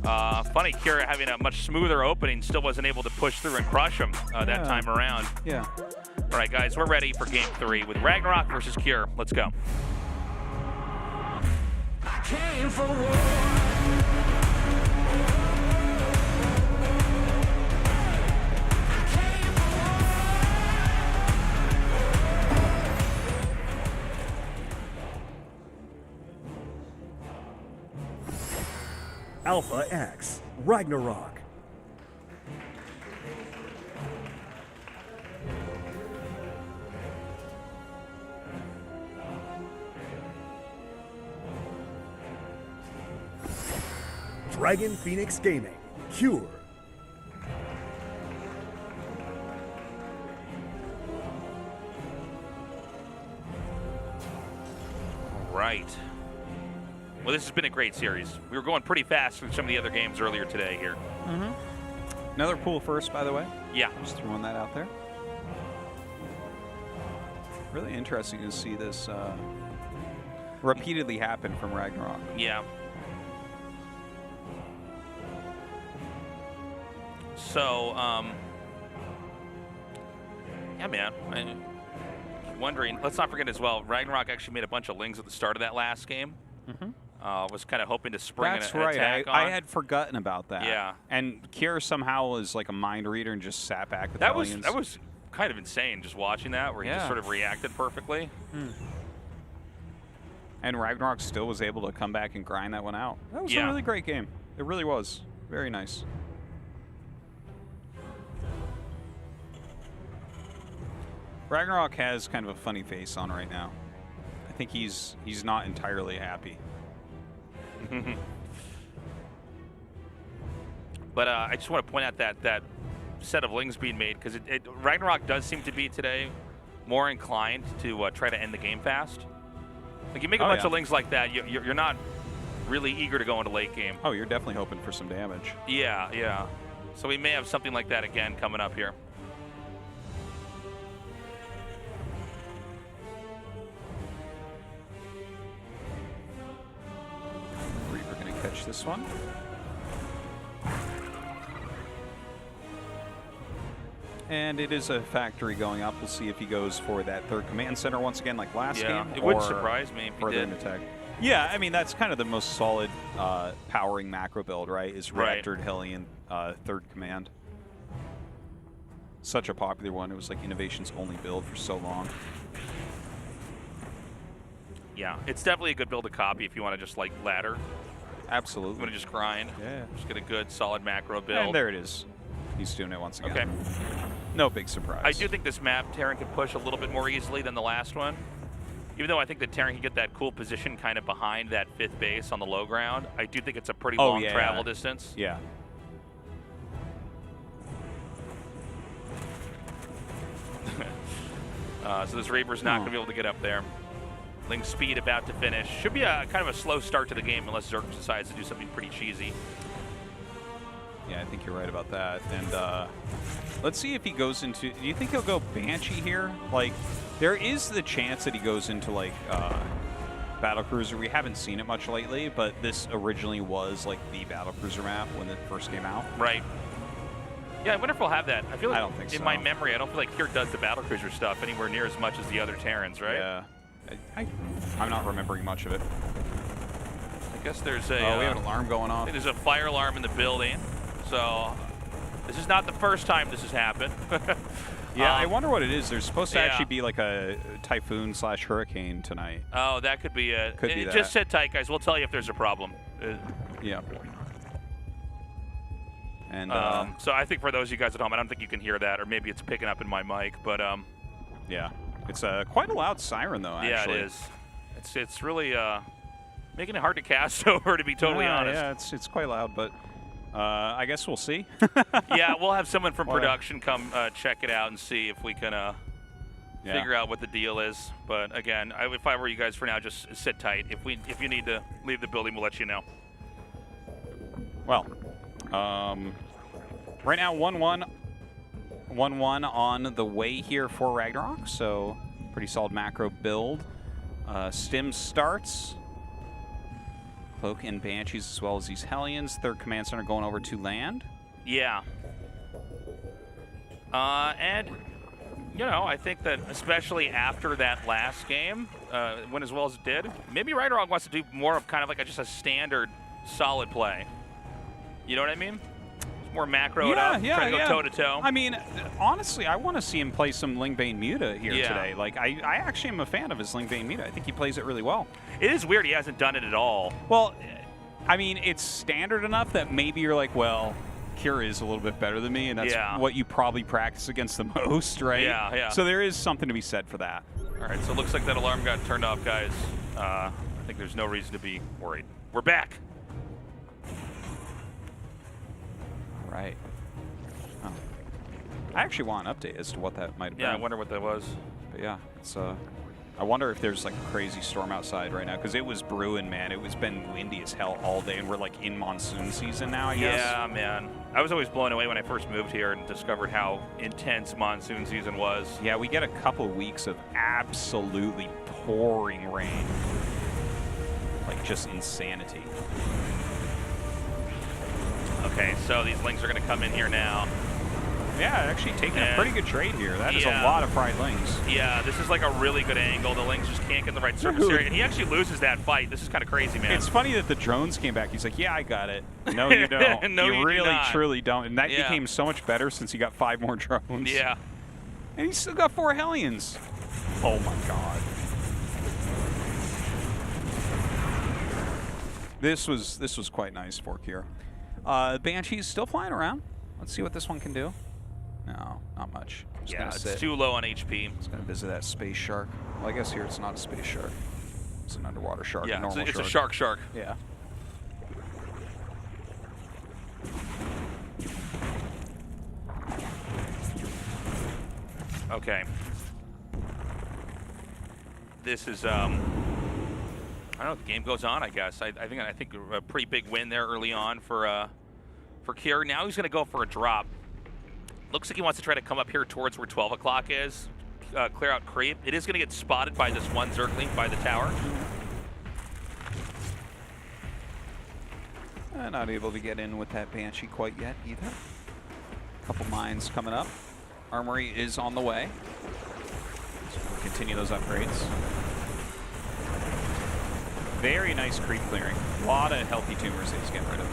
Funny, Kira having a much smoother opening still wasn't able to push through and crush him that time around. Yeah. All right, guys, we're ready for Game 3 with RagnaroK versus Cure. Let's go. Came for war. Alpha X, RagnaroK. Dragon Phoenix Gaming, Cure. All right. Well, this has been a great series. We were going pretty fast through some of the other games earlier today here. Another pool first, by the way. Yeah. Just throwing that out there. Really interesting to see this repeatedly happen from RagnaroK. Yeah. So, yeah, man. I was wondering, let's not forget as well, RagnaroK actually made a bunch of lings at the start of that last game. Was kind of hoping to spring an attack on. I had forgotten about that. Yeah. And Kier somehow was like a mind reader and just sat back with that Hellions. That was kind of insane just watching that, where he just sort of reacted perfectly. And RagnaroK still was able to come back and grind that one out. That was a really great game. It really was. Very nice. RagnaroK has kind of a funny face on right now. I think he's not entirely happy. But I just want to point out that set of lings being made, because RagnaroK does seem to be today more inclined to try to end the game fast. Like, you make a bunch of lings like that, you're not really eager to go into late game. Oh, you're definitely hoping for some damage. Yeah, yeah. So we may have something like that again coming up here. Reaper going to catch this one. And it is a factory going up. We'll see if he goes for that third command center once again, like last game. It wouldn't surprise me if he did. Attack. Yeah, I mean, that's kind of the most solid powering macro build, right? Is Reactored Hellion third command. Such a popular one. It was like Innovation's only build for so long. Yeah, it's definitely a good build to copy if you want to just like ladder. Absolutely. You want to just grind. Yeah. Just get a good solid macro build. And there it is. He's doing it once again. Okay. No big surprise. I do think this map Terran could push a little bit more easily than the last one. Even though I think that Terran can get that cool position kind of behind that fifth base on the low ground, I do think it's a pretty long travel distance. Yeah. So this Reaper's not going to be able to get up there. Ling speed about to finish. Should be a kind of a slow start to the game unless Zerg decides to do something pretty cheesy. Yeah, I think you're right about that. And let's see if he goes into... Do you think he'll go Banshee here? Like, there is the chance that he goes into, like, Battlecruiser. We haven't seen it much lately, but this originally was, like, the Battlecruiser map when it first came out. Right. Yeah, I wonder if we'll have that. I feel like I don't think in so. my memory, I don't feel like Kier does the Battlecruiser stuff anywhere near as much as the other Terrans, right? Yeah. I'm not remembering much of it. I guess there's a... we have an alarm going off. There's a fire alarm in the building. So this is not the first time this has happened. Yeah, I wonder what it is. There's supposed to actually be like a typhoon / hurricane tonight. Oh, that could be it. Could be that. Just sit tight, guys. We'll tell you if there's a problem. Yeah. And so I think for those of you guys at home, I don't think you can hear that, or maybe it's picking up in my mic, but yeah, it's quite a loud siren though. Actually. Yeah, it is. It's really making it hard to cast over, to be totally honest. Yeah, it's quite loud, but I guess we'll see. Yeah, we'll have someone from production come check it out and see if we can figure out what the deal is. But again, if I were you guys for now, just sit tight. If you need to leave the building, we'll let you know. Well, right now 1-1 on the way here for RagnaroK, so pretty solid macro build. Stim starts. Cloak and Banshees as well as these Hellions. Third command center going over to land. Yeah. And, you know, I think that especially after that last game, went as well as it did, maybe RagnaroK wants to do more of kind of like just a standard solid play. You know what I mean? More macro up, trying to go toe-to-toe. I mean, honestly, I want to see him play some Lingbane Muta here today. Like, I actually am a fan of his Lingbane Muta. I think he plays it really well. It is weird he hasn't done it at all. Well, I mean, it's standard enough that maybe you're like, well, Kira is a little bit better than me, and that's what you probably practice against the most, right? Yeah, yeah. So there is something to be said for that. All right, so it looks like that alarm got turned off, guys. I think there's no reason to be worried. We're back. Right. Oh. I actually want an update as to what that might have been. Yeah, I wonder what that was. But yeah, it's I wonder if there's like a crazy storm outside right now, because it was brewing, man. It was been windy as hell all day, and we're like in monsoon season now, I guess. Yeah, man. I was always blown away when I first moved here and discovered how intense monsoon season was. Yeah, we get a couple of weeks of absolutely pouring rain. Like just insanity. Okay, so these lings are going to come in here now. Yeah, actually taking a pretty good trade here. That is a lot of fried lings. Yeah, this is like a really good angle. The lings just can't get the right surface area, and he actually loses that fight. This is kind of crazy, man. It's funny that the drones came back. He's like, yeah, I got it. No, you don't. No, you really, do not. truly don't. And that became so much better since he got 5 more drones. Yeah. And he's still got 4 Hellions. Oh, my God. This was quite nice for Kira. Banshee's still flying around. Let's see what this one can do. No, not much. Yeah, it's too low on HP. It's going to visit that space shark. Well, I guess here it's not a space shark. It's an underwater shark. Yeah, a normal it's shark. a shark. Yeah. Okay. This is I don't know. The game goes on, I guess. I think a pretty big win there early on for Kira. Now he's going to go for a drop. Looks like he wants to try to come up here towards where 12 o'clock is, clear out creep. It is going to get spotted by this one Zergling by the tower. Not able to get in with that Banshee quite yet either. Couple mines coming up. Armory is on the way. So we'll continue those upgrades. Very nice creep clearing. A lot of healthy tumors that he's getting rid of.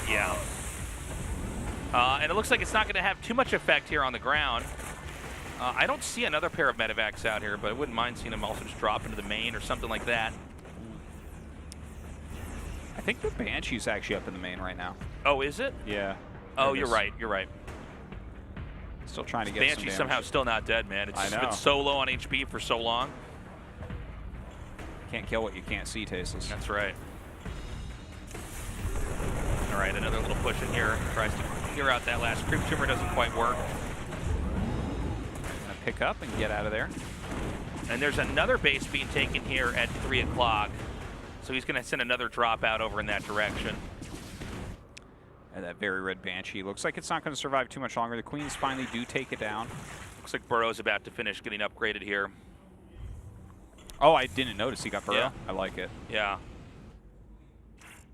Yeah. And it looks like it's not going to have too much effect here on the ground. I don't see another pair of medevacs out here, but I wouldn't mind seeing them also just drop into the main or something like that. I think the Banshee's actually up in the main right now. Oh, is it? Yeah. Oh, you're right. You're right. Still trying to get Banshee some damage. somehow still not dead, man. It's been so low on HP for so long. Can't kill what you can't see, Tasteless. That's right. All right, another little push in here. Tries to clear out that last creep tumor. Doesn't quite work. Gonna pick up and get out of there. And there's another base being taken here at 3 o'clock. So he's going to send another drop out over in that direction. And that very red Banshee looks like it's not going to survive too much longer. The Queens finally do take it down. Looks like Burrow's about to finish getting upgraded here. Oh, I didn't notice he got Burrow. Yeah. I like it. Yeah.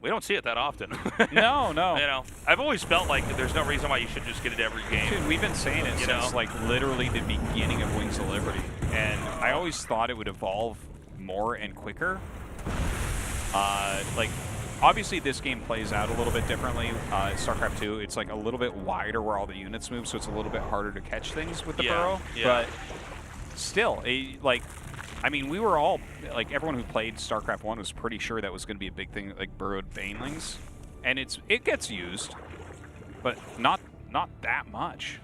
We don't see it that often. No. You know, I've always felt like there's no reason why you should just get it every game. Dude, we've been saying it since like literally the beginning of Wings of Liberty, and I always thought it would evolve more and quicker. Like, obviously this game plays out a little bit differently. StarCraft 2, it's like a little bit wider where all the units move, so it's a little bit harder to catch things with the burrow. But still, like, I mean, we were all, like, everyone who played StarCraft 1 was pretty sure that was going to be a big thing, like burrowed banelings. And it gets used, but not that much.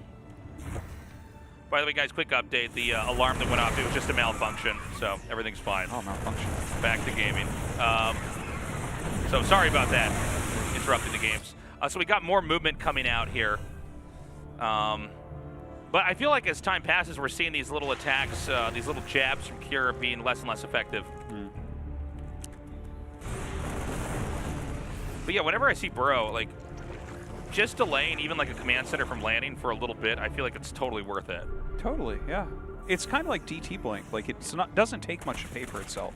By the way, guys, quick update. The alarm that went off, it was just a malfunction, so everything's fine. Oh, malfunction. Back to gaming. So sorry about that, interrupting the games. So we got more movement coming out here. But I feel like as time passes, we're seeing these little attacks, these little jabs from Cure being less and less effective. But yeah, whenever I see Burrow, like, just delaying even like a command center from landing for a little bit, I feel like it's totally worth it. Totally, yeah. It's kind of like DT Blink. Like, it's not doesn't take much to pay for itself.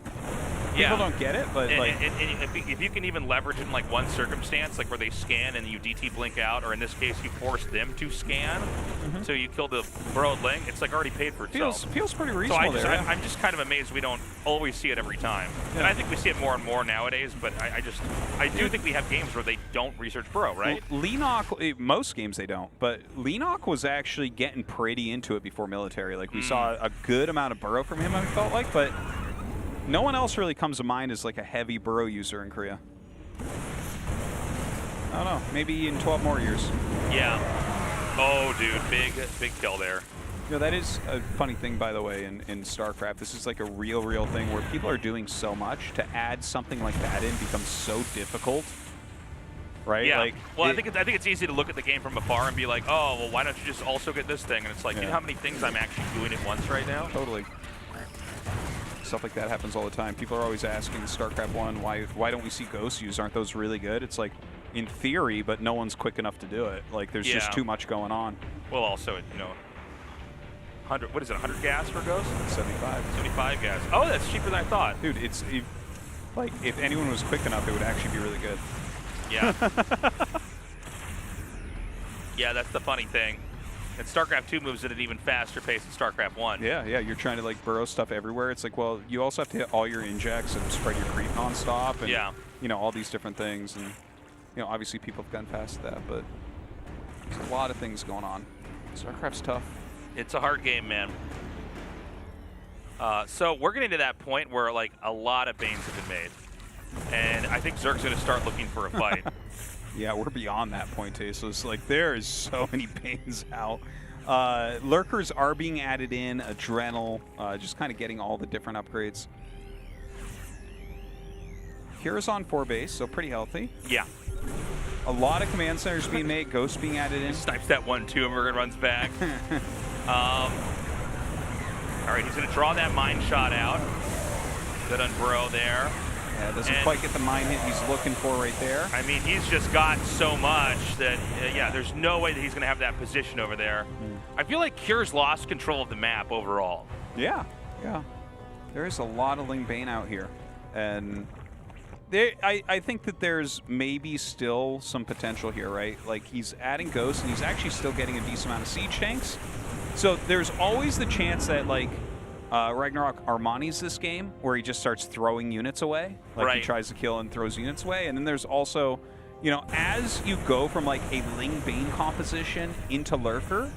People don't get it, but like, if you can even leverage in like one circumstance, like where they scan and you DT Blink out, or in this case you force them to scan, so you kill the burrowed link, it's like already paid for itself. Feels pretty reasonable. So I'm just kind of amazed we don't always see it every time. Yeah. And I think we see it more and more nowadays, but I do think we have games where they don't research burrow, right? Well, Lenok, most games they don't, but Lenok was actually getting pretty into it before military. Like, we saw a good amount of burrow from him, I felt like, but no one else really comes to mind as like a heavy burrow user in Korea. I don't know, maybe in 12 more years. Yeah. Oh, dude, big kill there. You know, that is a funny thing, by the way, in StarCraft. This is like a real thing where people are doing so much. To add something like that in becomes so difficult, right? Yeah. Like, well, I think it's easy to look at the game from afar and be like, oh, well, why don't you just also get this thing? And it's like, you know how many things I'm actually doing at once right now? Totally. Stuff like that happens all the time. People are always asking StarCraft 1, why don't we see ghost use? Aren't those really good? It's like, in theory, but no one's quick enough to do it. Like, there's just too much going on. Well, also, you know, 100, what is it, 100 gas for ghost? 75. 75 gas. Oh, that's cheaper than I thought. Dude, like, if anyone was quick enough, it would actually be really good. Yeah. Yeah, that's the funny thing. And StarCraft 2 moves at an even faster pace than StarCraft 1. Yeah, you're trying to like burrow stuff everywhere. It's like, well, you also have to hit all your injects and spread your creep nonstop, and you know, all these different things. And you know, obviously people have gone past that, but there's a lot of things going on. StarCraft's tough. It's a hard game, man. So we're getting to that point where like a lot of Banes have been made, and I think Zerg's going to start looking for a fight. Yeah, we're beyond that point, too. So it's like there is so many Banes out. Lurkers are being added in, Adrenal, just kind of getting all the different upgrades. Kira's on 4 base, so pretty healthy. Yeah. A lot of command centers being made, Ghost being added in. Snipes that 1-2 and runs back. All right, he's going to draw that mine shot out. Good on Burrow there. Yeah, doesn't quite get the mine hit he's looking for right there. I mean, he's just got so much that, yeah, there's no way that he's going to have that position over there. I feel like Cure's lost control of the map overall. Yeah. There is a lot of Ling Bane out here. And I think that there's maybe still some potential here, right? Like, he's adding Ghosts, and he's actually still getting a decent amount of siege tanks. So there's always the chance that, like, RagnaroK Armani's this game, where he just starts throwing units away. Like, he tries to kill and throws units away. And then there's also, you know, as you go from, like, a Ling Bane composition into Lurker,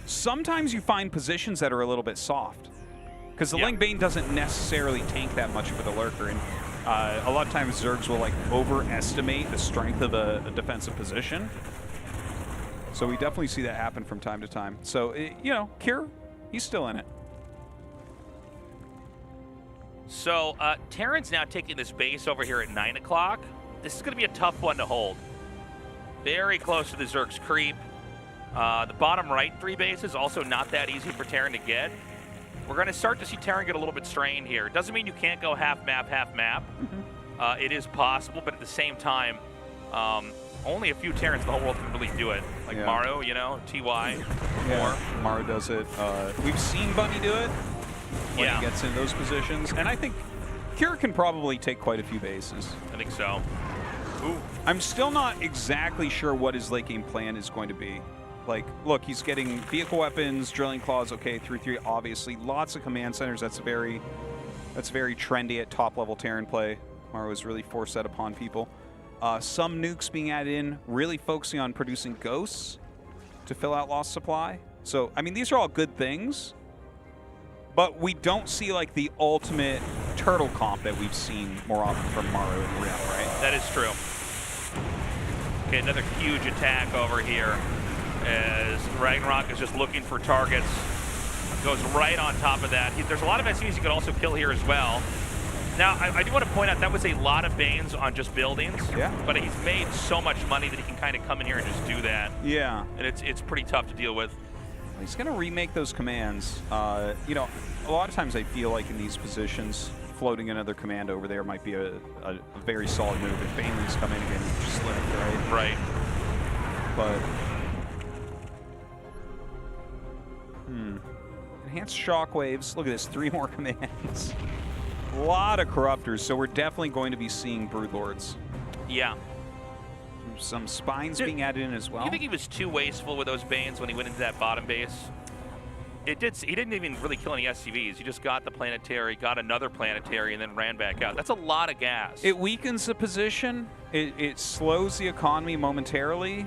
sometimes you find positions that are a little bit soft. Because the Ling Bane doesn't necessarily tank that much for the Lurker. And a lot of times Zergs will, like, overestimate the strength of a defensive position. So we definitely see that happen from time to time. So, you know, Cure, he's still in it. So, Terran's now taking this base over here at 9 o'clock. This is going to be a tough one to hold. Very close to the Zerg's creep. The bottom right 3 bases, also not that easy for Terran to get. We're going to start to see Terran get a little bit strained here. It doesn't mean you can't go half map, half map. It is possible, but at the same time, only a few Terrans in the whole world can really do it. Like Maru, you know, TY. Yeah, Maru does it. We've seen Bunny do it when he gets in those positions. And I think Cure can probably take quite a few bases. I think so. Ooh. I'm still not exactly sure what his late game plan is going to be. Like, look, he's getting vehicle weapons, drilling claws, okay, 3-3, obviously. Lots of command centers. That's very trendy at top level Terran play. Maru has really forced that upon people. Some nukes being added in, really focusing on producing ghosts to fill out lost supply. So, I mean, these are all good things, but we don't see like the ultimate turtle comp that we've seen more often from Maru and Rim, right? That is true. Okay, another huge attack over here as RagnaroK is just looking for targets. Goes right on top of that. There's a lot of SCVs you could also kill here as well. Now, I do want to point out that was a lot of Banes on just buildings. Yeah. But he's made so much money that he can kind of come in here and just do that. Yeah. And it's pretty tough to deal with. He's going to remake those commands. You know, a lot of times I feel like in these positions, floating another command over there might be a very solid move. If Banelings come in again, just let it, right? Right. But... Enhanced shockwaves. Look at this, 3 more commands. A lot of corruptors, so we're definitely going to be seeing Broodlords. Yeah. Some spines being added in as well. You think he was too wasteful with those Banes when he went into that bottom base? He didn't even really kill any SCVs. He just got the planetary, got another planetary, and then ran back out. That's a lot of gas. It weakens the position. It slows the economy momentarily.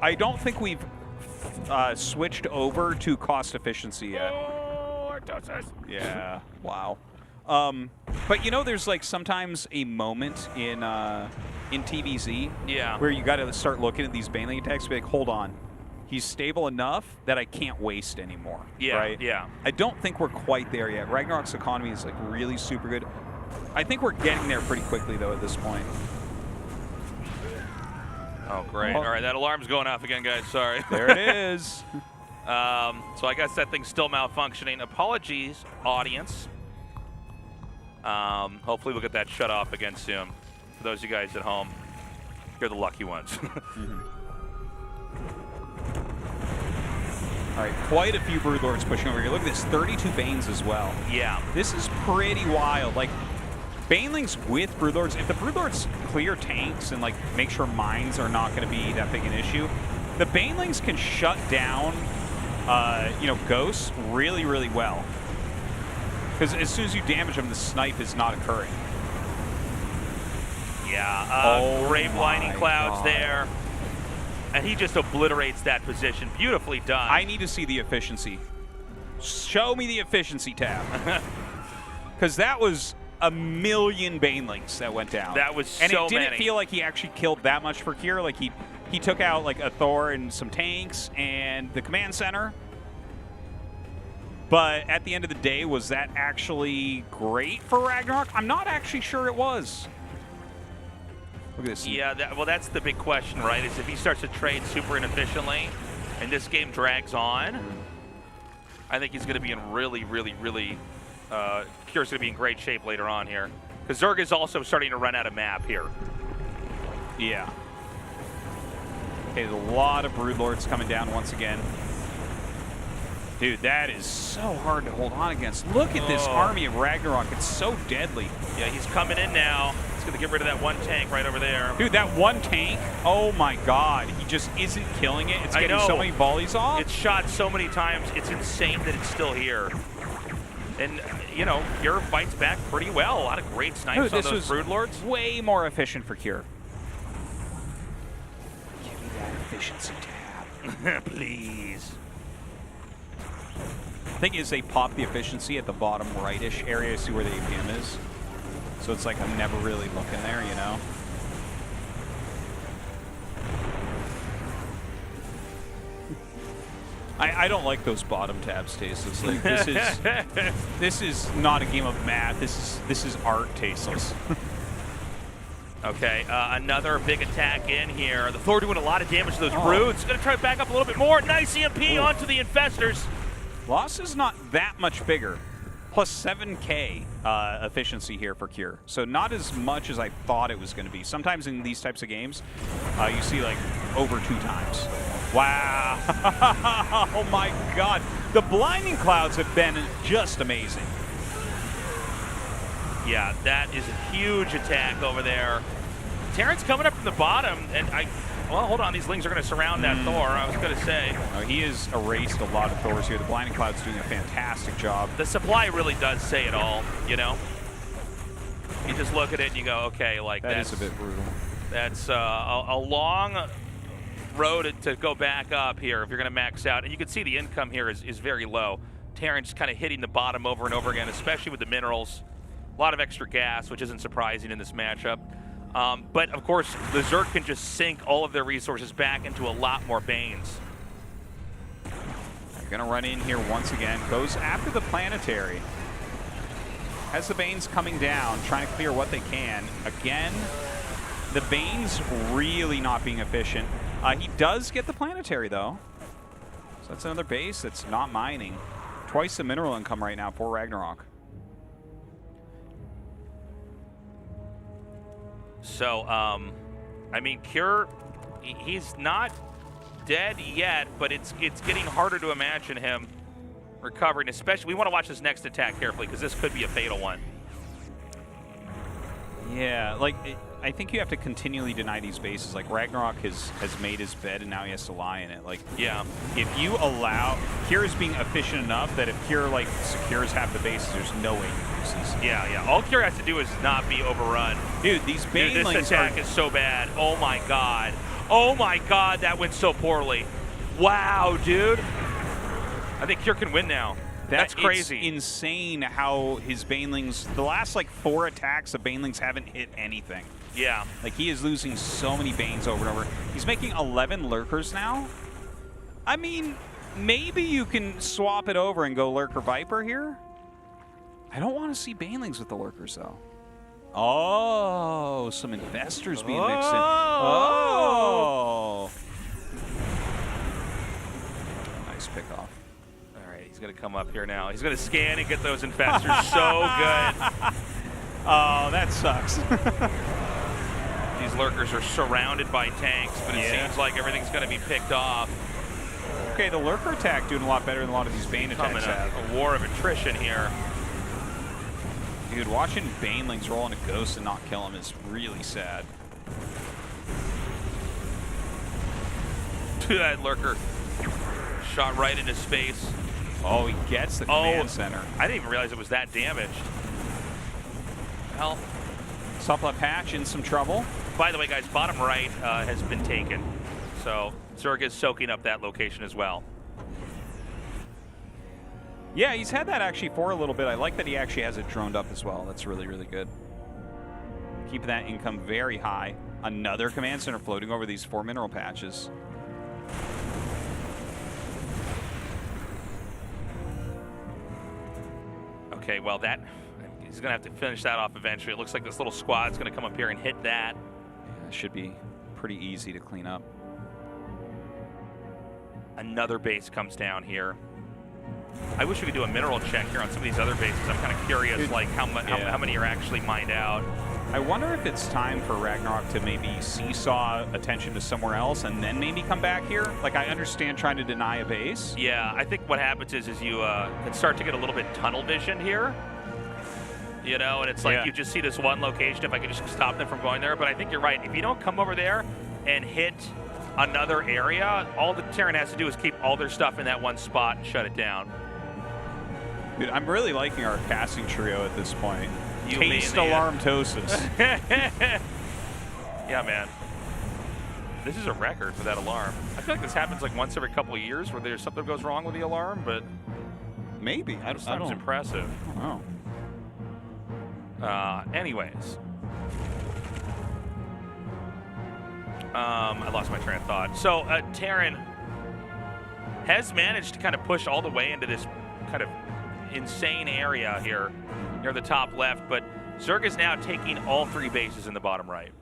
I don't think we've switched over to cost efficiency yet. Yeah. Wow. But you know, there's like sometimes a moment in TVZ, where you got to start looking at these Baneling attacks, and be like, hold on, he's stable enough that I can't waste anymore. Yeah. Right. Yeah. I don't think we're quite there yet. RagnaroK's economy is like really super good. I think we're getting there pretty quickly though at this point. Oh, great. All right, that alarm's going off again, guys. Sorry. There it is. So I guess that thing's still malfunctioning. Apologies, audience. Hopefully we'll get that shut off again soon. For those of you guys at home, you're the lucky ones. All right, quite a few Broodlords pushing over here. Look at this, 32 Banes as well. Yeah. This is pretty wild. Like, Banelings with Broodlords, if the Broodlords clear tanks and like make sure mines are not going to be that big an issue, the Banelings can shut down, you know, ghosts really, really well. Because as soon as you damage them, the snipe is not occurring. Yeah, great blinding clouds there. And he just obliterates that position. Beautifully done. I need to see the efficiency. Show me the efficiency tab. Because that was a million Banelings that went down. That was and so it didn't many. feel like he actually killed that much for Kier. Like he took out like a Thor and some tanks and the command center. But at the end of the day, was that actually great for RagnaroK? I'm not actually sure it was. Look at this. Yeah, well, that's the big question, right? Is if he starts to trade super inefficiently and this game drags on, I think he's going to be in really, really, really... Kier's going to be in great shape later on here. Because Zerg is also starting to run out of map here. Yeah. Okay, there's a lot of Broodlords coming down once again. Dude, that is so hard to hold on against. Look at this army of RagnaroK. It's so deadly. Yeah, he's coming in now. He's going to get rid of that one tank right over there. Dude, that one tank, oh my god. He just isn't killing it. It's getting so many volleys off. It's shot so many times. It's insane that it's still here. And, you know, Kier fights back pretty well. A lot of great snipes on those Broodlords. Way more efficient for Kier. Give me that efficiency tab. Please. The thing is, they pop the efficiency at the bottom right-ish area. See where the APM is. So it's like I'm never really looking there, you know? I don't like those bottom tabs, Tasteless. Like, this is not a game of math. This is art, Tasteless. Okay, another big attack in here. The Thor doing a lot of damage to those Broods. Going to try to back up a little bit more. Nice EMP onto the Infestors. Loss is not that much bigger. Plus 7k efficiency here for Kier. So not as much as I thought it was going to be. Sometimes in these types of games, you see like over 2 times. Wow. Oh my god. The blinding clouds have been just amazing. Yeah, that is a huge attack over there. Terran's coming up from the bottom, and well, hold on. These Lings are going to surround that Thor. I was going to say. He has erased a lot of Thors here. The Blinding Cloud's doing a fantastic job. The supply really does say it all, you know? You just look at it and you go, okay, like that is a bit brutal. That's a long road to go back up here if you're going to max out. And you can see the income here is very low. Terran just kind of hitting the bottom over and over again, especially with the minerals. A lot of extra gas, which isn't surprising in this matchup. But, of course, the Zerg can just sink all of their resources back into a lot more Banes. They're going to run in here once again. Goes after the Planetary. Has the Banes coming down, trying to clear what they can. Again, the Banes really not being efficient. He does get the Planetary, though. So that's another base that's not mining. Twice the mineral income right now for RagnaroK. So, I mean, Cure, he's not dead yet, but it's getting harder to imagine him recovering, especially, we want to watch this next attack carefully because this could be a fatal one. Yeah, like, I think you have to continually deny these bases. Like, RagnaroK has made his bed and now he has to lie in it. Like, yeah, if you allow, Cure is being efficient enough that if Cure, like, secures half the bases, there's no way he loses. Yeah. All Cure has to do is not be overrun. Dude, these Banelings this attack is so bad. Oh my god. Oh my god, that went so poorly. Wow, dude. I think Cure can win now. That's crazy. It's insane how his Banelings, the last like 4 attacks, the Banelings haven't hit anything. Yeah. Like, he is losing so many Banes over and over. He's making 11 Lurkers now. I mean, maybe you can swap it over and go Lurker Viper here. I don't want to see Banelings with the Lurkers, though. Oh, some investors being mixed in. Oh. Nice pickoff. He's going to come up here now. He's going to scan and get those infestors. So good. Oh, that sucks. These Lurkers are surrounded by tanks, but it seems like everything's going to be picked off. Okay, the Lurker attack doing a lot better than a lot of these Bane attacks have. A war of attrition here. Dude, watching Banelings roll on a ghost and not kill him is really sad. That Lurker shot right into space. Oh, he gets the command center. I didn't even realize it was that damaged. Well, Supply Patch in some trouble. By the way, guys, bottom right has been taken. So Zerg is soaking up that location as well. Yeah, he's had that actually for a little bit. I like that he actually has it droned up as well. That's really, really good. Keeping that income very high. Another command center floating over these 4 mineral patches. Okay, well, he's going to have to finish that off eventually. It looks like this little squad's going to come up here and hit that. Yeah, it should be pretty easy to clean up. Another base comes down here. I wish we could do a mineral check here on some of these other bases. I'm kind of curious, like, how many are actually mined out. I wonder if it's time for RagnaroK to maybe seesaw attention to somewhere else and then maybe come back here. Like, I understand trying to deny a base. Yeah, I think what happens is you can start to get a little bit tunnel vision here. You know, and it's like you just see this one location, if I could just stop them from going there. But I think you're right. If you don't come over there and hit another area, all the Terran has to do is keep all their stuff in that one spot and shut it down. Dude, I'm really liking our casting trio at this point. Taste alarmtosis. Yeah, man. This is a record for that alarm. I feel like this happens like once every couple of years where there's something goes wrong with the alarm, but maybe. I don't know. Impressive. Oh. Anyways. I lost my train of thought. So, Terran has managed to kind of push all the way into this kind of insane area here near the top left, but Zerg is now taking all 3 bases in the bottom right.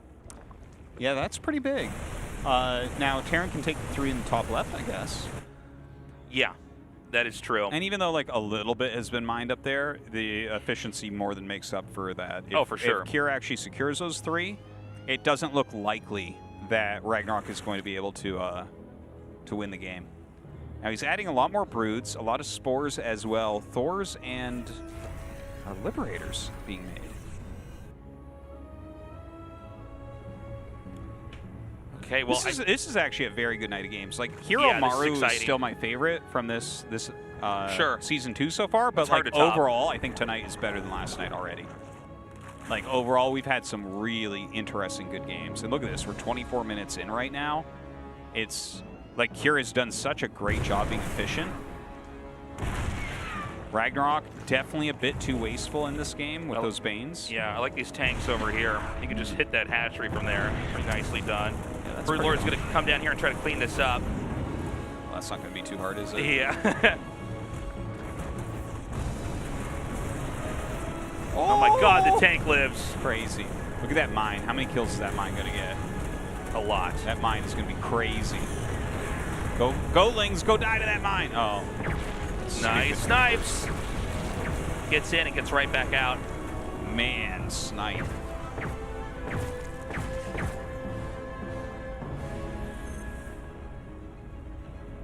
Yeah, that's pretty big. Now, Terran can take the 3 in the top left, I guess. Yeah, that is true. And even though like a little bit has been mined up there, the efficiency more than makes up for that. For sure. If Kira actually secures those 3, it doesn't look likely that RagnaroK is going to be able to win the game. Now he's adding a lot more broods, a lot of spores as well, Thors and Liberators being made. Okay, well, this is actually a very good night of games. Like Hero Maru is still my favorite from this season 2 so far, but like overall, I think tonight is better than last night already. Like overall, we've had some really interesting good games. And look at this, we're 24 minutes in right now. It's like Kira's done such a great job being efficient. RagnaroK definitely a bit too wasteful in this game with those Banes. Yeah, I like these tanks over here. You can just hit that hatchery from there. Pretty nicely done. Yeah, Broodlord's going to come down here and try to clean this up. Well, that's not going to be too hard, is it? Yeah. Oh my God, the tank lives. Crazy. Look at that mine. How many kills is that mine going to get? A lot. That mine is going to be crazy. Go, Lings. Go die to that mine. Oh. Nice snipes. Gets in and gets right back out. Man, snipe.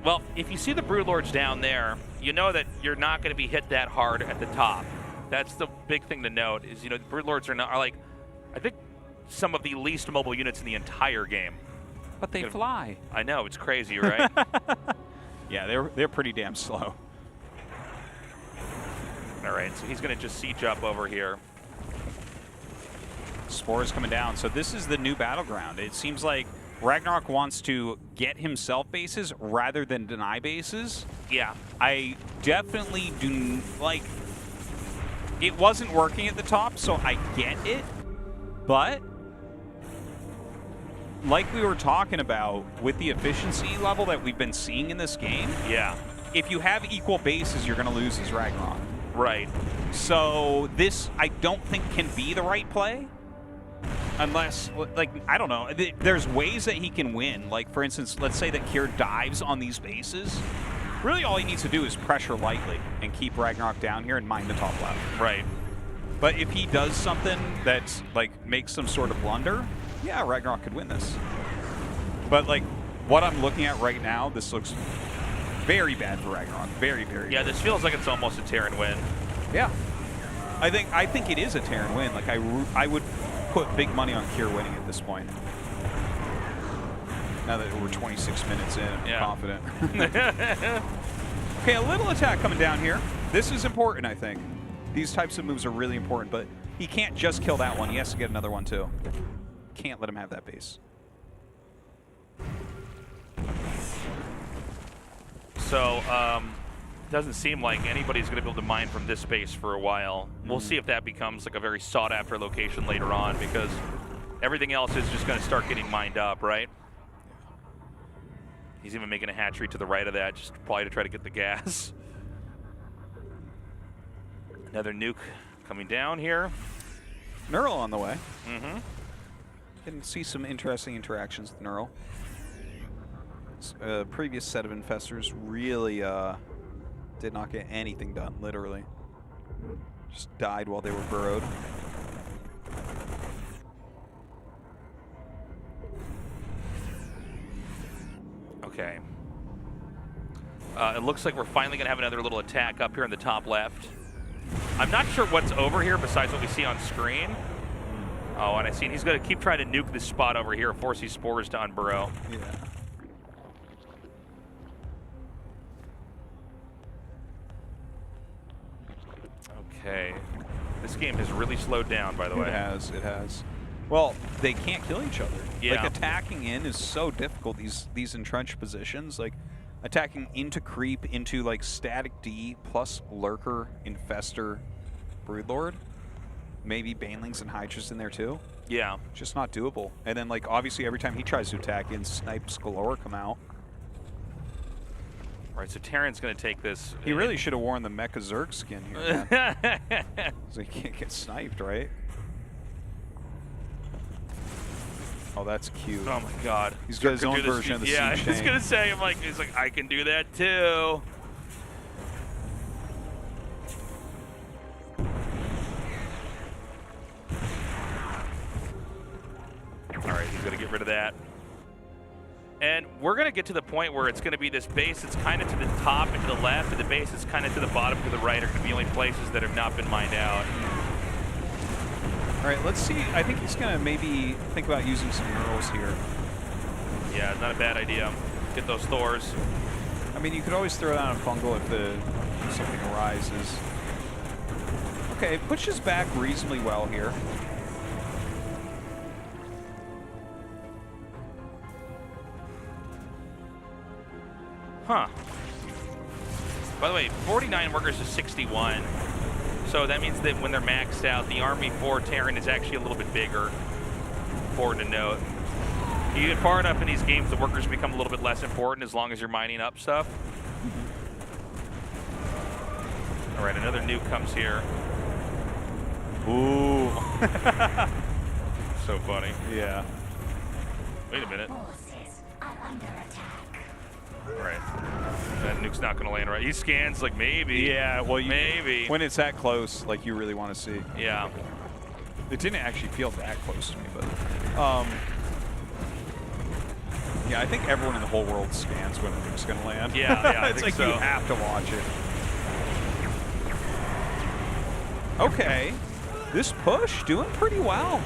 Well, if you see the Broodlords down there, you know that you're not going to be hit that hard at the top. That's the big thing to note is, you know, the Broodlords are like, I think, some of the least mobile units in the entire game. But they fly. I know, it's crazy, right? Yeah, they're pretty damn slow. All right, so he's going to just siege up over here. Spores coming down. So this is the new battleground. It seems like RagnaroK wants to get himself bases rather than deny bases. Yeah. I definitely do, like, it wasn't working at the top, so I get it. But like we were talking about with the efficiency level that we've been seeing in this game, yeah, if you have equal bases, you're going to lose as RagnaroK. Right. So this, I don't think, can be the right play. Unless, like, I don't know. There's ways that he can win. Like, for instance, let's say that Kier dives on these bases. Really all he needs to do is pressure lightly and keep RagnaroK down here and mine the top left. Right. But if he does something that's, like, makes some sort of blunder, yeah, RagnaroK could win this. But, like, what I'm looking at right now, this looks very bad for RagnaroK. Very, very Yeah, bad. this feels like it's almost a Terran win. Yeah. I think it is a Terran win. Like, I would put big money on Kier winning at this point. Now that we're 26 minutes in, I'm confident. Okay, a little attack coming down here. This is important, I think. These types of moves are really important, but he can't just kill that one. He has to get another one, too. Can't let him have that base. So, doesn't seem like anybody's going to be able to mine from this space for a while. We'll see if that becomes like a very sought-after location later on, because everything else is just going to start getting mined up, right? He's even making a hatchery to the right of that, just probably to try to get the gas. Another nuke coming down here. Neural on the way. Mm-hmm. Can see some interesting interactions with Neural. Previous set of infestors really did not get anything done, literally. Just died while they were burrowed. Okay. It looks like we're finally going to have another little attack up here in the top left. I'm not sure what's over here besides what we see on screen. Oh, and I see he's going to keep trying to nuke this spot over here, force these spores to unburrow. Yeah. Okay. This game has really slowed down, by the way. It has. Well, they can't kill each other. Yeah. Like, attacking in is so difficult, these entrenched positions. Like, attacking into creep, into, like, static D plus lurker, infestor, broodlord. Maybe banelings and hydras in there, too. Yeah. Just not doable. And then, like, obviously every time he tries to attack in, snipes galore come out. Right, so Terran's going to take this. He really should have worn the Mecha Zerg skin here, man. So he can't get sniped, right? Oh, that's cute. Oh my God. He's got his own version of the siege tank. Yeah, I was going to say, he's like, I can do that too. All right, he's going to get rid of that. And we're going to get to the point where it's going to be this base that's kind of to the top and to the left, and the base that's kind of to the bottom to the right are going to be the only places that have not been mined out. All right, let's see. I think he's going to maybe think about using some neurals here. Yeah, not a bad idea. Get those Thors. I mean, you could always throw down a fungal if something arises. Okay, pushes back reasonably well here. Huh. By the way, 49 workers is 61. So that means that when they're maxed out, the army for Terran is actually a little bit bigger. Important to note. You get far enough in these games, the workers become a little bit less important as long as you're mining up stuff. All right, another nuke comes here. Ooh. So funny. Yeah. Wait a minute. All right. That nuke's not going to land right. He scans like maybe. Yeah, well, maybe. When it's that close, like you really want to see. Yeah. It didn't actually feel that close to me, but yeah, I think everyone in the whole world scans when the nuke's going to land. Yeah, I it's think like so. You have to watch it. Okay, this push doing pretty well.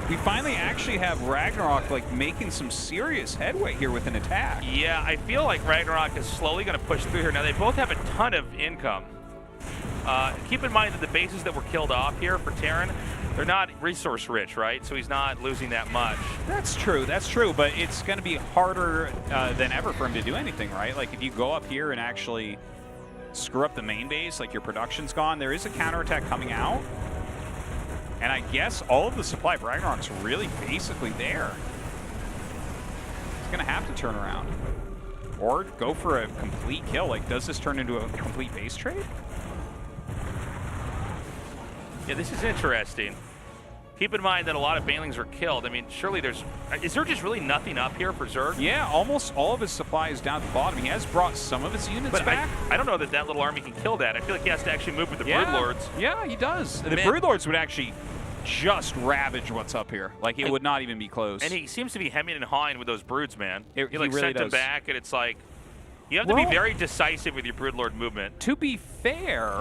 We finally actually have RagnaroK like making some serious headway here with an attack. Yeah, I feel like RagnaroK is slowly going to push through here. Now, they both have a ton of income. Keep in mind that the bases that were killed off here for Terran, they're not resource rich, right? So he's not losing that much. That's true, but it's going to be harder than ever for him to do anything, right? Like if you go up here and actually screw up the main base, like your production's gone, there is a counterattack coming out. And I guess all of the supply for RagnaroK's really basically there. He's going to have to turn around. Or go for a complete kill. Like, does this turn into a complete base trade? Yeah, this is interesting. Keep in mind that a lot of Banelings were killed. I mean, surely is there just really nothing up here for Zerg? Yeah, almost all of his supply is down at the bottom. He has brought some of his units back. I don't know that little army can kill that. I feel like he has to actually move with the Broodlords. Yeah, he does. The Broodlords would actually just ravage what's up here. Like, it would not even be close. And he seems to be hemming and hawing with those Broods, man. He like really sent them does. back, and it's like, you have to be very decisive with your Broodlord movement. To be fair,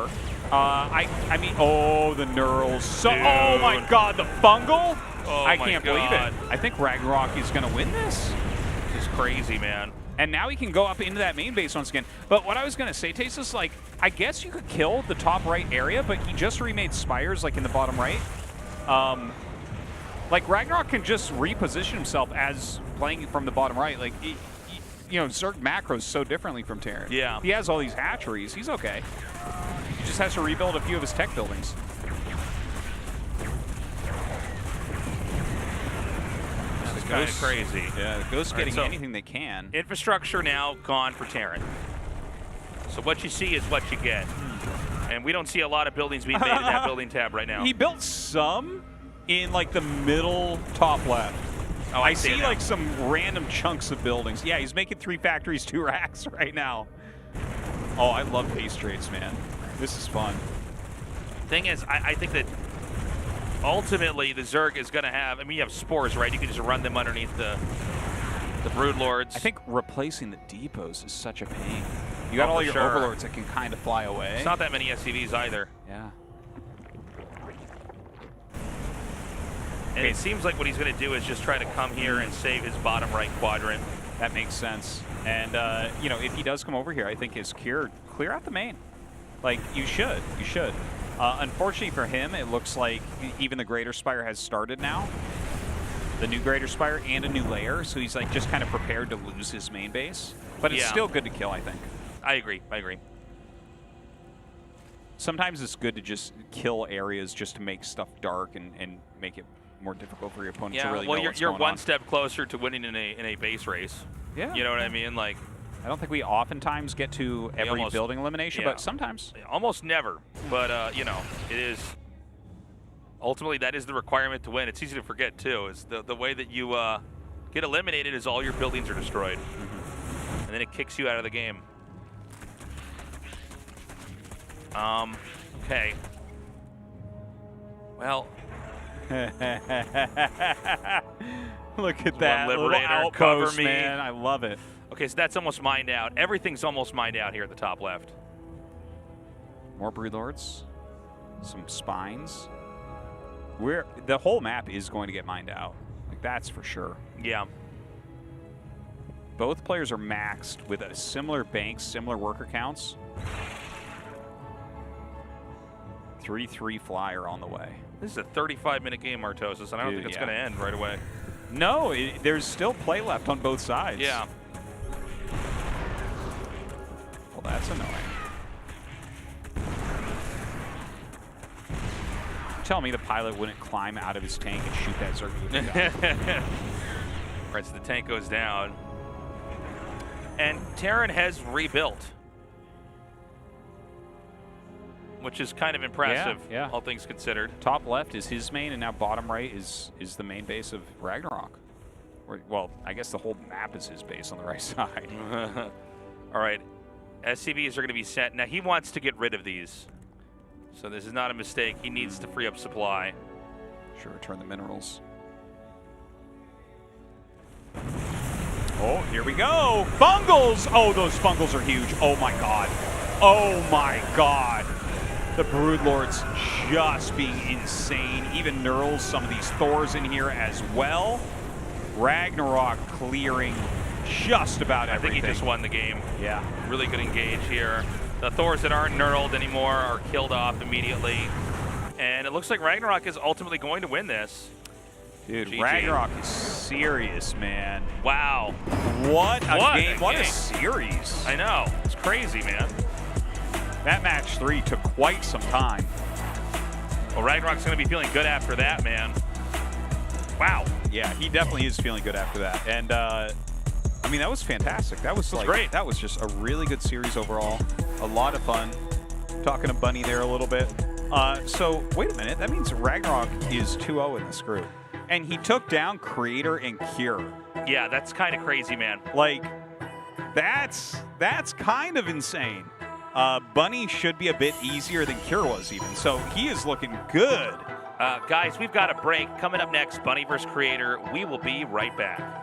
I mean, oh, the Neurals. So, oh my God, the fungal? Oh I can't believe it. I think RagnaroK is going to win this. This is crazy, man. And now he can go up into that main base once again. But what I was going to say, Taste, is like, I guess you could kill the top right area, but he just remade Spires like in the bottom right. Like RagnaroK can just reposition himself as playing from the bottom right. Like, you know, Zerg macros so differently from Terran. Yeah. He has all these hatcheries. He's okay. He just has to rebuild a few of his tech buildings. This is kind of crazy. Yeah, the Ghosts getting anything they can. Infrastructure now gone for Terran. So what you see is what you get. And we don't see a lot of buildings being made in that building tab right now. He built some in like the middle top left. Oh, I see like some random chunks of buildings. Yeah, he's making 3 factories, 2 racks right now. Oh, I love base trades, man. This is fun. Thing is, I think that ultimately the Zerg is going to have, I mean, you have spores, right? You can just run them underneath the Broodlords. I think replacing the depots is such a pain. You got all your overlords that can kind of fly away. It's not that many SCVs either. Yeah. And it seems like what he's going to do is just try to come here and save his bottom right quadrant. That makes sense. And, you know, if he does come over here, I think his clear out the main. Like, you should. You should. Unfortunately for him, it looks like even the Greater Spire has started now. The new Greater Spire and a new layer. So he's, like, just kind of prepared to lose his main base. But it's still good to kill, I think. I agree. I agree. Sometimes it's good to just kill areas just to make stuff dark and make it more difficult for your opponent to really know what's you're going one on. step closer to winning in a base race. Yeah. You know what I mean? Like, I don't think we oftentimes get to every building elimination, but sometimes. Almost never. But, you know, it is. Ultimately, that is the requirement to win. It's easy to forget, too, is the way that you get eliminated is all your buildings are destroyed. And then it kicks you out of the game. Okay. Well. Look at that little outpost, cover me. man. I love it. Okay, so that's almost mined out. Everything's almost mined out here at the top left. More Broodlords. Some spines. The whole map is going to get mined out. Like, that's for sure. Yeah. Both players are maxed with a similar banks, similar worker counts. 3-3 flyer on the way. This is a 35-minute game, Martosis, and I don't think it's going to end right away. No, there's still play left on both sides. Yeah. Well, that's annoying. Tell me the pilot wouldn't climb out of his tank and shoot that Zerg. Right, so the tank goes down. And Terran has rebuilt, which is kind of impressive, all things considered. Top left is his main, and now bottom right is the main base of RagnaroK. Well, I guess the whole map is his base on the right side. All right, SCVs are going to be sent. Now, he wants to get rid of these. So this is not a mistake. He needs to free up supply. Sure, return the minerals. Oh, here we go. Fungals! Oh, those fungals are huge. Oh, my God. Oh, my God. The Broodlords just being insane. Even Knurls, some of these Thors in here as well. RagnaroK clearing just about everything. I think he just won the game. Yeah. Really good engage here. The Thors that aren't knurled anymore are killed off immediately. And it looks like RagnaroK is ultimately going to win this. Dude, GG. RagnaroK is serious, man. Wow. What a game. What a series. I know. It's crazy, man. That match 3 took quite some time. Well, RagnaroK's going to be feeling good after that, man. Wow. Yeah, he definitely is feeling good after that. And, I mean, that was fantastic. That was great. That was just a really good series overall. A lot of fun. Talking to Bunny there a little bit. So, wait a minute. That means RagnaroK is 2-0 in this group. And he took down Creator and Cure. Yeah, that's kind of crazy, man. Like, that's kind of insane. Bunny should be a bit easier than Cure was even. So he is looking good. Guys, we've got a break. Coming up next, Bunny vs. Creator. We will be right back.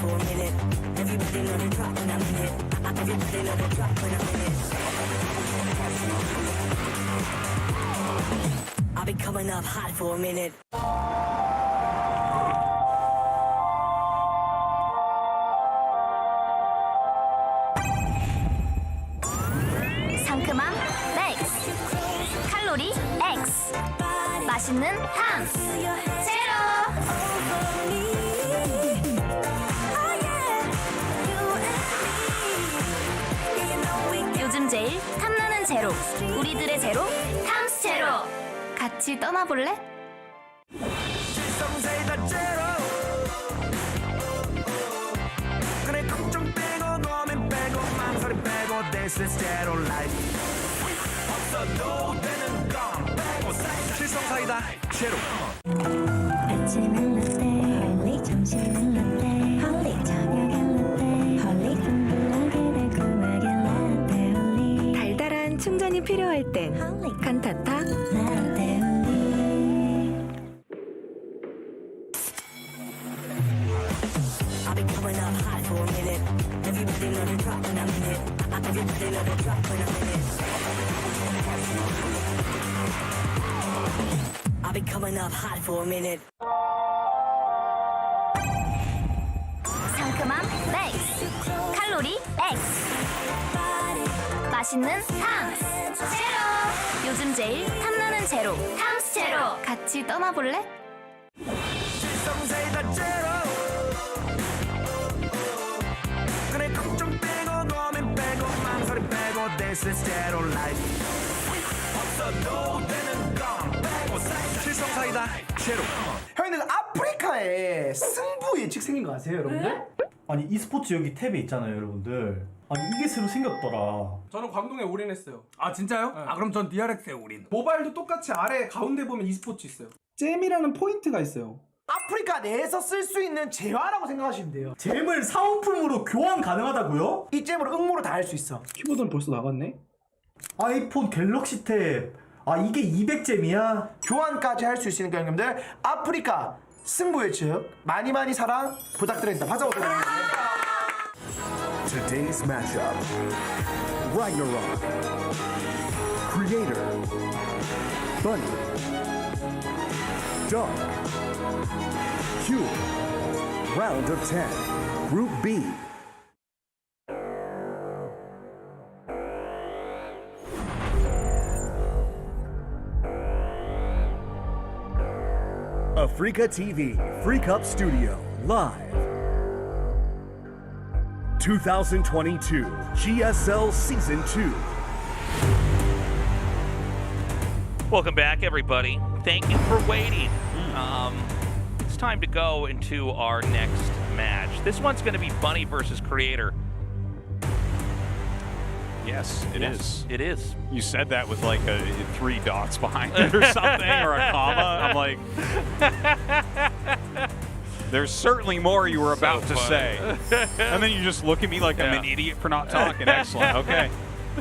for a minute. Everybody know the drop when I'm in it. Everybody know the drop when I'm in it. I'll be coming up hot for a minute. 상큼함 맥스, 칼로리 X, 맛있는 탐 제로. 요즘 제일 탐나는 제로, 우리들의 제로 탐스 제로. 같이 떠나볼래? 지성사이다 제로 그래 걱정 빼고 고민 빼고 망설임 빼고 This is zero life 없어도 되는 건 빼고 지성사이다 제로 아침엔 라떼 홀리 점심엔 라떼 홀리 저녁엔 라떼 홀리 둥글하게 달콤하게 라떼 홀리 달달한 충전이 필요할 땐 칸타타 라떼 홀리. I'll be coming up hot for a minute. Everybody know the drop when I'm in it. Everybody know the drop when I'm in it. I'll be coming up hot for a minute. 상큼함 맥스, 칼로리 X, 맛있는 탐 제로. 요즘 제일 탐나는 제로 탐스 제로. 같이 떠나볼래? 지성사이다 제로 그래 걱정 빼고 고민 빼고 망설임 빼고 This is zero life 없어도 되는 건 빼고 지성사이다 제로 형님들 아프리카에 승부 예측 생긴 거 아세요, 여러분들? 아니 e스포츠 여기 탭에 있잖아요, 여러분들. 아니 이게 새로 생겼더라. 저는 광동에 올인했어요. 아 진짜요? 네. 아 그럼 전 DRX에 올인. 모바일도 똑같이 아래 가운데 보면 e스포츠 있어요. 잼이라는 포인트가 있어요. 아프리카 내에서 쓸 수 있는 재화라고 생각하시면 돼요. 잼을 사은품으로 교환 가능하다고요? 이 잼으로 응모로 다 할 수 있어. 키보드는 벌써 나갔네. 아이폰 갤럭시 탭. 아 이게 200잼이야? 교환까지 할 수 있으니까 형님들 아프리카 승부 예측 많이 사랑 부탁드립니다. 받아오도록 하겠습니다. Today's matchup. RagnaroK. Creator. Bunny. Dark. Q. Round of 10. Group B. Africa TV, Freak Up Studio, live. 2022 GSL Season 2. Welcome back, everybody. Thank you for waiting. It's time to go into our next match. This one's going to be Bunny versus Creator. Yes, it is. It is. You said that with like 3 dots behind it or something, or a comma. I'm like, there's certainly more you were about to say. And then you just look at me like I'm an idiot for not talking. Excellent. Okay.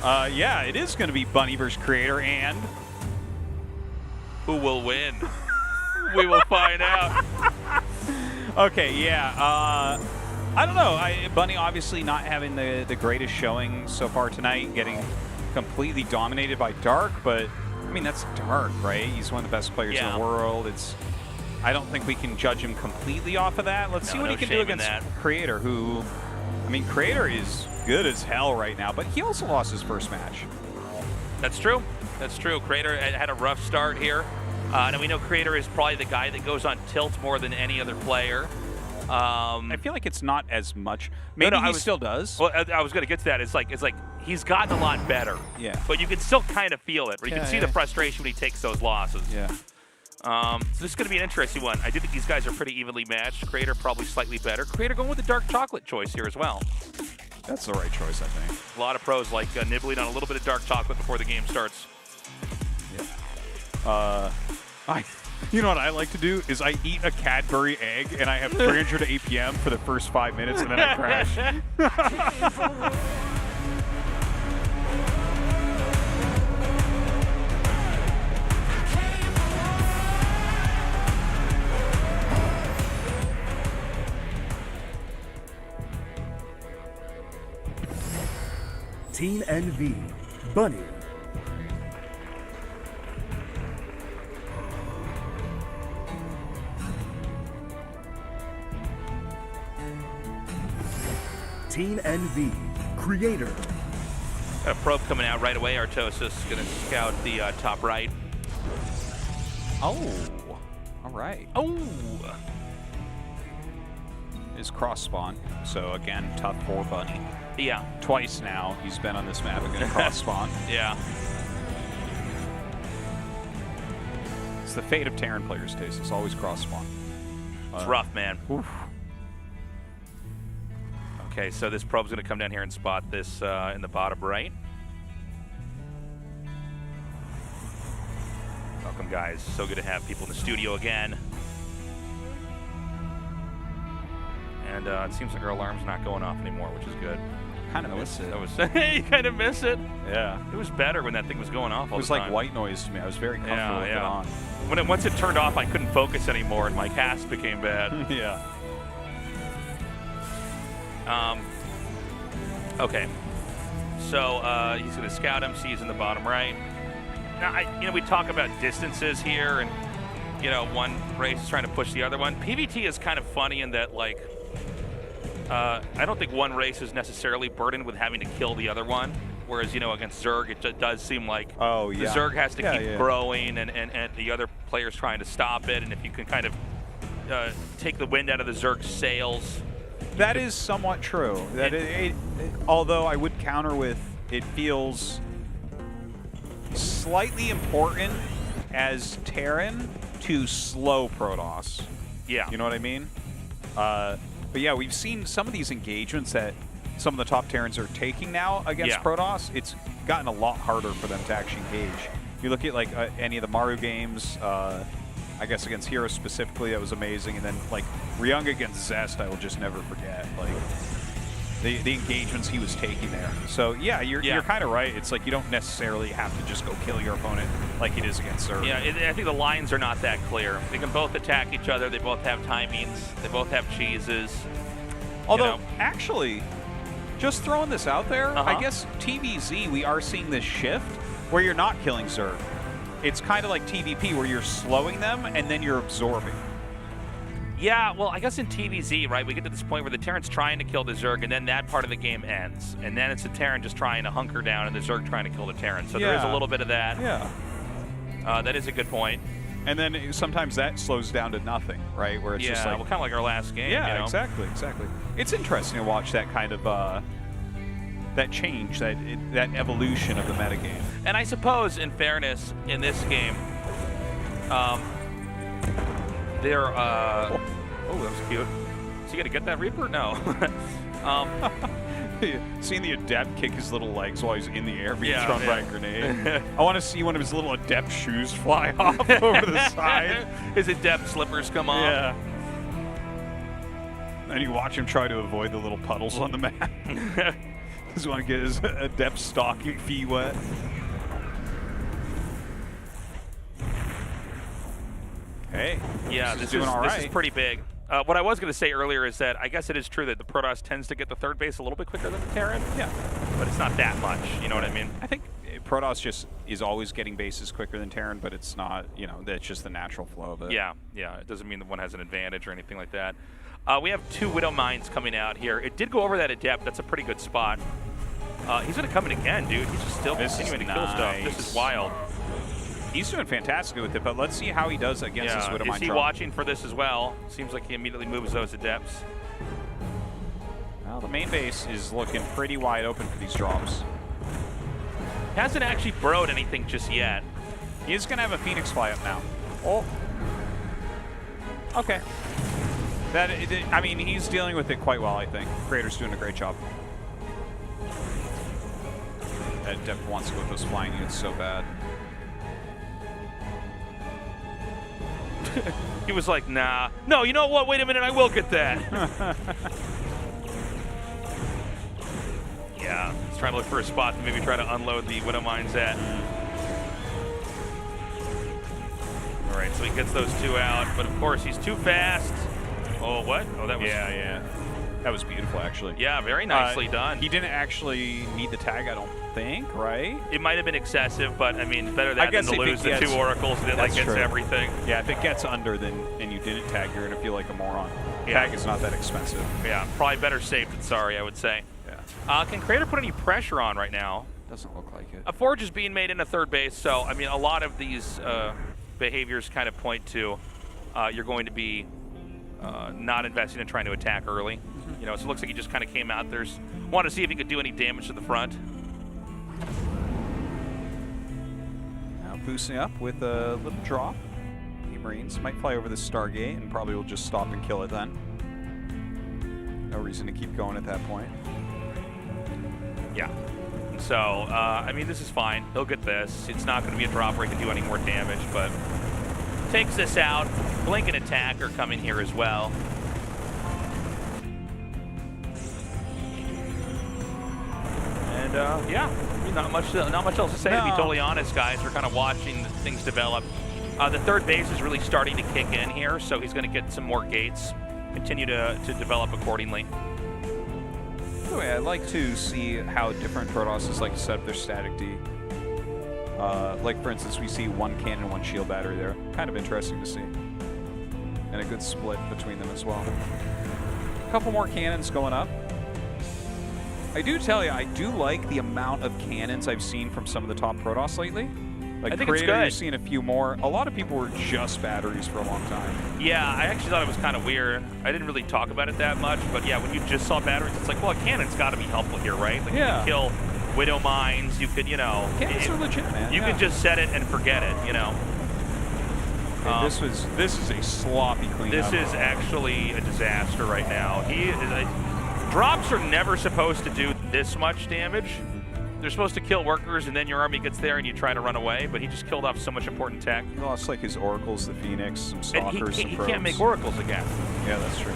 Yeah, it is going to be Bunny versus Creator, and who will win? We will find out. Okay, yeah. I don't know. Bunny obviously not having the greatest showing so far tonight, getting completely dominated by Dark, but I mean, that's Dark, right? He's one of the best players in the world. I don't think we can judge him completely off of that. Let's see what he can do against Creator, who, I mean, Creator is good as hell right now, but he also lost his first match. That's true. That's true. Creator had a rough start here. And we know Creator is probably the guy that goes on tilt more than any other player. I feel like it's not as much. Maybe he still does. Well, I was going to get to that. It's like he's gotten a lot better. Yeah. But you can still kind of feel it. Or you can see the frustration when he takes those losses. Yeah. So this is going to be an interesting one. I do think these guys are pretty evenly matched. Creator probably slightly better. Creator going with the dark chocolate choice here as well. That's the right choice, I think. A lot of pros like nibbling on a little bit of dark chocolate before the game starts. Yeah. You know what I like to do is I eat a Cadbury egg and I have 300 APM for the first 5 minutes and then I crash. Team NV, Bunny. Team NV, Creator. Got a probe coming out right away. Artosis going to scout the top right. Oh, all right. Oh! Is cross spawn, so again, tough for Bunny. Yeah. Twice now he's been on this map again, cross spawn. Yeah. It's the fate of Terran players, Taste. It's always cross spawn. It's rough, man. Oof. Okay, so this probe's going to come down here and spot this in the bottom right. Welcome, guys. So good to have people in the studio again. And it seems like our alarm's not going off anymore, which is good. Kind of miss it. That was you kind of miss it. Yeah. It was better when that thing was going off all the time. It was like white noise to me. I was very comfortable with it on. Once it turned off, I couldn't focus anymore, and my cast became bad. Yeah. Okay. So he's going to scout him. He's in the bottom right. Now, we talk about distances here, and one race is trying to push the other one. PvT is kind of funny in that, like, I don't think one race is necessarily burdened with having to kill the other one. Whereas, against Zerg, it does seem like the Zerg has to keep growing, and the other player's trying to stop it. And if you can kind of take the wind out of the Zerg's sails. That is somewhat true. Although I would counter with, it feels slightly important as Terran to slow Protoss. Yeah. You know what I mean? But yeah, we've seen some of these engagements that some of the top Terrans are taking now against Protoss. It's gotten a lot harder for them to actually engage. If you look at like any of the Maru games, I guess against Hero specifically, that was amazing. And then like Ryung against Zest, I will just never forget. Like the engagements he was taking there. So yeah, you're kind of right. It's like you don't necessarily have to just go kill your opponent like it is against Zerg. Yeah, I think the lines are not that clear. They can both attack each other. They both have timings. They both have cheeses. Although actually, just throwing this out there, I guess TVZ we are seeing this shift where you're not killing Zerg. It's kind of like TVP where you're slowing them and then you're absorbing. Yeah, well, I guess in TVZ, right, we get to this point where the Terran's trying to kill the Zerg, and then that part of the game ends. And then it's the Terran just trying to hunker down and the Zerg trying to kill the Terran. So there is a little bit of that. Yeah. That is a good point. And then sometimes that slows down to nothing, right? Where it's just like... well, kind of like our last game, Yeah, exactly. It's interesting to watch that kind of... that change, that evolution of the metagame. And I suppose, in fairness, in this game, there. Oh, that was cute. Is he gonna get that Reaper? No. Seeing the Adept kick his little legs while he's in the air being thrown by a grenade. I want to see one of his little Adept shoes fly off over the side. His Adept slippers come off. Yeah. And you watch him try to avoid the little puddles on the map. Just want to get his Adept stocking feet wet. Hey. Yeah, this is pretty big. What I was going to say earlier is that I guess it is true that the Protoss tends to get the third base a little bit quicker than the Terran. Yeah. But it's not that much, you know what I mean? I think Protoss just is always getting bases quicker than Terran, but it's not, that's just the natural flow of it. Yeah. It doesn't mean that one has an advantage or anything like that. We have 2 Widow Mines coming out here. It did go over that Adept. That's a pretty good spot. He's going to come in again, dude. He's just still continuing to kill stuff. This is wild. He's doing fantastic with it, but let's see how he does against this Widow Mine. Is he watching for this as well? Seems like he immediately moves those Adepts. Well, the main base is looking pretty wide open for these drops. Hasn't actually burrowed anything just yet. He is going to have a Phoenix fly up now. Oh. Okay. I mean, he's dealing with it quite well, I think. Creator's doing a great job. That Adept wants to go with those flying units so bad. He was like, nah. No, you know what? Wait a minute, I will get that. Yeah, he's trying to look for a spot to maybe try to unload the Widow Mines at. All right, so he gets those 2 out, but of course he's too fast. Oh, what? Oh, that was... Yeah. That was beautiful, actually. Yeah, very nicely done. He didn't actually need the tag, I don't think, right? It might have been excessive, but I mean, better that than to lose the 2 oracles and it like gets everything. Yeah, if it gets under and you didn't tag, you're gonna feel like a moron. Yeah. Tag is not that expensive. Yeah, probably better safe than sorry, I would say. Yeah. Can Creator put any pressure on right now? Doesn't look like it. A forge is being made into third base, so I mean, a lot of these behaviors kind of point to you're going to be not investing in trying to attack early. You know, so it looks like he just kind of came out there, wanted to see if he could do any damage to the front. Now boosting up with a little drop. The Marines might fly over the Stargate and probably will just stop and kill it then. No reason to keep going at that point. Yeah. So, I mean, this is fine. He'll get this. It's not going to be a drop where he can do any more damage, but takes this out. Blink and attacker coming here as well. And yeah, not much else to say, to be totally honest, guys. We're kind of watching things develop. The third base is really starting to kick in here, so he's going to get some more gates, continue to develop accordingly. By the way, I like to see how different Protosses like to set up their static D. Like, for instance, we see 1 cannon, 1 shield battery there. Kind of interesting to see. And a good split between them as well. A couple more cannons going up. I do tell you, I do like the amount of cannons I've seen from some of the top Protoss lately. Like, I think Creator, it's good. you're seeing a few more. A lot of people were just batteries for a long time. Yeah, I actually thought it was kind of weird. I didn't really talk about it that much, but yeah, when you just saw batteries, it's like, well, a cannon's got to be helpful here, right? Like, yeah. You can kill Widow Mines, you could, you know. Cannons are legit, man. You can just set it and forget it, you know. This is a sloppy cleanup. This is actually a disaster right now. Drops are never supposed to do this much damage. They're supposed to kill workers, and then your army gets there and you try to run away, but he just killed off so much important tech. He lost like his oracles, the Phoenix, some stalkers, some he probes. can't make oracles again. Yeah, that's true.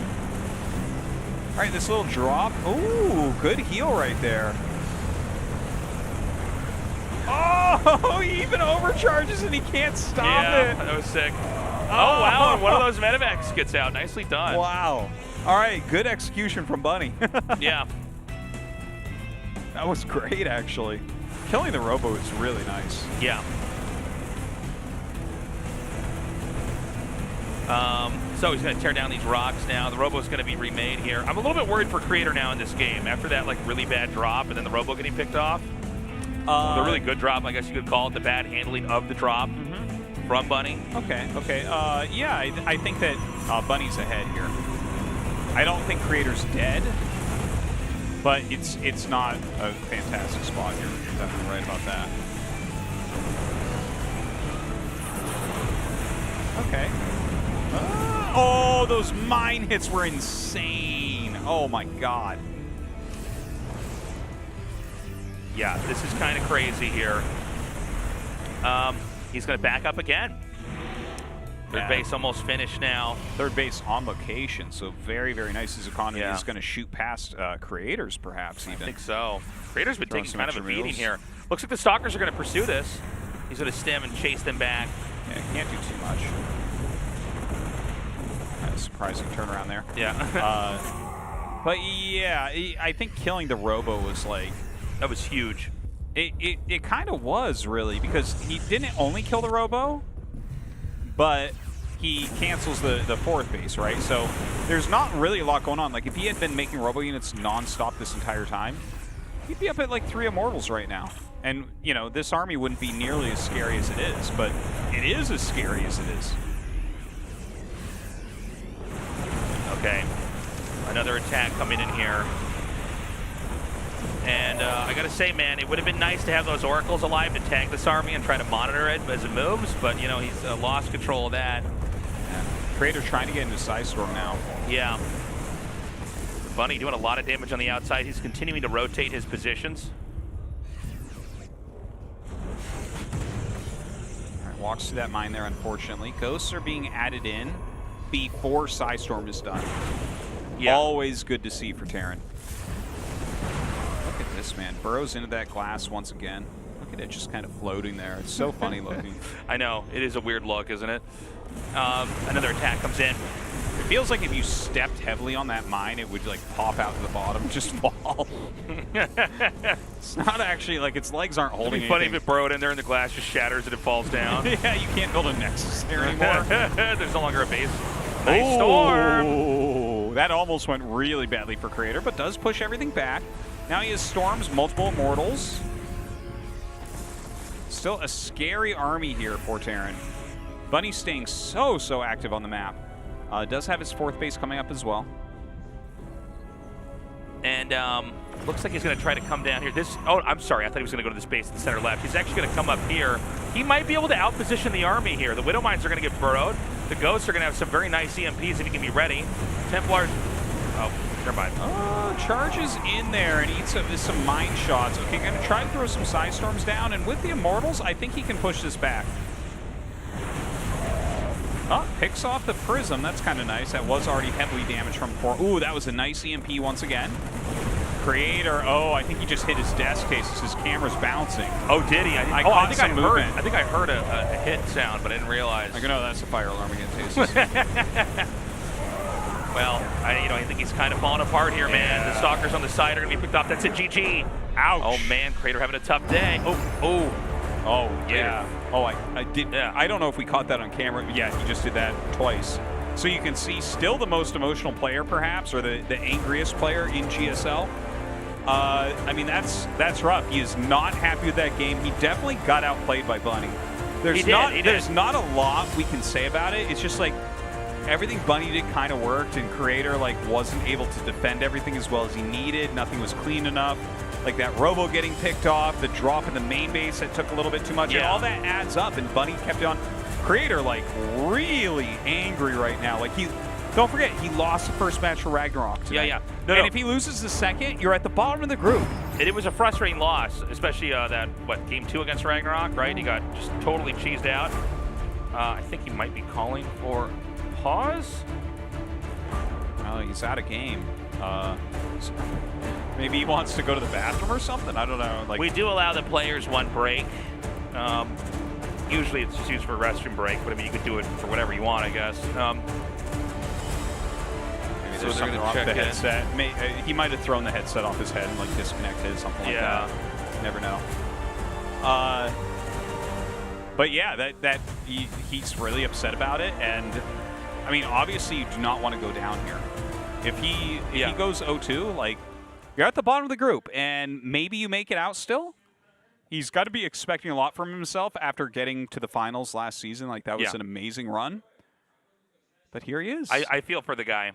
All right, this little drop. Ooh, good heal right there. Oh, he even overcharges and he can't stop it. That was sick. Oh, wow, and one of those medevacs gets out. Nicely done. Wow. All right, good execution from Bunny. Yeah. That was great, actually. Killing the Robo is really nice. Yeah. So he's going to tear down these rocks now. The Robo's going to be remade here. I'm a little bit worried for Creator now in this game. After that like really bad drop and then the Robo getting picked off. The really good drop, I guess you could call it, the bad handling of the drop from Bunny. Okay. Yeah, I think that Bunny's ahead here. I don't think Creator's dead, but it's not a fantastic spot here. You're definitely right about that. Okay. Oh, those mine hits were insane. Oh my god. Yeah, this is kind of crazy here. He's going to back up again. Third base almost finished now. Third base on location, so very, very nice. His economy is going to shoot past Creators, perhaps, even. I think so. Creators been taking kind of a beating meals. here. Looks like the Stalkers are going to pursue this. He's going to stem and chase them back. Yeah, can't do too much. Surprising turnaround there. Yeah. But yeah, I think killing the Robo was like... That was huge. It kind of was, really, because he didn't only kill the Robo, but he cancels the fourth base, right? So there's not really a lot going on. Like, if he had been making Robo units non-stop this entire time, he'd be up at like 3 Immortals right now. And, you know, this army wouldn't be nearly as scary as it is, but it is as scary as it is. Okay. Another attack coming in here. And I gotta say, man, it would have been nice to have those Oracles alive to tag this army and try to monitor it as it moves, but, you know, he's lost control of that. Yeah. Creator trying to get into Psystorm now. Yeah. Bunny doing a lot of damage on the outside. He's continuing to rotate his positions. All right, walks through that mine there, unfortunately. Ghosts are being added in before Psystorm is done. Yeah. Always good to see for Terran. Look at this, man. Burrows into that glass once again. Look at it just kind of floating there. It's so funny looking. I know. It is a weird look, isn't it? Another attack comes in. feels like if you stepped heavily on that mine, it would like pop out to the bottom, just fall. It's not actually like its legs aren't holding It'd be funny anything. if it burrowed in there and the glass just shatters and it falls down. Yeah, you can't build a Nexus there anymore. There's no longer a base. Nice storm. That almost went really badly for Creator, but does push everything back. Now he has storms, multiple immortals. Still a scary army here for Terran. Bunny staying so active on the map. Does have his 4th base coming up as well. And looks like he's going to try to come down here. Oh, I'm sorry. I thought he was going to go to this base in the center left. He's actually going to come up here. He might be able to outposition the army here. The Widow Mines are going to get burrowed. The Ghosts are going to have some very nice EMPs if he can be ready. Templars. Oh, never mind. Charges in there and eats some mine shots. Okay, going to try to throw some Side Storms down. And with the Immortals, I think he can push this back. Oh, picks off the Prism. That's kind of nice. That was already heavily damaged from before. Ooh, that was a nice EMP once again. Creator. Oh, I think he just hit his desk case. His camera's bouncing. Oh, did he? I think I heard a hit sound, but I didn't realize. I know that's a fire alarm against Aces. Well, I think he's kind of falling apart here, man. The Stalkers on the side are going to be picked off. That's a GG. Ouch. Oh, man. Creator having a tough day. Oh, yeah. Oh, I did. Yeah. I don't know if we caught that on camera. Yeah, he just did that twice. So you can see still the most emotional player, perhaps, or the angriest player in GSL. I mean, that's rough. He is not happy with that game. He definitely got outplayed by Bunny. There's not a lot we can say about it. It's just like everything Bunny did kind of worked, and Creator like wasn't able to defend everything as well as he needed. Nothing was clean enough. Like that Robo getting picked off, the drop in the main base that took a little bit too much. Yeah. And all that adds up, and Bunny kept on. Creator like really angry right now. Like don't forget, he lost the first match for RagnaroK tonight. Yeah. If he loses the second, you're at the bottom of the group. It was a frustrating loss, especially that game 2 against RagnaroK, right? He got just totally cheesed out. I think he might be calling for pause. Well, he's out of game. Maybe he wants to go to the bathroom or something. I don't know. Like we do allow the players 1 break. Usually it's just used for a restroom break, but I mean you could do it for whatever you want, I guess. Maybe there's something wrong with the headset. He might have thrown the headset off his head and like disconnected, something like that. You never know. But yeah, he's really upset about it, and I mean obviously you do not want to go down here. If he goes 0-2, like you're at the bottom of the group, and maybe you make it out still. He's got to be expecting a lot from himself after getting to the finals last season. Like, that was an amazing run. But here he is. I feel for the guy.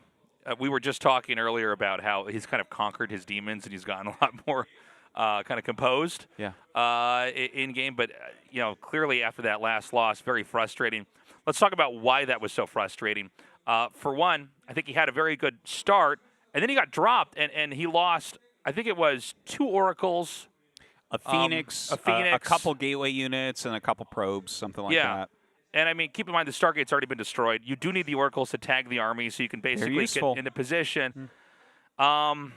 We were just talking earlier about how he's kind of conquered his demons and he's gotten a lot more kind of composed in game. But, clearly after that last loss, very frustrating. Let's talk about why that was so frustrating. For one, I think he had a very good start, and then he got dropped, and he lost, I think it was 2 Oracles, a Phoenix, a couple gateway units, and a couple probes, something like that. And I mean, keep in mind the Stargate's already been destroyed. You do need the Oracles to tag the army so you can basically get into position. And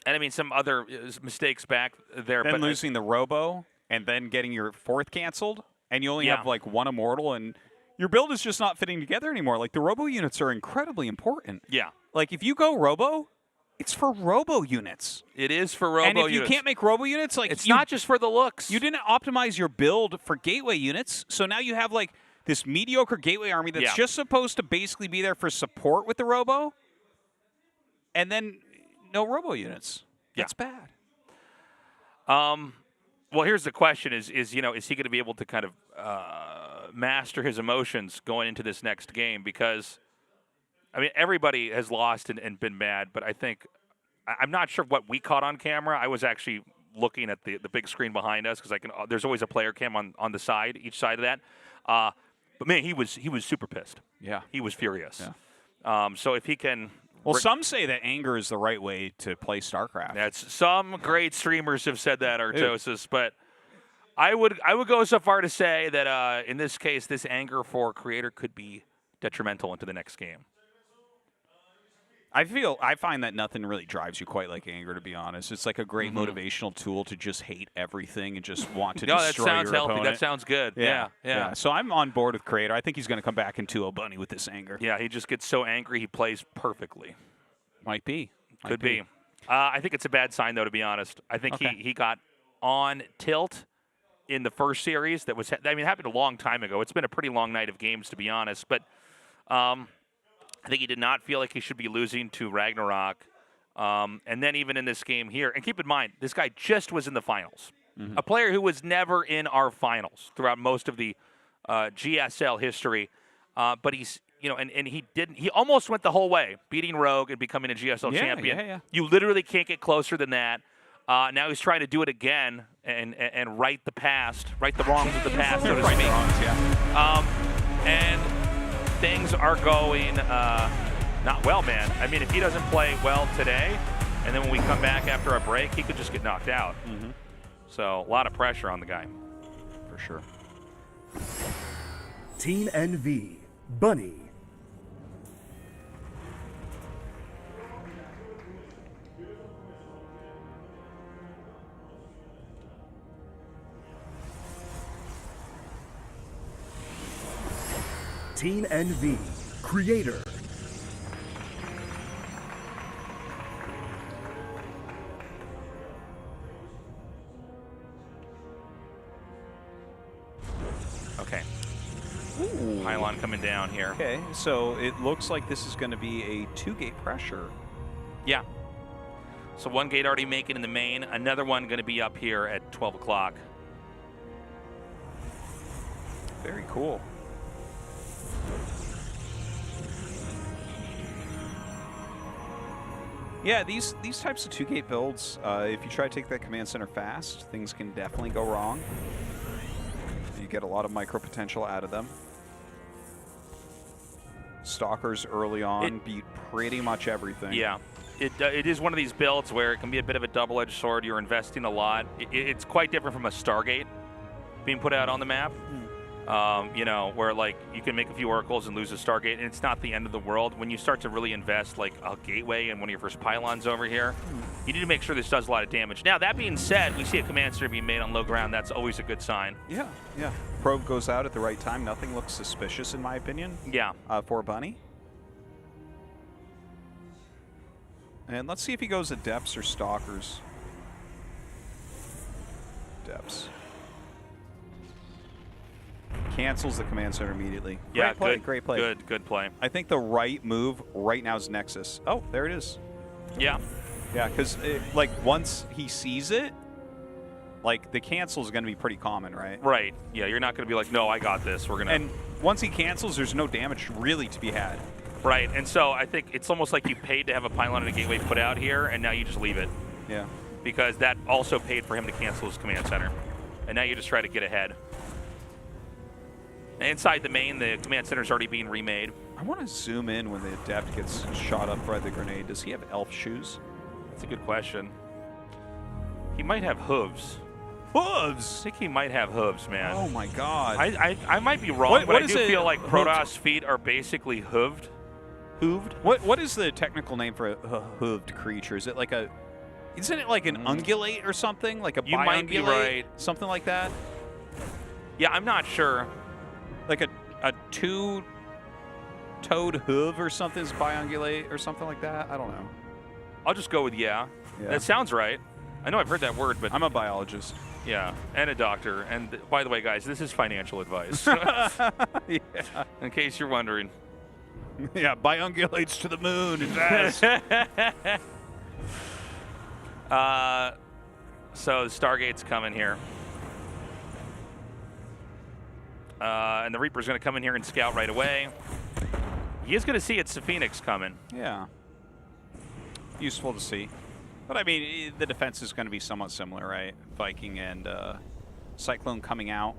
I mean, some other mistakes back there. Then losing the Robo and then getting your 4th canceled, and you only have like 1 Immortal, and your build is just not fitting together anymore. Like, the Robo units are incredibly important. Yeah. Like, if you go Robo, it's for Robo units. It is for Robo units. And if you can't make Robo units, like it's not just for the looks. You didn't optimize your build for gateway units, so now you have like this mediocre gateway army that's just supposed to basically be there for support with the Robo, and then no Robo units. That's bad. Well, here's the question: is he going to be able to kind of master his emotions going into this next game? Because I mean, everybody has lost and been mad, but I think I'm not sure what we caught on camera. I was actually looking at the big screen behind us because there's always a player cam on the side, each side of that. But man, he was super pissed. Yeah, he was furious. Yeah. So if he can. Well, some say that anger is the right way to play StarCraft. Some great streamers have said that, Artosis, but I would go so far to say that in this case, this anger for Creator could be detrimental into the next game. I find that nothing really drives you quite like anger, to be honest. It's like a great motivational tool to just hate everything and just want to destroy that sounds your healthy. opponent. That sounds good. Yeah. So I'm on board with Creator. I think he's going to come back in 2-0 Bunny with this anger. Yeah, he just gets so angry he plays perfectly. Might be. Could be. I think it's a bad sign, though, to be honest. I think he got on tilt in the first series. It happened a long time ago. It's been a pretty long night of games, to be honest. But I think he did not feel like he should be losing to RagnaroK. And then even in this game here, and keep in mind, this guy just was in the finals. A player who was never in our finals throughout most of the GSL history. But he's, and he almost went the whole way, beating Rogue and becoming a GSL champion. Yeah. You literally can't get closer than that. Now he's trying to do it again and right the wrongs of the past, so to speak. And things are going not well, man. I mean, if he doesn't play well today, and then when we come back after a break, he could just get knocked out. So a lot of pressure on the guy. For sure. Team NV, Bunny. Team NV, Creator. Okay. Pylon coming down here. Okay, so it looks like this is going to be a 2-gate pressure. Yeah. So 1 gate already making in the main. Another one going to be up here at 12 o'clock. Very cool. Yeah, these types of 2-gate builds, if you try to take that command center fast, things can definitely go wrong. You get a lot of micro potential out of them. Stalkers early on beat pretty much everything. Yeah. It is one of these builds where it can be a bit of a double-edged sword. You're investing a lot. It's quite different from a Stargate being put out on the map. Where like you can make a few oracles and lose a Stargate, and it's not the end of the world. When you start to really invest like a gateway and one of your first pylons over here, you need to make sure this does a lot of damage. Now, that being said, we see a command center being made on low ground. That's always a good sign. Yeah. Probe goes out at the right time. Nothing looks suspicious in my opinion. Yeah. For Bunny. And let's see if he goes at depths or stalkers. Depths. Cancels the command center immediately. Yeah, great play. Good play. I think the right move right now is Nexus. Oh, there it is. Yeah. Yeah, because like once he sees it, like the cancel is going to be pretty common, right? Right. Yeah, you're not going to be like, no, I got this. We're going to. And once he cancels, there's no damage really to be had. Right. And so I think it's almost like you paid to have a pylon and a gateway put out here, and now you just leave it. Yeah. Because that also paid for him to cancel his command center. And now you just try to get ahead. Inside the main, the command center is already being remade. I want to zoom in when the adept gets shot up by the grenade. Does he have elf shoes? That's a good question. He might have hooves. Hooves? I think he might have hooves, man. Oh my god. I might be wrong, but I do feel like Protoss feet are basically hooved. Hooved? What is the technical name for a hooved creature? Is it like a... Isn't it like an ungulate or something? Like a You might be right. Something like that? Yeah, I'm not sure. Like a two-toed hoof or something is biungulate or something like that? I don't know. I'll just go with yeah. That sounds right. I know I've heard that word, but... I'm a biologist. Yeah, and a doctor. And by the way, guys, this is financial advice. Yeah. In case you're wondering. Yeah, biungulates to the moon. His ass. So the Stargate's coming here. And the Reaper's going to come in here and scout right away. He is going to see it's the Phoenix coming. Yeah. Useful to see. But, I mean, the defense is going to be somewhat similar, right? Viking and Cyclone coming out.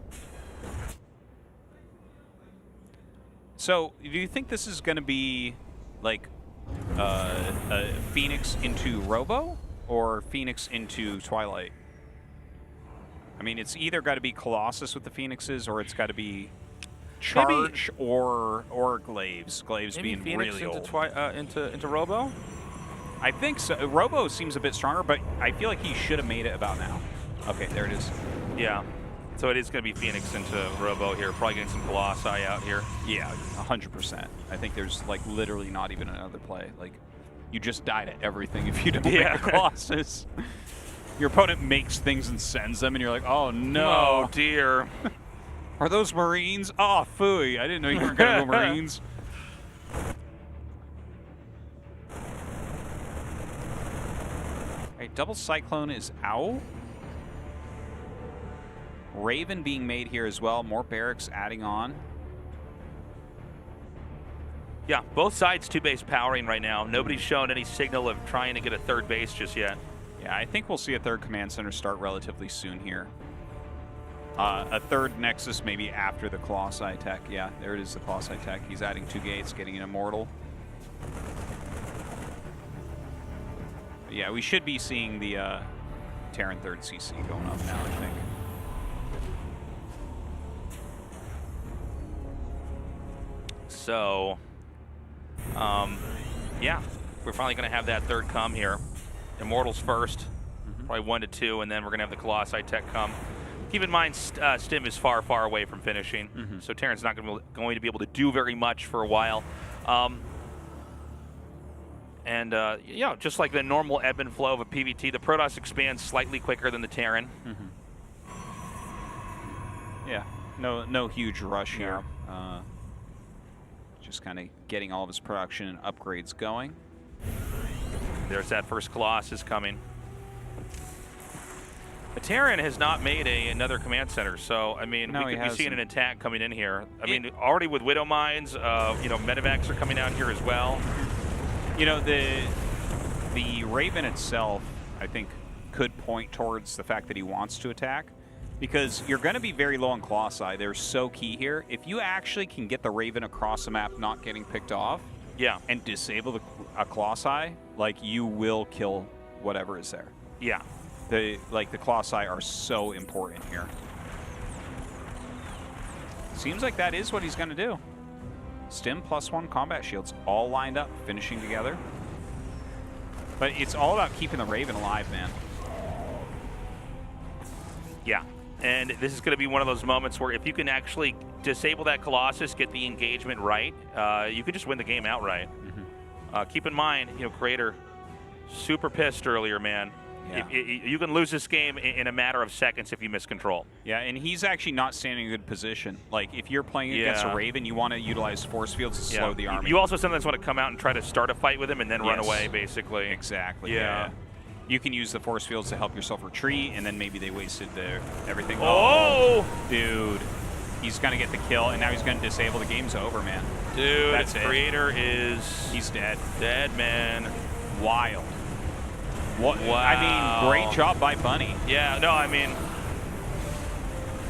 So, do you think this is going to be, like, a Phoenix into Robo or Phoenix into Twilight? I mean, it's either got to be Colossus with the Phoenixes or it's got to be Charge or Glaives. Glaives maybe being Phoenix really into old. into Robo. I think so. Robo seems a bit stronger, but I feel like he should have made it about now. Okay, there it is. Yeah. So it is going to be Phoenix into Robo here. Probably getting some Colossi out here. Yeah, 100%. I think there's like literally not even another play. Like, you just die to everything if you don't make the Colossus. Your opponent makes things and sends them, and you're like, oh no. Oh dear. Are those Marines? Oh, phooey. I didn't know you weren't going to go Marines. Alright, double Cyclone is out. Raven being made here as well. More barracks adding on. Yeah, both sides 2-base powering right now. Nobody's shown any signal of trying to get a third base just yet. Yeah, I think we'll see a third command center start relatively soon here. A third Nexus maybe after the Colossi tech. Yeah, there it is, the Colossi tech. He's adding 2 gates, getting an Immortal. But yeah, we should be seeing the Terran third CC going up now, I think. So, yeah, we're finally going to have that third come here. Immortals first, probably 1 to 2, and then we're going to have the Colossi tech come. Keep in mind, Stim is far, far away from finishing, so Terran's not going to be able to do very much for a while. Yeah, just like the normal ebb and flow of a PvT, the Protoss expands slightly quicker than the Terran. Yeah, no huge rush here. Just kind of getting all of his production and upgrades going. There's that first Colossus coming. The Terran has not made another command center, so I mean, we could be seeing an attack coming in here. I mean, already with Widow Mines, you know, Medivacs are coming out here as well. You know, the Raven itself, I think, could point towards the fact that he wants to attack, because you're going to be very low on Colossi. They're so key here. If you actually can get the Raven across the map not getting picked off, and disable a Colossi, like, you will kill whatever is there. Yeah. The Colossi are so important here. Seems like that is what he's going to do. Stim +1 combat shields all lined up, finishing together. But it's all about keeping the Raven alive, man. Yeah, and this is going to be one of those moments where if you can actually disable that Colossus, get the engagement right, you could just win the game outright. Keep in mind, you know, Creator, super pissed earlier, man. Yeah. You can lose this game in a matter of seconds if you miss control. Yeah, and he's actually not standing in a good position. Like, if you're playing against a Raven, you want to utilize force fields to slow the army. You also sometimes want to come out and try to start a fight with him and then run away, basically. Exactly. Yeah. You can use the force fields to help yourself retreat, and then maybe they wasted everything. Oh! Dude. He's going to get the kill, and now he's going to disable. The game's over, man. Dude, that's Creator is... He's dead. Dead, man. Wild. What? Wow. I mean, great job by Bunny. Yeah, no, I mean,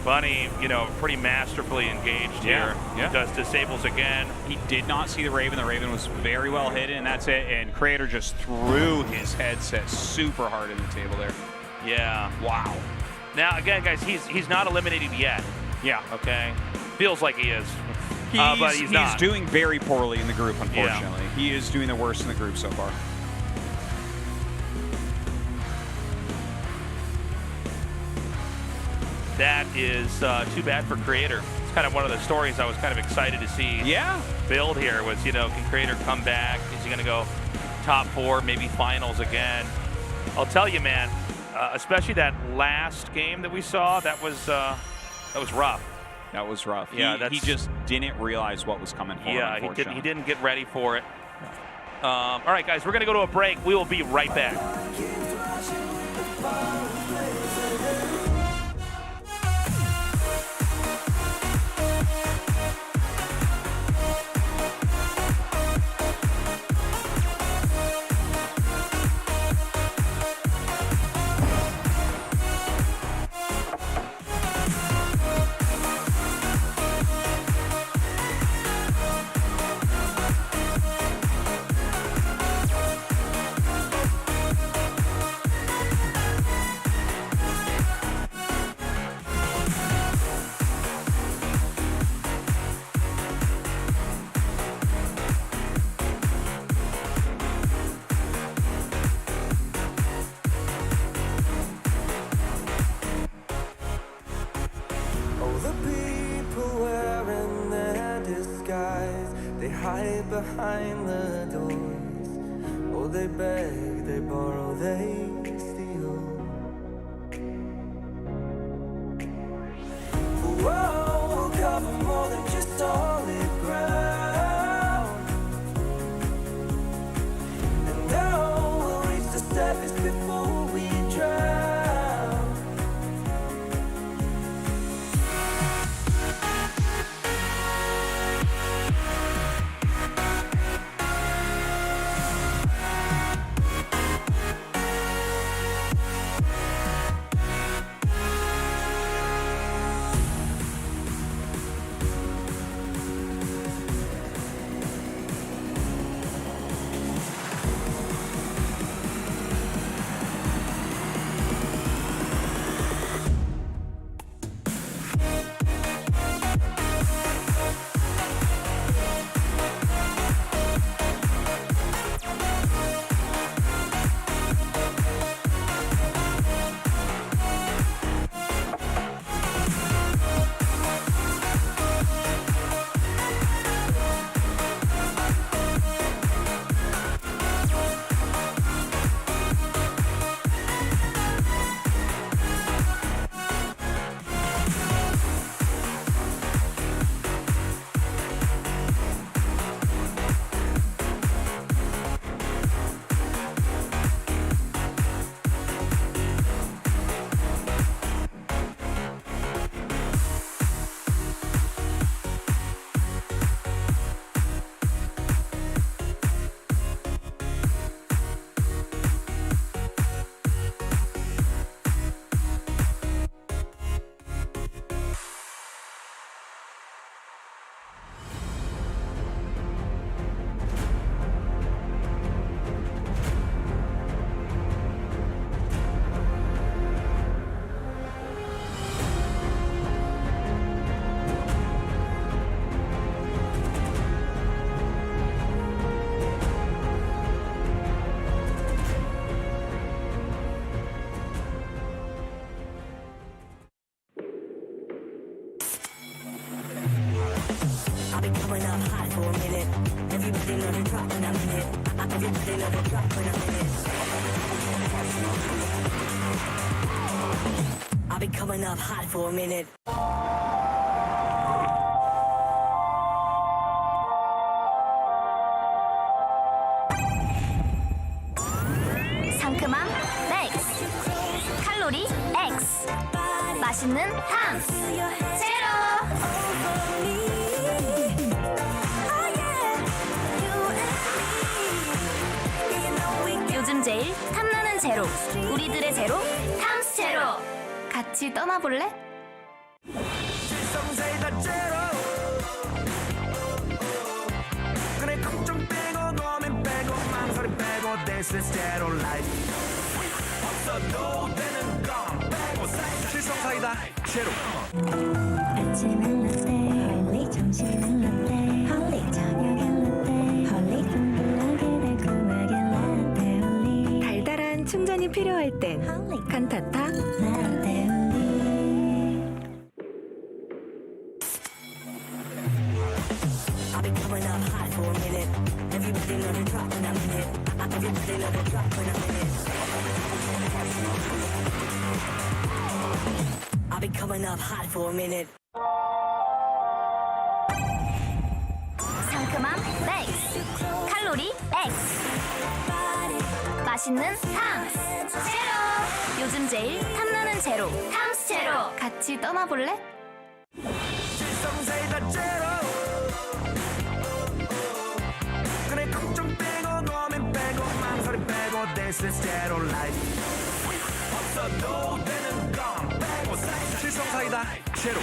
Bunny, you know, pretty masterfully engaged here. Yeah. Does disables again. He did not see the Raven. The Raven was very well hidden, and that's it. And Creator just threw his headset super hard in the table there. Yeah. Wow. Now, again, guys, he's not eliminated yet. Yeah. Okay. Feels like he is. But he's not. He's doing very poorly in the group, unfortunately. Yeah. He is doing the worst in the group so far. That is too bad for Creator. It's kind of one of the stories I was kind of excited to see build here was, you know, can Creator come back? Is he going to go top 4, maybe finals again? I'll tell you, man, especially that last game that we saw, that was rough. That was rough. Yeah, he just didn't realize what was coming for him, he didn't get ready for it. All right, guys, we're going to go to a break. We will be right back. disguise. They hide behind the doors. Oh, they beg, they borrow, they steal. Whoa, cover more than just solid ground. And now we'll reach the surface before we drown. I'll be coming up hot for a minute. Everybody know the drop when I'm in it. Everybody know the drop when I'm in it. I'll be coming up hot for a minute. 상큼함 맥스, 칼로리 X, 맛있는 탐 제로. 요즘 제일 탐나는 제로, 우리들의 제로 탐스 제로. 같이 떠나볼래? 그래 걱정 빼고 고민 빼고 망설임 빼고 This is zero life. 없어도 되는 건 빼고 실성사이다 제로. 아침은 라떼, 홀리 점심은 라떼, 홀리 저녁은 라떼, 홀리 둥글하게 달콤하게 라떼 홀리. 달달한 충전이 필요할 땐 칸타타 라떼 홀리. I'll be coming up hot for a minute. Everybody know the drop when I'm in it. Everybody know the drop when I'm in it. I'll be coming up hot for a minute. 상큼함 맥스, 칼로리 X, 맛있는 탐 제로. 요즘 제일 탐나는 제로 탐스 제로. 같이 떠나볼래? 실성사이다 제로. 그래 걱정 빼고 고민 빼고 망설임 빼고 This is zero life. 없어도 되는 건 빼고 실성사이다 제로.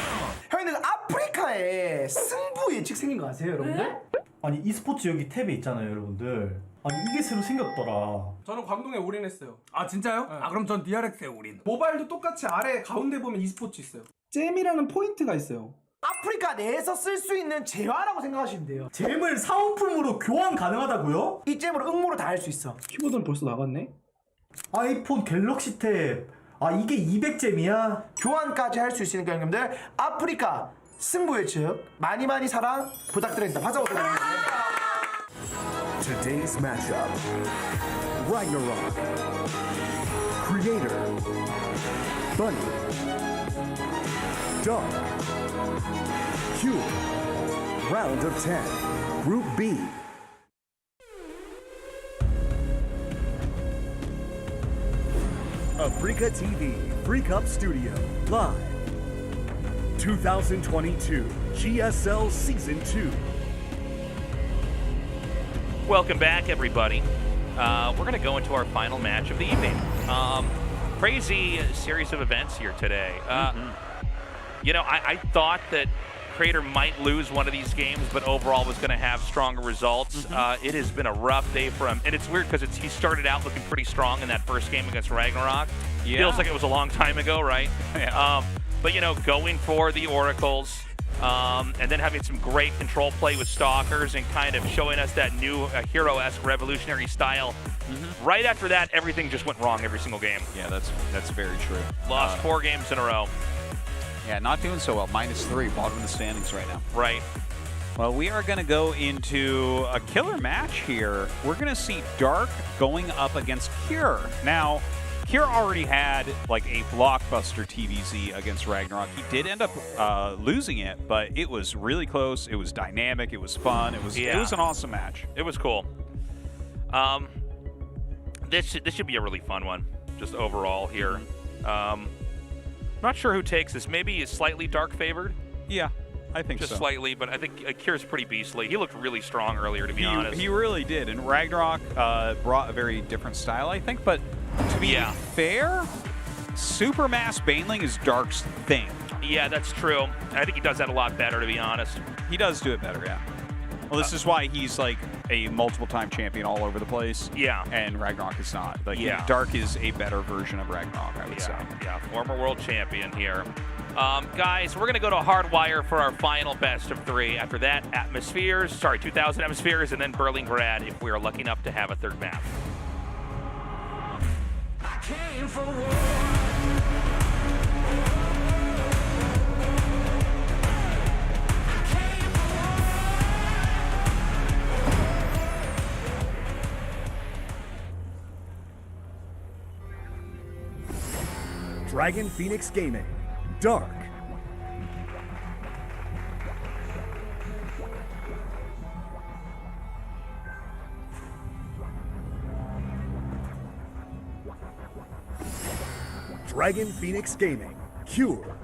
형님들 아프리카에 승부 예측 생긴 거 아세요, 여러분들? 아니 e스포츠 여기 탭에 있잖아요, 여러분들. 아니 이게 새로 생겼더라. 저는 광동에 올인했어요. 아 진짜요? 네. 아 그럼 전 DRX에 올인. 모바일도 똑같이 아래 가운데 보면 e스포츠 있어요. 잼이라는 포인트가 있어요. 아프리카 내에서 쓸 수 있는 재화라고 생각하시면 돼요. 잼을 사은품으로 교환 가능하다고요? 이 잼으로 응모를 다 할 수 있어. 키보드는 벌써 나갔네? 아이폰 갤럭시 탭. 아 이게 200잼이야? 교환까지 할 수 있으니까 형님들 아프리카 승부 예측 많이 사랑 부탁드립니다. 화자 오도록 하겠습니다. Today's matchup. RagnaroK. Creator. Bunny. Dark. Cure. Round of 10. Group B. Africa TV, Freak Up Studio, live. 2022 GSL Season 2. Welcome back, everybody. We're going to go into our final match of the evening. Crazy series of events here today. You know, I thought that Creator might lose one of these games, but overall was going to have stronger results. It has been a rough day for him, and it's weird because he started out looking pretty strong in that first game against RagnaroK. Yeah. Feels like it was a long time ago, right? Yeah. But you know, going for the Oracles, and then having some great control play with Stalkers and kind of showing us that new hero-esque revolutionary style. Right after that, everything just went wrong every single game. Yeah, that's very true. Lost 4 games in a row. Yeah, not doing so well. -3, bottom of the standings right now. Right. Well, we are going to go into a killer match here. We're going to see Dark going up against Cure. Now, Cure already had like a blockbuster TVZ against RagnaroK. He did end up losing it, but it was really close. It was dynamic. It was fun. It was an awesome match. It was cool. This should be a really fun one, just overall here. Not sure who takes this. Maybe slightly Dark favored. Yeah, I think just so. Slightly, but I think Cure's pretty beastly. He looked really strong earlier, to be honest. He really did, and RagnaroK brought a very different style, I think. But to be fair, Supermass Baneling is Dark's thing. Yeah, that's true. I think he does that a lot better, to be honest. He does do it better, yeah. Well, this is why he's like a multiple-time champion all over the place. Yeah. And RagnaroK is not. Like, yeah. Dark is a better version of RagnaroK, I would say. Yeah, former world champion here. Guys, we're going to go to Hardwire for our final best of 3. After that, 2000 Atmospheres, and then Berlingrad if we are lucky enough to have a third map. I came for war. Dragon Phoenix Gaming, Dark. Dragon Phoenix Gaming, Cure.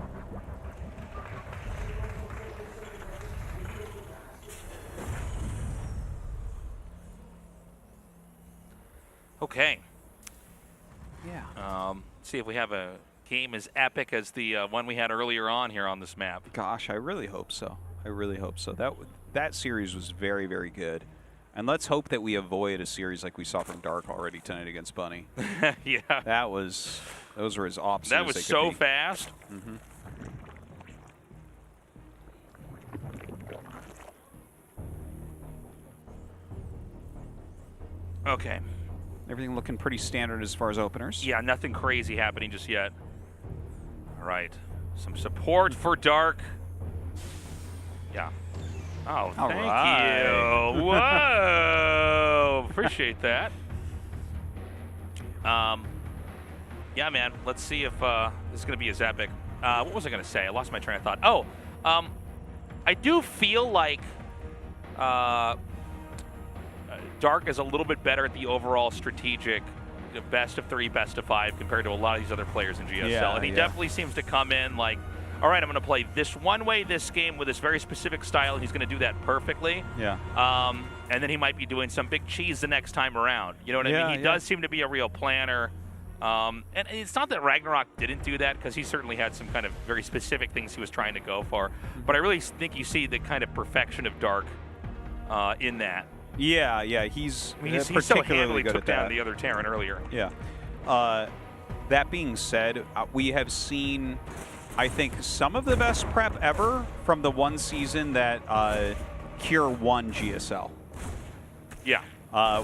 Okay. Yeah. See if we have a game as epic as the one we had earlier on here on this map. Gosh, I really hope so. I really hope so. That series was very, very good. And let's hope that we avoid a series like we saw from Dark already tonight against Bunny. Yeah. Those were as opposite That as was they so could be. fast. Okay. Everything looking pretty standard as far as openers. Yeah, nothing crazy happening just yet. All right. Some support for Dark. Yeah. Oh, All thank right. you. Whoa. Appreciate that. Yeah, man. Let's see if this is going to be as epic. What was I going to say? I lost my train of thought. Oh, I do feel like Dark is a little bit better at the overall strategic best of 3, best of 5 compared to a lot of these other players in GSL. Yeah, and he definitely seems to come in like, all right, I'm going to play this one way this game with this very specific style, and he's going to do that perfectly. Yeah. And then he might be doing some big cheese the next time around. You know what I mean? He does seem to be a real planner. And it's not that RagnaroK didn't do that, because he certainly had some kind of very specific things he was trying to go for. But I really think you see the kind of perfection of Dark in that. Yeah, he's so particularly handily good took at down that. the other Terran earlier. Yeah. That being said, we have seen, I think, some of the best prep ever from the one season that Cure won GSL. Yeah.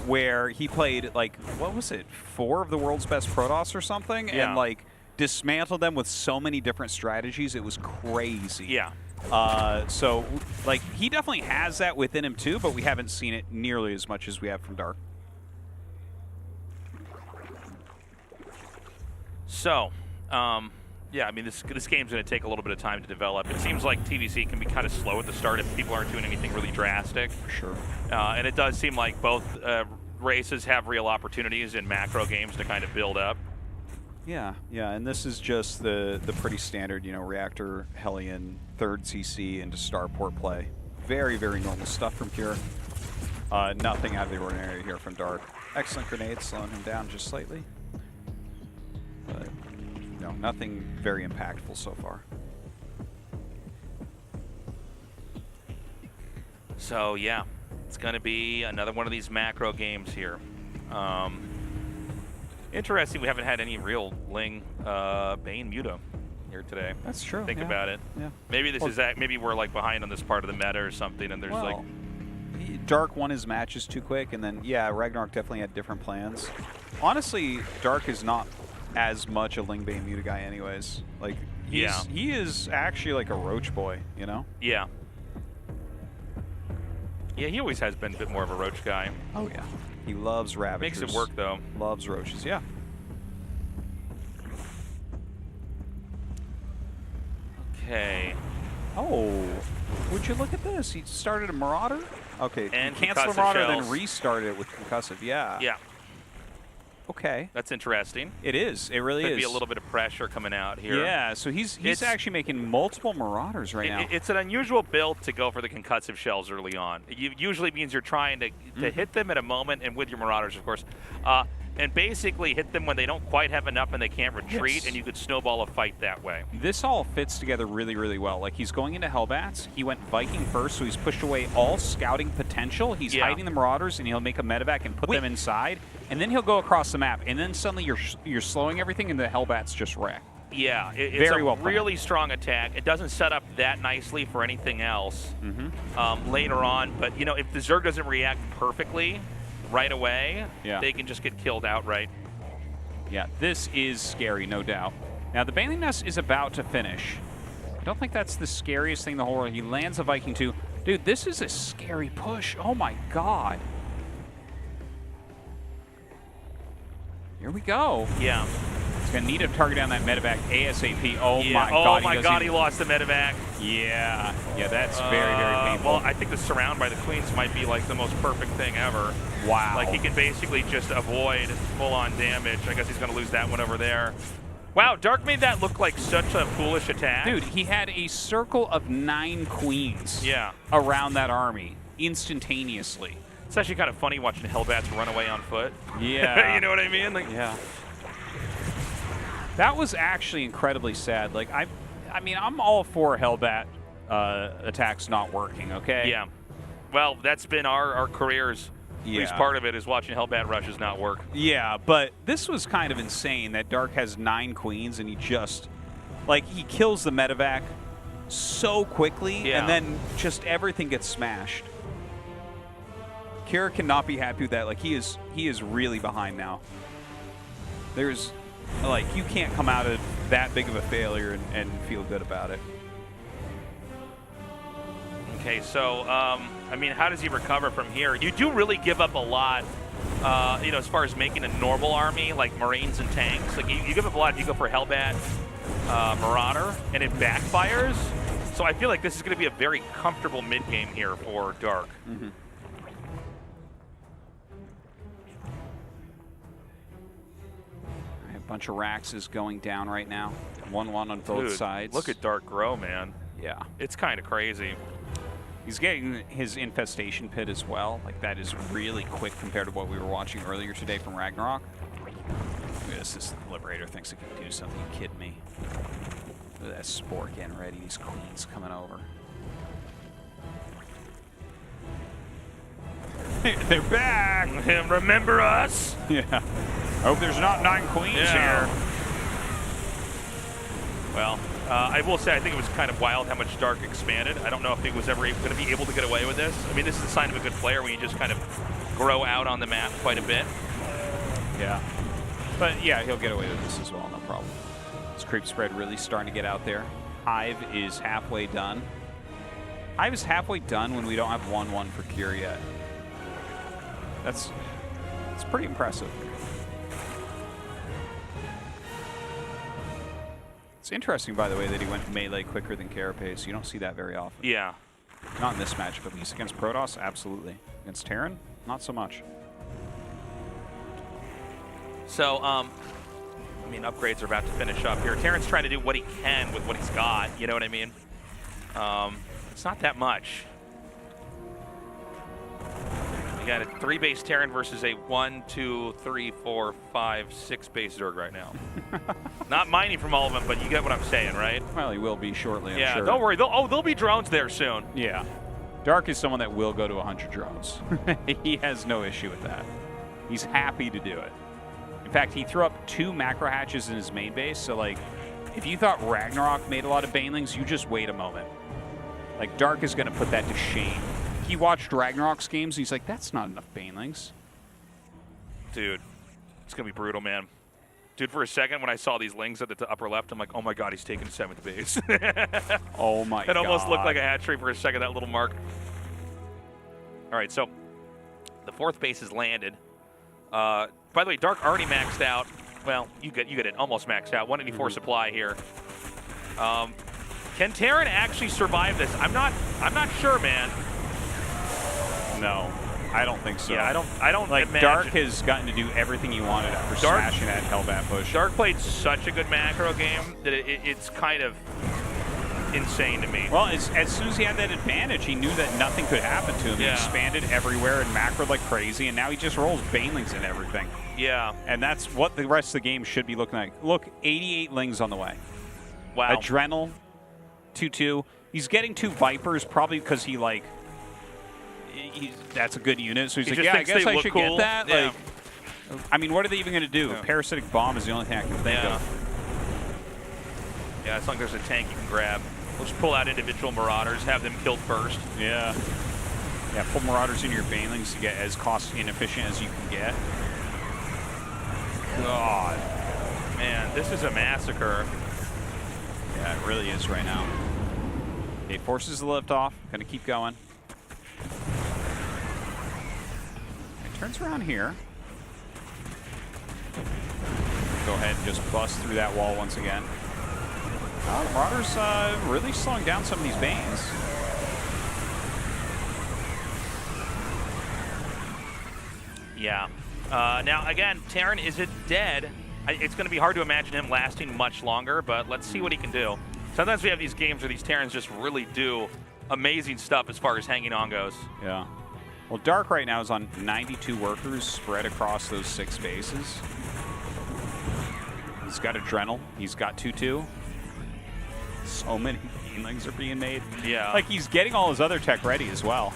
Where he played, like, what was it, 4 of the world's best Protoss or something? Yeah. And, like, dismantled them with so many different strategies. It was crazy. Yeah. So, like, he definitely has that within him too, but we haven't seen it nearly as much as we have from Dark. So, yeah, I mean, this game's going to take a little bit of time to develop. It seems like TVC can be kind of slow at the start if people aren't doing anything really drastic. For sure. And it does seem like both races have real opportunities in macro games to kind of build up. Yeah, and this is just the pretty standard, Reactor, Hellion, third CC into Starport play. Very, very normal stuff from Pure. Nothing out of the ordinary here from Dark. Excellent grenade, slowing him down just slightly. But, nothing very impactful so far. So, yeah, it's going to be another one of these macro games here. Interesting, we haven't had any real Ling Bane Muta here today. That's true. Think about it. Yeah. Maybe maybe we're like behind on this part of the meta or something, and there's Dark won his matches too quick, and then RagnaroK definitely had different plans. Honestly, Dark is not as much a Ling Bane Muta guy, anyways. Like he is actually like a Roach boy, Yeah. Yeah, he always has been a bit more of a Roach guy. Oh yeah. He loves Ravagers. Makes it work, though. Loves Roaches, yeah. Okay. Oh, would you look at this? He started a Marauder? Okay, and cancel Marauder, then restarted it with Concussive, yeah. Yeah. Okay. That's interesting. It is. It really is. Could be a little bit of pressure coming out here. Yeah, so he's actually making multiple Marauders right now. It's an unusual build to go for the concussive shells early on. It usually means you're trying to hit them at a moment, and with your Marauders, of course, and basically hit them when they don't quite have enough and they can't retreat, and you could snowball a fight that way. This all fits together really, really well. Like, he's going into Hellbats. He went Viking first, so he's pushed away all scouting potential. He's hiding the Marauders, and he'll make a medevac and put them inside. And then he'll go across the map, and then suddenly you're slowing everything, and the Hellbats just wreck. Yeah, it's very a well really strong attack. It doesn't set up that nicely for anything else later on. But, if the Zerg doesn't react perfectly right away, they can just get killed outright. Yeah, this is scary, no doubt. Now, the Baneling Nest is about to finish. I don't think that's the scariest thing in the whole world. He lands a Viking too. Dude, this is a scary push. Oh, my God. Here we go. Yeah. He's going to need to target down that medevac ASAP. Oh, my God. Oh, my God, he lost the medevac. Yeah. Yeah, that's very, very painful. Well, I think the surround by the Queens might be, like, the most perfect thing ever. Wow. Like, he can basically just avoid full-on damage. I guess he's going to lose that one over there. Wow, Dark made that look like such a foolish attack. Dude, he had a circle of 9 Queens around that army instantaneously. It's actually kind of funny watching Hellbats run away on foot. Yeah. You know what I mean? Like, yeah. That was actually incredibly sad. Like, I mean, I'm all for Hellbat attacks not working, okay? Yeah. Well, that's been our careers. At least part of it is watching Hellbat rushes not work. Yeah, but this was kind of insane that Dark has 9 Queens and he just, like, he kills the medevac so quickly and then just everything gets smashed. Kira cannot be happy with that. Like, he is really behind now. There's, like, you can't come out of that big of a failure and feel good about it. Okay, so, I mean, how does he recover from here? You do really give up a lot, as far as making a normal army, like Marines and tanks. Like, you give up a lot if you go for Hellbat, Marauder, and it backfires. So I feel like this is going to be a very comfortable mid-game here for Dark. A bunch of Raxes going down right now. 1-1 on both sides. Look at Dark grow, man. Yeah. It's kind of crazy. He's getting his Infestation Pit as well. Like, that is really quick compared to what we were watching earlier today from RagnaroK. Look at this. This Liberator thinks it can do something. You kidding me? Look at that Spore getting ready. These Queens coming over. They're back! Remember us? Yeah. Hope there's not 9 Queens here. Well, I will say I think it was kind of wild how much Dark expanded. I don't know if he was ever going to be able to get away with this. I mean, this is a sign of a good player when you just kind of grow out on the map quite a bit. Yeah. But yeah, he'll get away with this as well, no problem. This creep spread really starting to get out there. Hive is halfway done. I was halfway done when we don't have 1-1 for Cure yet. That's pretty impressive. It's interesting, by the way, that he went melee quicker than Carapace. You don't see that very often. Yeah. Not in this matchup, at least. Against Protoss, absolutely. Against Terran, not so much. So, I mean, upgrades are about to finish up here. Terran's trying to do what he can with what he's got. You know what I mean? It's not that much. You got a 3-base Terran versus a 1, 2, 3, 4, 5, 6-base Zerg right now. Not mining from all of them, but you get what I'm saying, right? Well, he will be shortly, I'm yeah, sure. don't worry. There'll be drones there soon. Yeah. Dark is someone that will go to 100 drones. He has no issue with that. He's happy to do it. In fact, he threw up 2 macro hatches in his main base, so like, if you thought RagnaroK made a lot of banelings, you just wait a moment. Like, Dark is going to put that to shame. He watched RagnaroK's games, and he's like, that's not enough banelings. Dude, it's going to be brutal, man. Dude, for a second, when I saw these lings at the upper left, I'm like, oh my god, he's taking 7th base. Oh my god. It almost looked like a hat trick for a second, that little mark. All right, so the 4th base is landed. By the way, Dark already maxed out. Well, you get it, almost maxed out. 184 supply here. Can Terran actually survive this? I'm not sure, man. No, I don't think so. Yeah, I don't like imagine. Dark has gotten to do everything he wanted after smashing that Hellbat push. Dark played such a good macro game that it's kind of insane to me. Well, as soon as he had that advantage, he knew that nothing could happen to him. Yeah. He expanded everywhere and macroed like crazy, and now he just rolls banelings and everything. Yeah. And that's what the rest of the game should be looking like. Look, 88 lings on the way. Wow. Adrenal, 2-2. He's getting 2 Vipers probably because he like, that's a good unit. So he's like, yeah, I guess I should cool. get that. Yeah. Like, I mean, what are they even going to do? Yeah. Parasitic Bomb is the only thing I can think of. Yeah, as long as there's a tank you can grab. We'll just pull out individual Marauders, have them killed first. Yeah. Yeah, pull Marauders into your banelings to get as cost inefficient as you can get. God. Man, this is a massacre. Yeah, it really is right now. Okay, forces the lift off. Gonna keep going. It turns around here. Go ahead and just bust through that wall once again. Oh, the Marauders really slowing down some of these Banes. Yeah. Now, again, Terran isn't dead. It's going to be hard to imagine him lasting much longer, but let's see what he can do. Sometimes we have these games where these Terrans just really do amazing stuff as far as hanging on goes. Yeah. Well, Dark right now is on 92 workers spread across those 6 bases. He's got Adrenal. He's got 2-2. So many banelings are being made. Yeah. Like, he's getting all his other tech ready as well.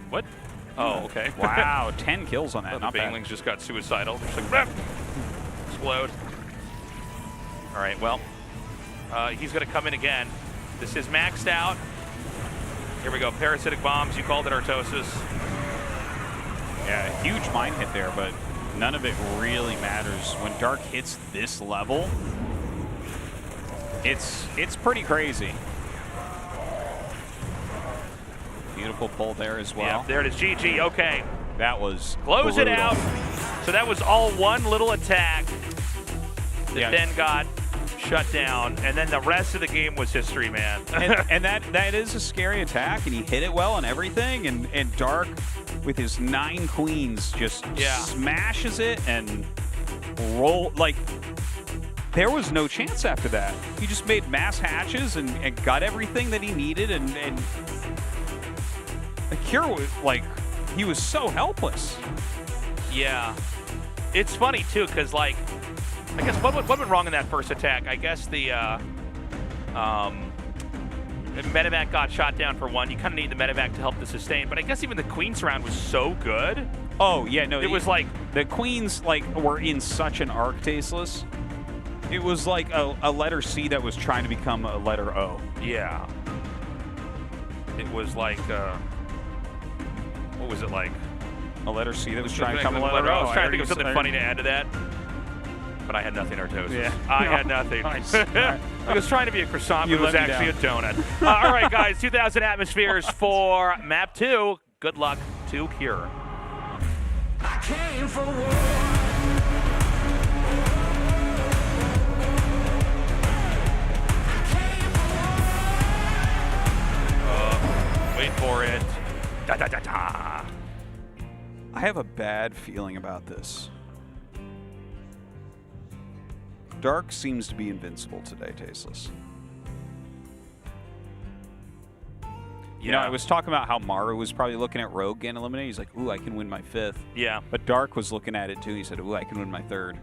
What? Oh, okay. Wow, 10 kills on that. The Not bad. banelings just got suicidal. Just like, rah! Explode. All right, well, he's going to come in again. This is maxed out. Here we go. Parasitic bombs. You called it Artosis. Yeah, huge mine hit there, but none of it really matters. When Dark hits this level, it's pretty crazy. Beautiful pull there as well. Yeah, there it is. GG. Okay. That was Close brutal. it out. So that was all one little attack that then got shut down, and then the rest of the game was history, man. and that is a scary attack, and he hit it well and everything, and Dark with his 9 queens just smashes it and roll. Like, there was no chance after that. He just made mass hatches and got everything that he needed, and Cure was like, he was so helpless. Yeah. It's funny, too, because, like, I guess what went wrong in that first attack? I guess the medevac got shot down for one. You kind of need the medevac to help the sustain, but I guess even the Queen's round was so good. Oh, yeah, no. It was like... The Queens, like, were in such an arc tasteless. It was like a letter C that was trying to become a letter O. Yeah. It was like, what was it like? A letter C that was trying to become a letter O. I was trying to think of something funny to add to that. But I had nothing, Artos. Yeah. I had nothing. Nice. I was trying to be a croissant, but it was let me actually a donut. All right, guys, 2,000 atmospheres for map 2. Good luck to Cure. I came for war. Wait for it. Da da da da. I have a bad feeling about this. Dark seems to be invincible today, Tasteless. You know, I was talking about how Maru was probably looking at Rogue getting eliminated. He's like, ooh, I can win my 5th. Yeah. But Dark was looking at it too. He said, ooh, I can win my 3rd.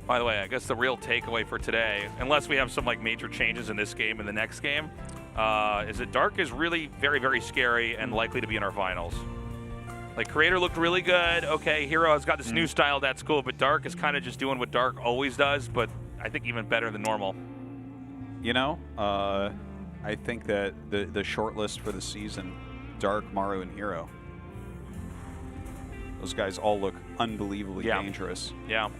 By the way, I guess the real takeaway for today, unless we have some like major changes in this game and the next game, is that Dark is really very, very scary and likely to be in our finals. Like, Creator looked really good. Okay, Hero has got this new style. That's cool. But Dark is kind of just doing what Dark always does, but I think even better than normal. You know, I think that the short list for the season, Dark, Maru, and Hero, those guys all look unbelievably dangerous. Yeah.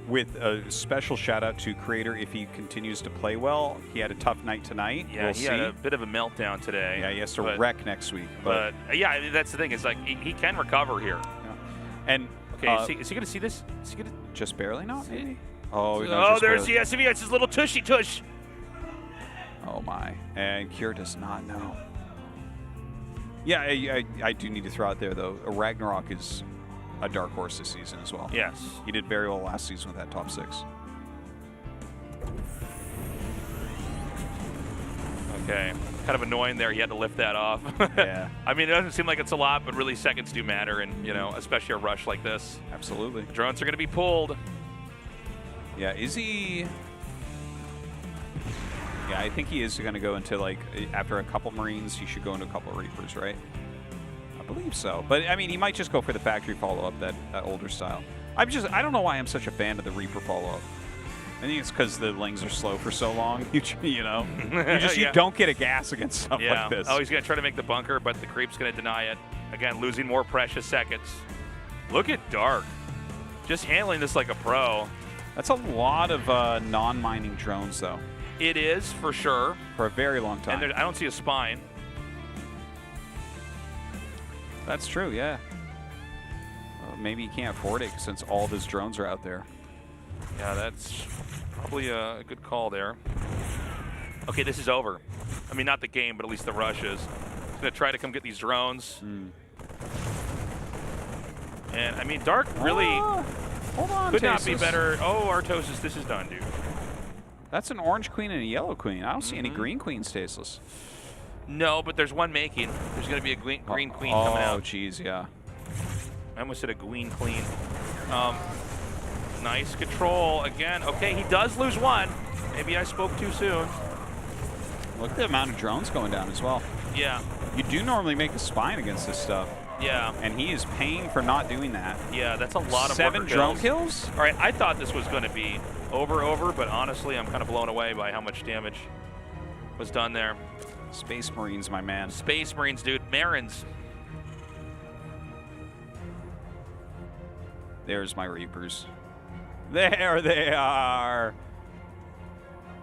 With a special shout out to Creator if he continues to play well. He had a tough night tonight. Yeah, he had a bit of a meltdown today. Yeah, he has to wreck next week. But yeah, that's the thing. It's like he can recover here. Yeah. And okay, is he going to see this? Is he gonna... Just barely not, maybe? Oh, no, there's the SUV. It's his little tushy tush. Oh my! And Cure does not know. Yeah, I do need to throw out there though. RagnaroK is a dark horse this season as well. Yes. He did very well last season with that top 6. Okay. Kind of annoying there. He had to lift that off. Yeah. I mean, it doesn't seem like it's a lot, but really seconds do matter, and, you know, especially a rush like this. Absolutely. The drones are going to be pulled. Yeah, is he... Yeah, I think he is going to go into, like, after a couple Marines, he should go into a couple Reapers, right? I believe so. But, I mean, he might just go for the factory follow-up, that older style. I don't know why I'm such a fan of the Reaper follow-up. I think it's because the Lings are slow for so long. You know? You don't get a gas against stuff like this. Oh, he's going to try to make the bunker, but the Creep's going to deny it. Again, losing more precious seconds. Look at Dark. Just handling this like a pro. That's a lot of non-mining drones, though. It is, for sure. For a very long time. And I don't see a spine. That's true, yeah. Well, maybe he can't afford it since all of his drones are out there. Yeah, that's probably a good call there. Okay, this is over. I mean, not the game, but at least the rush is. He's going to try to come get these drones. And, I mean, Dark really hold on, could not be better. Oh, Artosis, this is done, dude. That's an orange queen and a yellow queen. I don't see any green queens, Tasteless. No, but there's one making. There's going to be a green queen coming out. Oh, jeez, yeah. I almost said a green queen. Nice control again. Okay, he does lose one. Maybe I spoke too soon. Look at the amount of drones going down as well. Yeah. You do normally make a spine against this stuff. Yeah. And he is paying for not doing that. Yeah, that's a lot of 7 drone kills? All right, I thought this was going to be over, but honestly, I'm kind of blown away by how much damage was done there. Space Marines, my man. Space Marines, dude. Marins. There's my Reapers. There they are.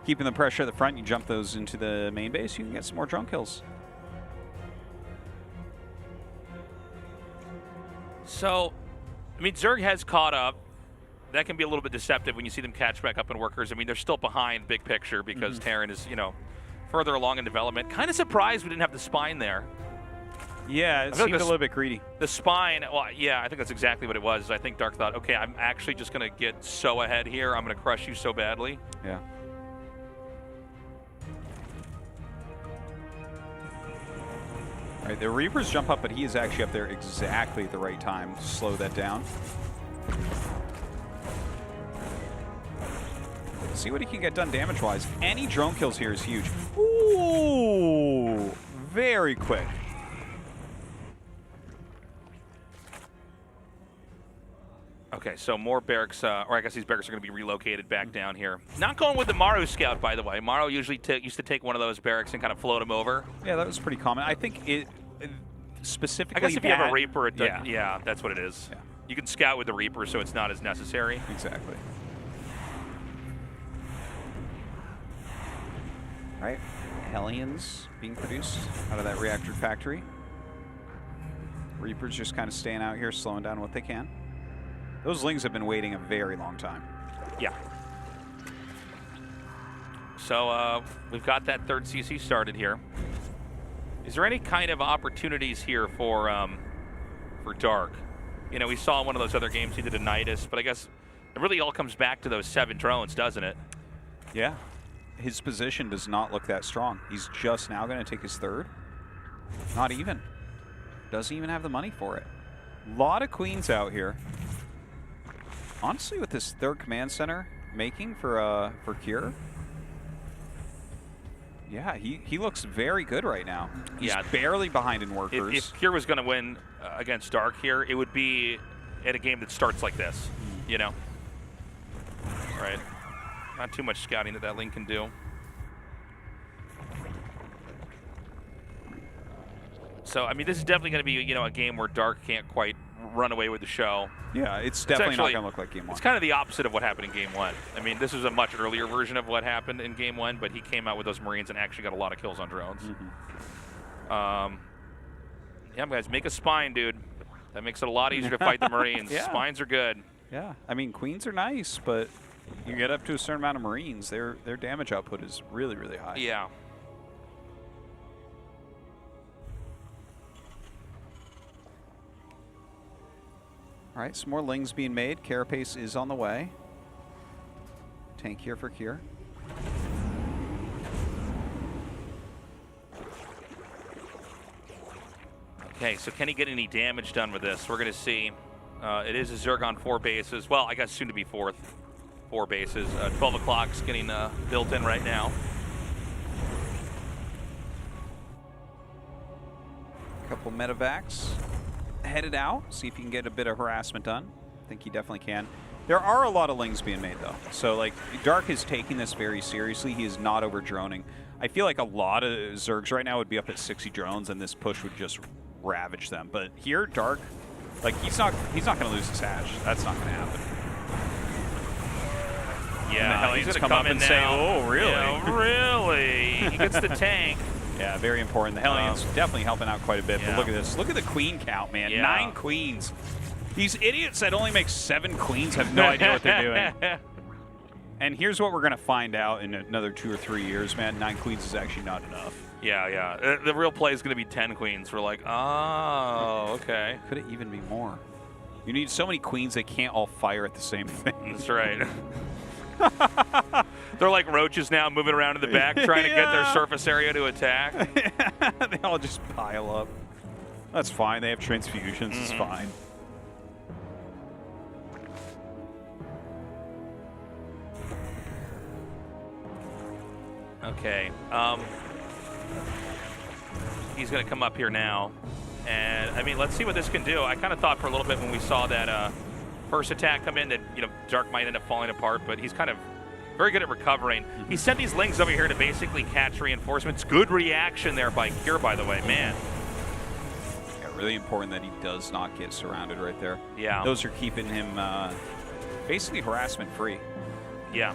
Keeping the pressure at the front, you jump those into the main base, you can get some more drone kills. So, I mean, Zerg has caught up. That can be a little bit deceptive when you see them catch back up in workers. I mean, they're still behind big picture because Terran is, you know, further along in development. Kind of surprised we didn't have the spine there. Yeah, it seemed a little bit greedy. The spine, well, yeah, I think that's exactly what it was. I think Dark thought, okay, I'm actually just going to get so ahead here. I'm going to crush you so badly. Yeah. All right, the Reapers jump up, but he is actually up there exactly at the right time to slow that down. See what he can get done damage-wise. Any drone kills here is huge. Ooh, very quick. Okay, so more barracks, or I guess these barracks are going to be relocated back down here. Not going with the Maru scout, by the way. Maru usually used to take one of those barracks and kind of float them over. Yeah, that was pretty common. I think it specifically. I guess if you have a Reaper, yeah, that's what it is. Yeah. You can scout with the Reaper, so it's not as necessary. Exactly. All right, Hellions being produced out of that reactor factory. Reapers just kind of staying out here, slowing down what they can. Those Lings have been waiting a very long time. Yeah. So we've got that third CC started here. Is there any kind of opportunities here for Dark? You know, we saw in one of those other games he did a Nidus, but I guess it really all comes back to those 7 drones, doesn't it? Yeah. His position does not look that strong. He's just now going to take his third. Not even. Doesn't even have the money for it. A lot of queens out here. Honestly, with this third command center making for Cure, yeah, he looks very good right now. He's barely behind in workers. If Cure was going to win against Dark here, it would be at a game that starts like this, you know? Right. Not too much scouting that Ling can do. So, I mean, this is definitely going to be, you know, a game where Dark can't quite run away with the show. Yeah, it's definitely not going to look like Game 1. It's kind of the opposite of what happened in Game 1. I mean, this was a much earlier version of what happened in Game 1, but he came out with those Marines and actually got a lot of kills on drones. Yeah, guys, make a spine, dude. That makes it a lot easier to fight the Marines. Yeah. Spines are good. Yeah, I mean, queens are nice, but you get up to a certain amount of Marines, their damage output is really, really high. Yeah. All right, some more Lings being made. Carapace is on the way. Tank here for Cure. Okay, so can he get any damage done with this? We're going to see. It is a Zerg 4 bases. Well, I guess soon to be 4 bases. 12 o'clock's getting built in right now. Couple medevacs headed out. See if he can get a bit of harassment done. I think he definitely can. There are a lot of Lings being made, though. So, like, Dark is taking this very seriously. He is not over-droning. I feel like a lot of Zergs right now would be up at 60 drones, and this push would just ravage them. But here, Dark, like, he's not going to lose his hatch. That's not going to happen. Yeah, he's going to come up and say, "Oh, really? Yeah, really?" He gets the tank. Yeah, very important. The Hellions definitely helping out quite a bit. Yeah. But look at this. Look at the queen count, man. Yeah. 9 queens. These idiots that only make 7 queens have no idea what they're doing. And here's what we're going to find out in another 2 or 3 years, man. 9 queens is actually not enough. Yeah, yeah. The real play is going to be 10 queens. We're like, oh, okay. Could it even be more? You need so many queens they can't all fire at the same thing. That's right. They're like roaches now, moving around in the back, trying to get their surface area to attack. They all just pile up. That's fine. They have transfusions. It's fine. Okay. He's going to come up here now. And, I mean, let's see what this can do. I kind of thought for a little bit when we saw that first attack come in that, you know, Dark might end up falling apart, but he's kind of very good at recovering. He sent these Lings over here to basically catch reinforcements. Good reaction there by Cure, by the way. Man. Yeah, really important that he does not get surrounded right there. Yeah. Those are keeping him basically harassment free. Yeah.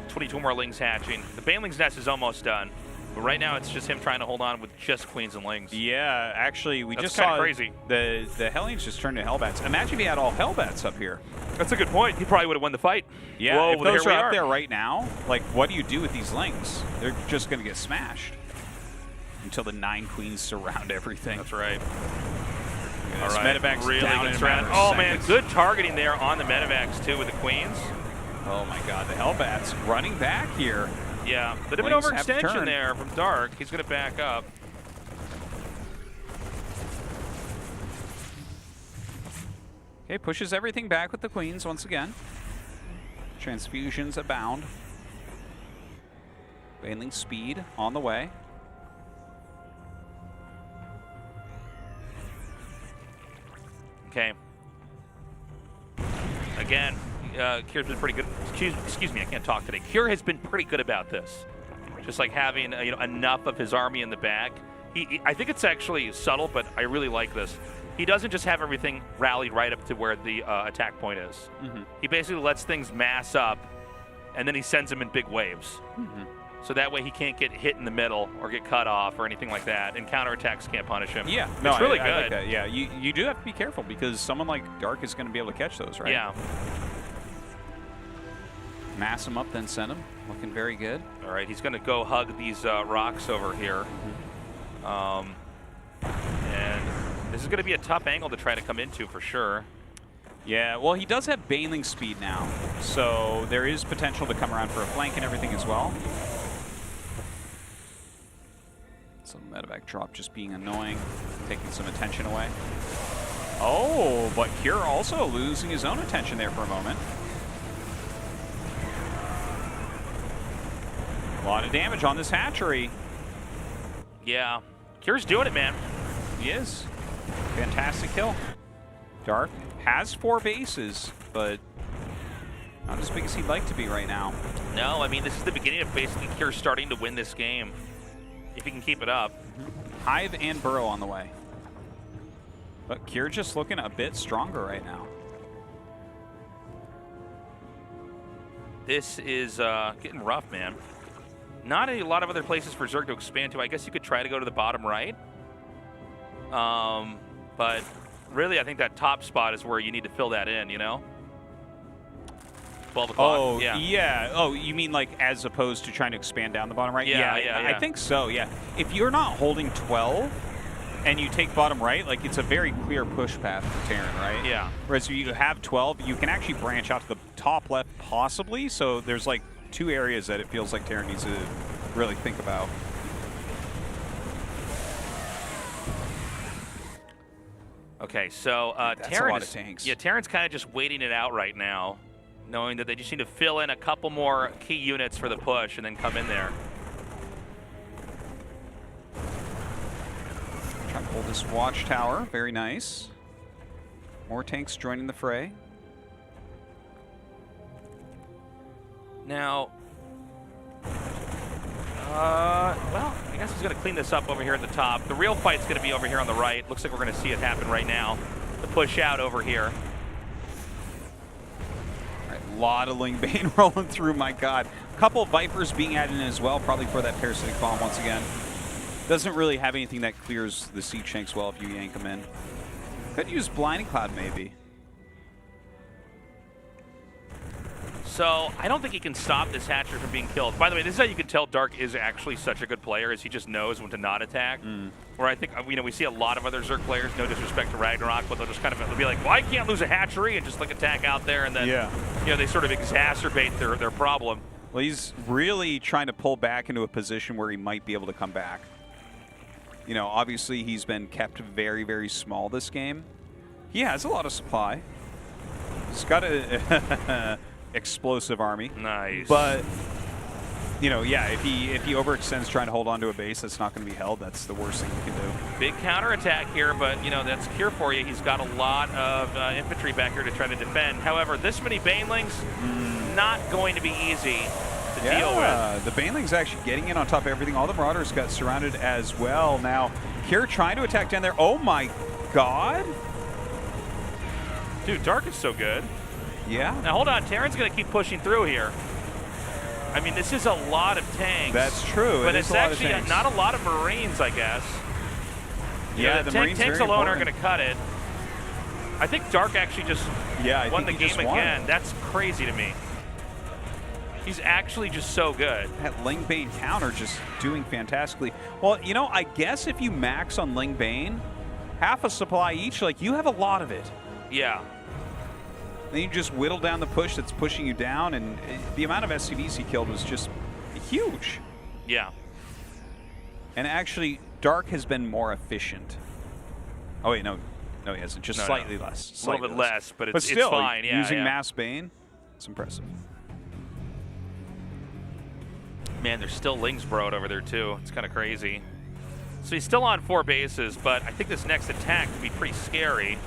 22 more Lings hatching. The Baneling's nest is almost done. But right now, it's just him trying to hold on with just queens and Lings. Yeah, actually, we That's just saw crazy. The Hellions just turned to Hellbats. Imagine if he had all Hellbats up here. That's a good point. He probably would have won the fight. Yeah, whoa, if those here are we up there right now, like, what do you do with these Lings? They're just going to get smashed until the 9 queens surround everything. That's right. All right, Medevac's really down good in surround. Oh, man, good targeting there on the Medevacs, too, with the queens. Oh, my God, the Hellbats running back here. Yeah, but a bit overextension there from Dark. He's going to back up. Okay, pushes everything back with the queens once again. Transfusions abound. Baneling speed on the way. Okay. Again, Cure's been pretty good. Excuse me, I can't talk today. Cure has been pretty good about this. Just like having enough of his army in the back. I think it's actually subtle, but I really like this. He doesn't just have everything rallied right up to where the attack point is. He basically lets things mass up, and then he sends them in big waves. So that way he can't get hit in the middle or get cut off or anything like that, and counterattacks can't punish him. Yeah, it's no, really I good. like that. Yeah, you do have to be careful because someone like Dark is going to be able to catch those, right? Yeah. Mass him up, then send him. Looking very good. All right, he's going to go hug these rocks over here. And this is going to be a tough angle to try to come into for sure. Yeah, well, he does have Baneling speed now, so there is potential to come around for a flank and everything as well. So medevac drop just being annoying, taking some attention away. Oh, but Cure also losing his own attention there for a moment. A lot of damage on this hatchery. Yeah, Cure's doing it, man. He is. Fantastic kill. Dark has 4 bases, but not as big as he'd like to be right now. No, I mean, this is the beginning of basically Cure starting to win this game, if he can keep it up. Hive and Burrow on the way. But Cure just looking a bit stronger right now. This is getting rough, man. Not a lot of other places for Zerg to expand to. I guess you could try to go to the bottom right. But really, I think that top spot is where you need to fill that in, you know? 12 o'clock. Oh, yeah. Oh, you mean like as opposed to trying to expand down the bottom right? Yeah. I think so, yeah. If you're not holding 12 and you take bottom right, like it's a very clear push path for Terran, right? Yeah. Whereas if you have 12, you can actually branch out to the top left possibly, so there's like 2 areas that it feels like Terran needs to really think about. Okay, so That's Terran a lot is, of tanks. Yeah, Terran's kind of just waiting it out right now, knowing that they just need to fill in a couple more key units for the push and then come in there. Trying to hold this watchtower. Very nice. More tanks joining the fray. Now, well, I guess he's going to clean this up over here at the top. The real fight's going to be over here on the right. Looks like we're going to see it happen right now. The push out over here. All right, a lot of Ling Bane rolling through, my God. A couple of Vipers being added in as well, probably for that parasitic bomb once again. Doesn't really have anything that clears the Siege Shanks well if you yank them in. Could use Blinding Cloud maybe. So I don't think he can stop this hatcher from being killed. By the way, this is how you can tell Dark is actually such a good player, is he just knows when to not attack. Where I think, you know, we see a lot of other Zerg players, no disrespect to RagnaroK, but they'll just kind of they'll be like, well, I can't lose a hatchery, and just like attack out there, and then you know, they sort of exacerbate their problem. Well, he's really trying to pull back into a position where he might be able to come back. You know, obviously he's been kept very, very small this game. He has a lot of supply. He's got a explosive army. Nice. But, you know, yeah, if he overextends trying to hold on to a base that's not going to be held, that's the worst thing you can do. Big counterattack here, but, you know, that's Cure for you. He's got a lot of infantry back here to try to defend. However, this many Banelings, not going to be easy to deal with. The Baneling's actually getting in on top of everything. All the Marauders got surrounded as well. Now, Cure trying to attack down there. Oh, my God. Dude, Dark is so good. Yeah. Now, hold on. Terran's going to keep pushing through here. I mean, this is a lot of tanks. That's true. But it's actually not a lot of Marines, I guess. Yeah, the Marines tanks alone aren't going to cut it. I think Dark actually just won the game again. That's crazy to me. He's actually just so good. That Ling Bane counter just doing fantastically. Well, you know, I guess if you max on Ling Bane, half a supply each, like, you have a lot of it. Yeah. Then you just whittle down the push that's pushing you down, and the amount of SCVs he killed was just huge. Yeah. And actually, Dark has been more efficient. Oh, wait, no, he hasn't. Just slightly less. A little bit less, but it's still, fine. Yeah, using Mass Bane, it's impressive. Man, there's still Lings Broad over there, too. It's kind of crazy. So he's still on 4 bases, but I think this next attack could be pretty scary.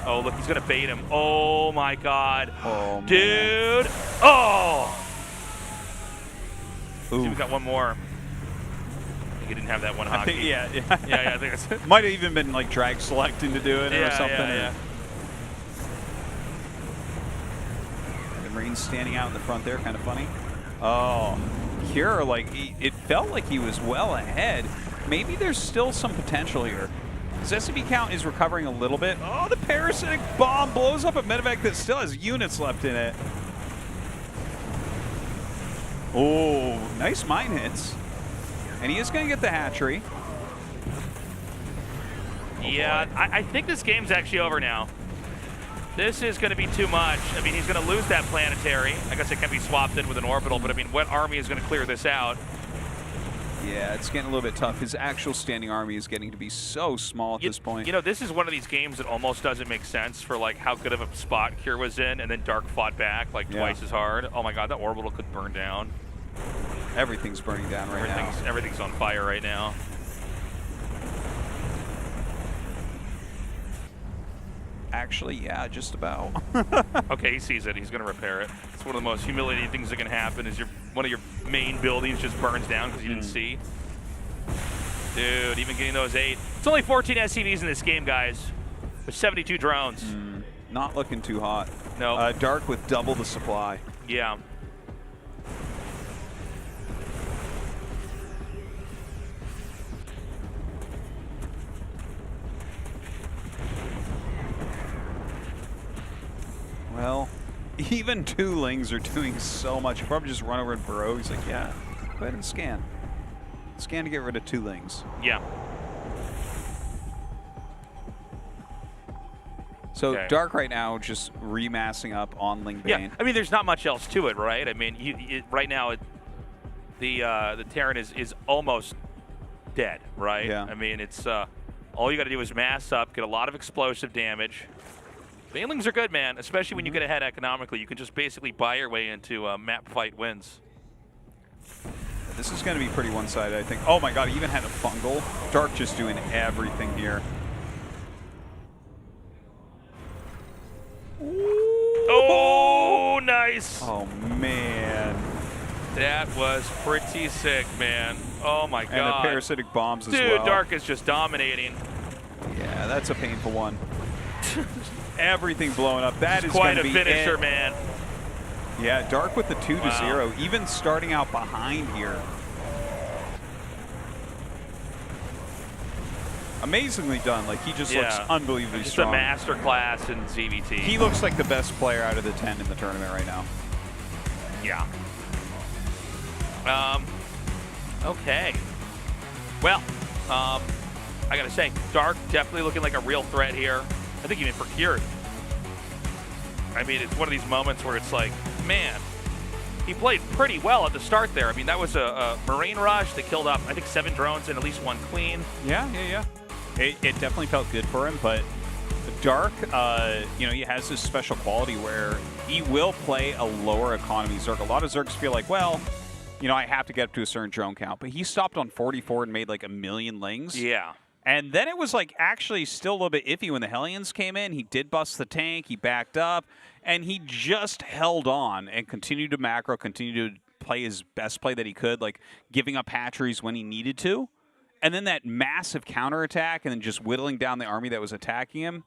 Oh, look, he's going to bait him. Oh, my God. Oh, dude. Oh! Ooh. See, we got one more. he didn't have that one hockey. Yeah. I think it's might have even been like drag selecting to do it or something. Yeah. The Marines standing out in the front there, kind of funny. Oh, Cure, like, it felt like he was well ahead. Maybe there's still some potential here. His SCV count is recovering a little bit. Oh, the parasitic bomb blows up a medevac that still has units left in it. Oh, nice mine hits. And he is going to get the hatchery. Yeah, I think this game's actually over now. This is going to be too much. I mean, he's going to lose that planetary. I guess it can be swapped in with an orbital, but I mean, what army is going to clear this out? Yeah, it's getting a little bit tough. His actual standing army is getting to be so small at this point. You know, this is one of these games that almost doesn't make sense for like how good of a spot Cure was in, and then Dark fought back like twice as hard. Oh my God, that orbital could burn down. Everything's burning down right now. Everything's on fire right now. Actually, yeah, just about. Okay, he sees it. He's going to repair it. It's one of the most humiliating things that can happen is one of your main buildings just burns down because you didn't see. Dude, even getting those 8. It's only 14 SCVs in this game, guys. With 72 drones. Not looking too hot. No. Dark with double the supply. Yeah. Well, even 2 Lings are doing so much. Probably just run over and burrow. He's like, yeah, go ahead and scan. Scan to get rid of 2 Lings. Yeah. So Dark right now just remassing up on Ling Bane. Yeah, I mean, there's not much else to it, right? I mean, right now, the Terran is almost dead, right? Yeah. I mean, it's all you got to do is mass up, get a lot of explosive damage. Banelings are good, man, especially when you get ahead economically. You can just basically buy your way into map fight wins. This is going to be pretty one-sided, I think. Oh my God, he even had a fungal. Dark just doing everything here. Oh, nice. Oh, man. That was pretty sick, man. Oh, my God. And the parasitic bombs as well. Dude, Dark is just dominating. Yeah, that's a painful one. Everything blowing up. That is quite a be finisher, it. man. Yeah, Dark with the 2-0, even starting out behind here. Amazingly done. Like, he just looks unbelievably just strong. A master class in ZVT. He looks like the best player out of the 10 in the tournament right now. Yeah. Okay. Well, I gotta say, Dark definitely looking like a real threat here. I think even for Cured. I mean, it's one of these moments where it's like, man, he played pretty well at the start there. I mean, that was a Marine rush that killed off, I think, 7 drones and at least 1 clean. Yeah. It definitely felt good for him, but Dark, you know, he has this special quality where he will play a lower economy Zerg. A lot of Zergs feel like, well, you know, I have to get up to a certain drone count, but he stopped on 44 and made like 1 million Lings. Yeah. And then it was like actually still a little bit iffy when the Hellions came in. He did bust the tank, he backed up, and he just held on and continued to macro, continued to play his best play that he could, like giving up hatcheries when he needed to. And then that massive counterattack and then just whittling down the army that was attacking him.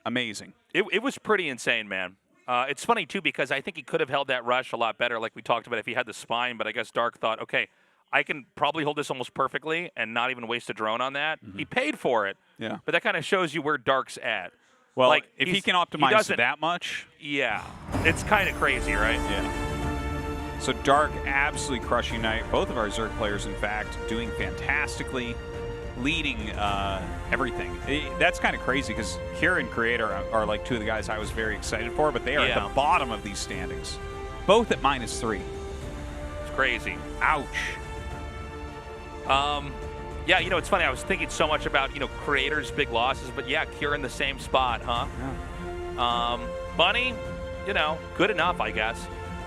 Amazing. It was pretty insane, man. It's funny, too, because I think he could have held that rush a lot better, like we talked about, if he had the spine. But I guess Dark thought, okay, I can probably hold this almost perfectly and not even waste a drone on that. He paid for it. Yeah. But that kind of shows you where Dark's at. Well, like, if he can optimize that much. Yeah. It's kind of crazy, right? Yeah. So Dark absolutely crushing night. Both of our Zerg players, in fact, doing fantastically, leading everything. That's kind of crazy because Kira and Creator are like 2 of the guys I was very excited for, but they are at the bottom of these standings. Both at -3. It's crazy. Ouch. Yeah, you know, it's funny. I was thinking so much about, you know, Creator's big losses, but yeah, Kira in the same spot, huh? Yeah. Bunny, you know, good enough, I guess.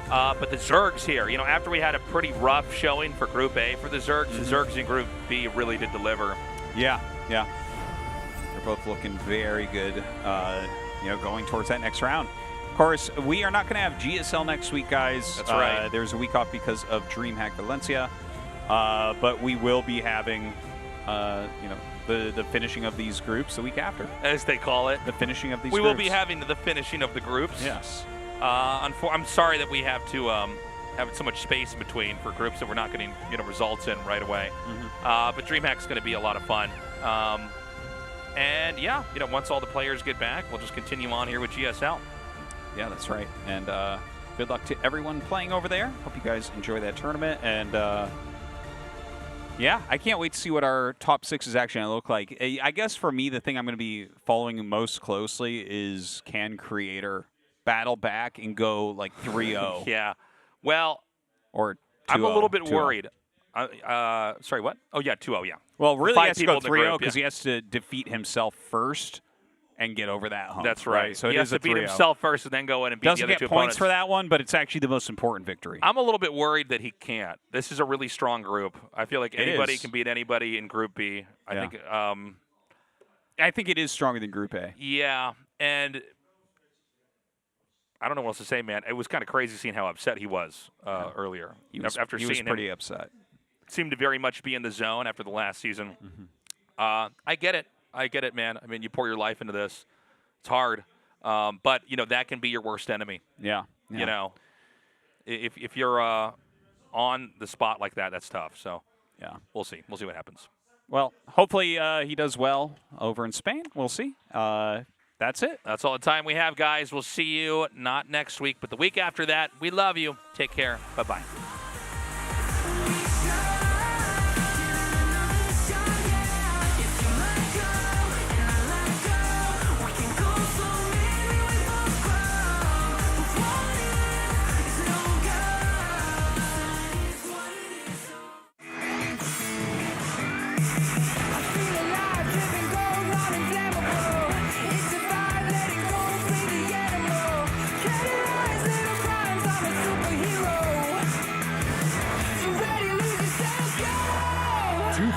But the Zergs here, you know, after we had a pretty rough showing for Group A for the Zergs, the Zergs in Group B really did deliver. Yeah. They're both looking very good, you know, going towards that next round. Of course, we are not going to have GSL next week, guys. That's right. There's a week off because of DreamHack Valencia. But we will be having, the finishing of these groups the week after. As they call it. The finishing of these We groups. will be having the finishing of the groups. Yes. I'm sorry that we have to have so much space in between for groups that we're not getting results in right away. But DreamHack's going to be a lot of fun. And yeah, once all the players get back, we'll just continue on here with GSL. Yeah, that's right. And good luck to everyone playing over there. Hope you guys enjoy that tournament. And yeah, I can't wait to see what our top 6 is actually going to look like. I guess for me, the thing I'm going to be following most closely is can Creator battle back and go like 3-0. Yeah. Well, or 2-0. I'm a little bit 2-0. worried. Sorry, what? Oh, yeah, 2-0, yeah. Well, really, he has to go 3-0 because yeah. he has to defeat himself first and get over that hump. That's right. So he has to beat himself first and then go in and beat Doesn't the other get two points opponents. for that one, but it's actually the most important victory. I'm a little bit worried that he can't. This is a really strong group. I feel like anybody can beat anybody in Group B. I think it is stronger than Group A. Yeah, and I don't know what else to say, man. It was kind of crazy seeing how upset he was earlier. He was pretty upset. Seemed to very much be in the zone after the last season. I get it. I get it, man. I mean, you pour your life into this. It's hard. But, that can be your worst enemy. Yeah. If you're on the spot like that, that's tough. So, yeah, we'll see. We'll see what happens. Well, hopefully he does well over in Spain. We'll see. That's it. That's all the time we have, guys. We'll see you not next week, but the week after that. We love you. Take care. Bye-bye.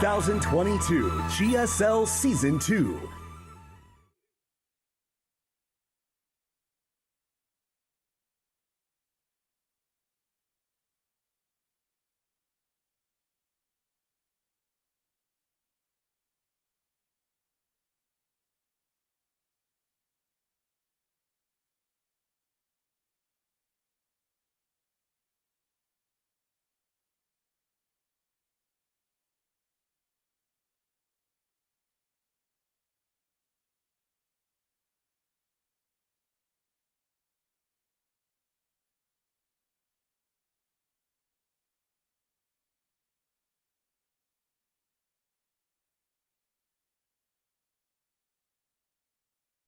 #2022 GSL Season 2.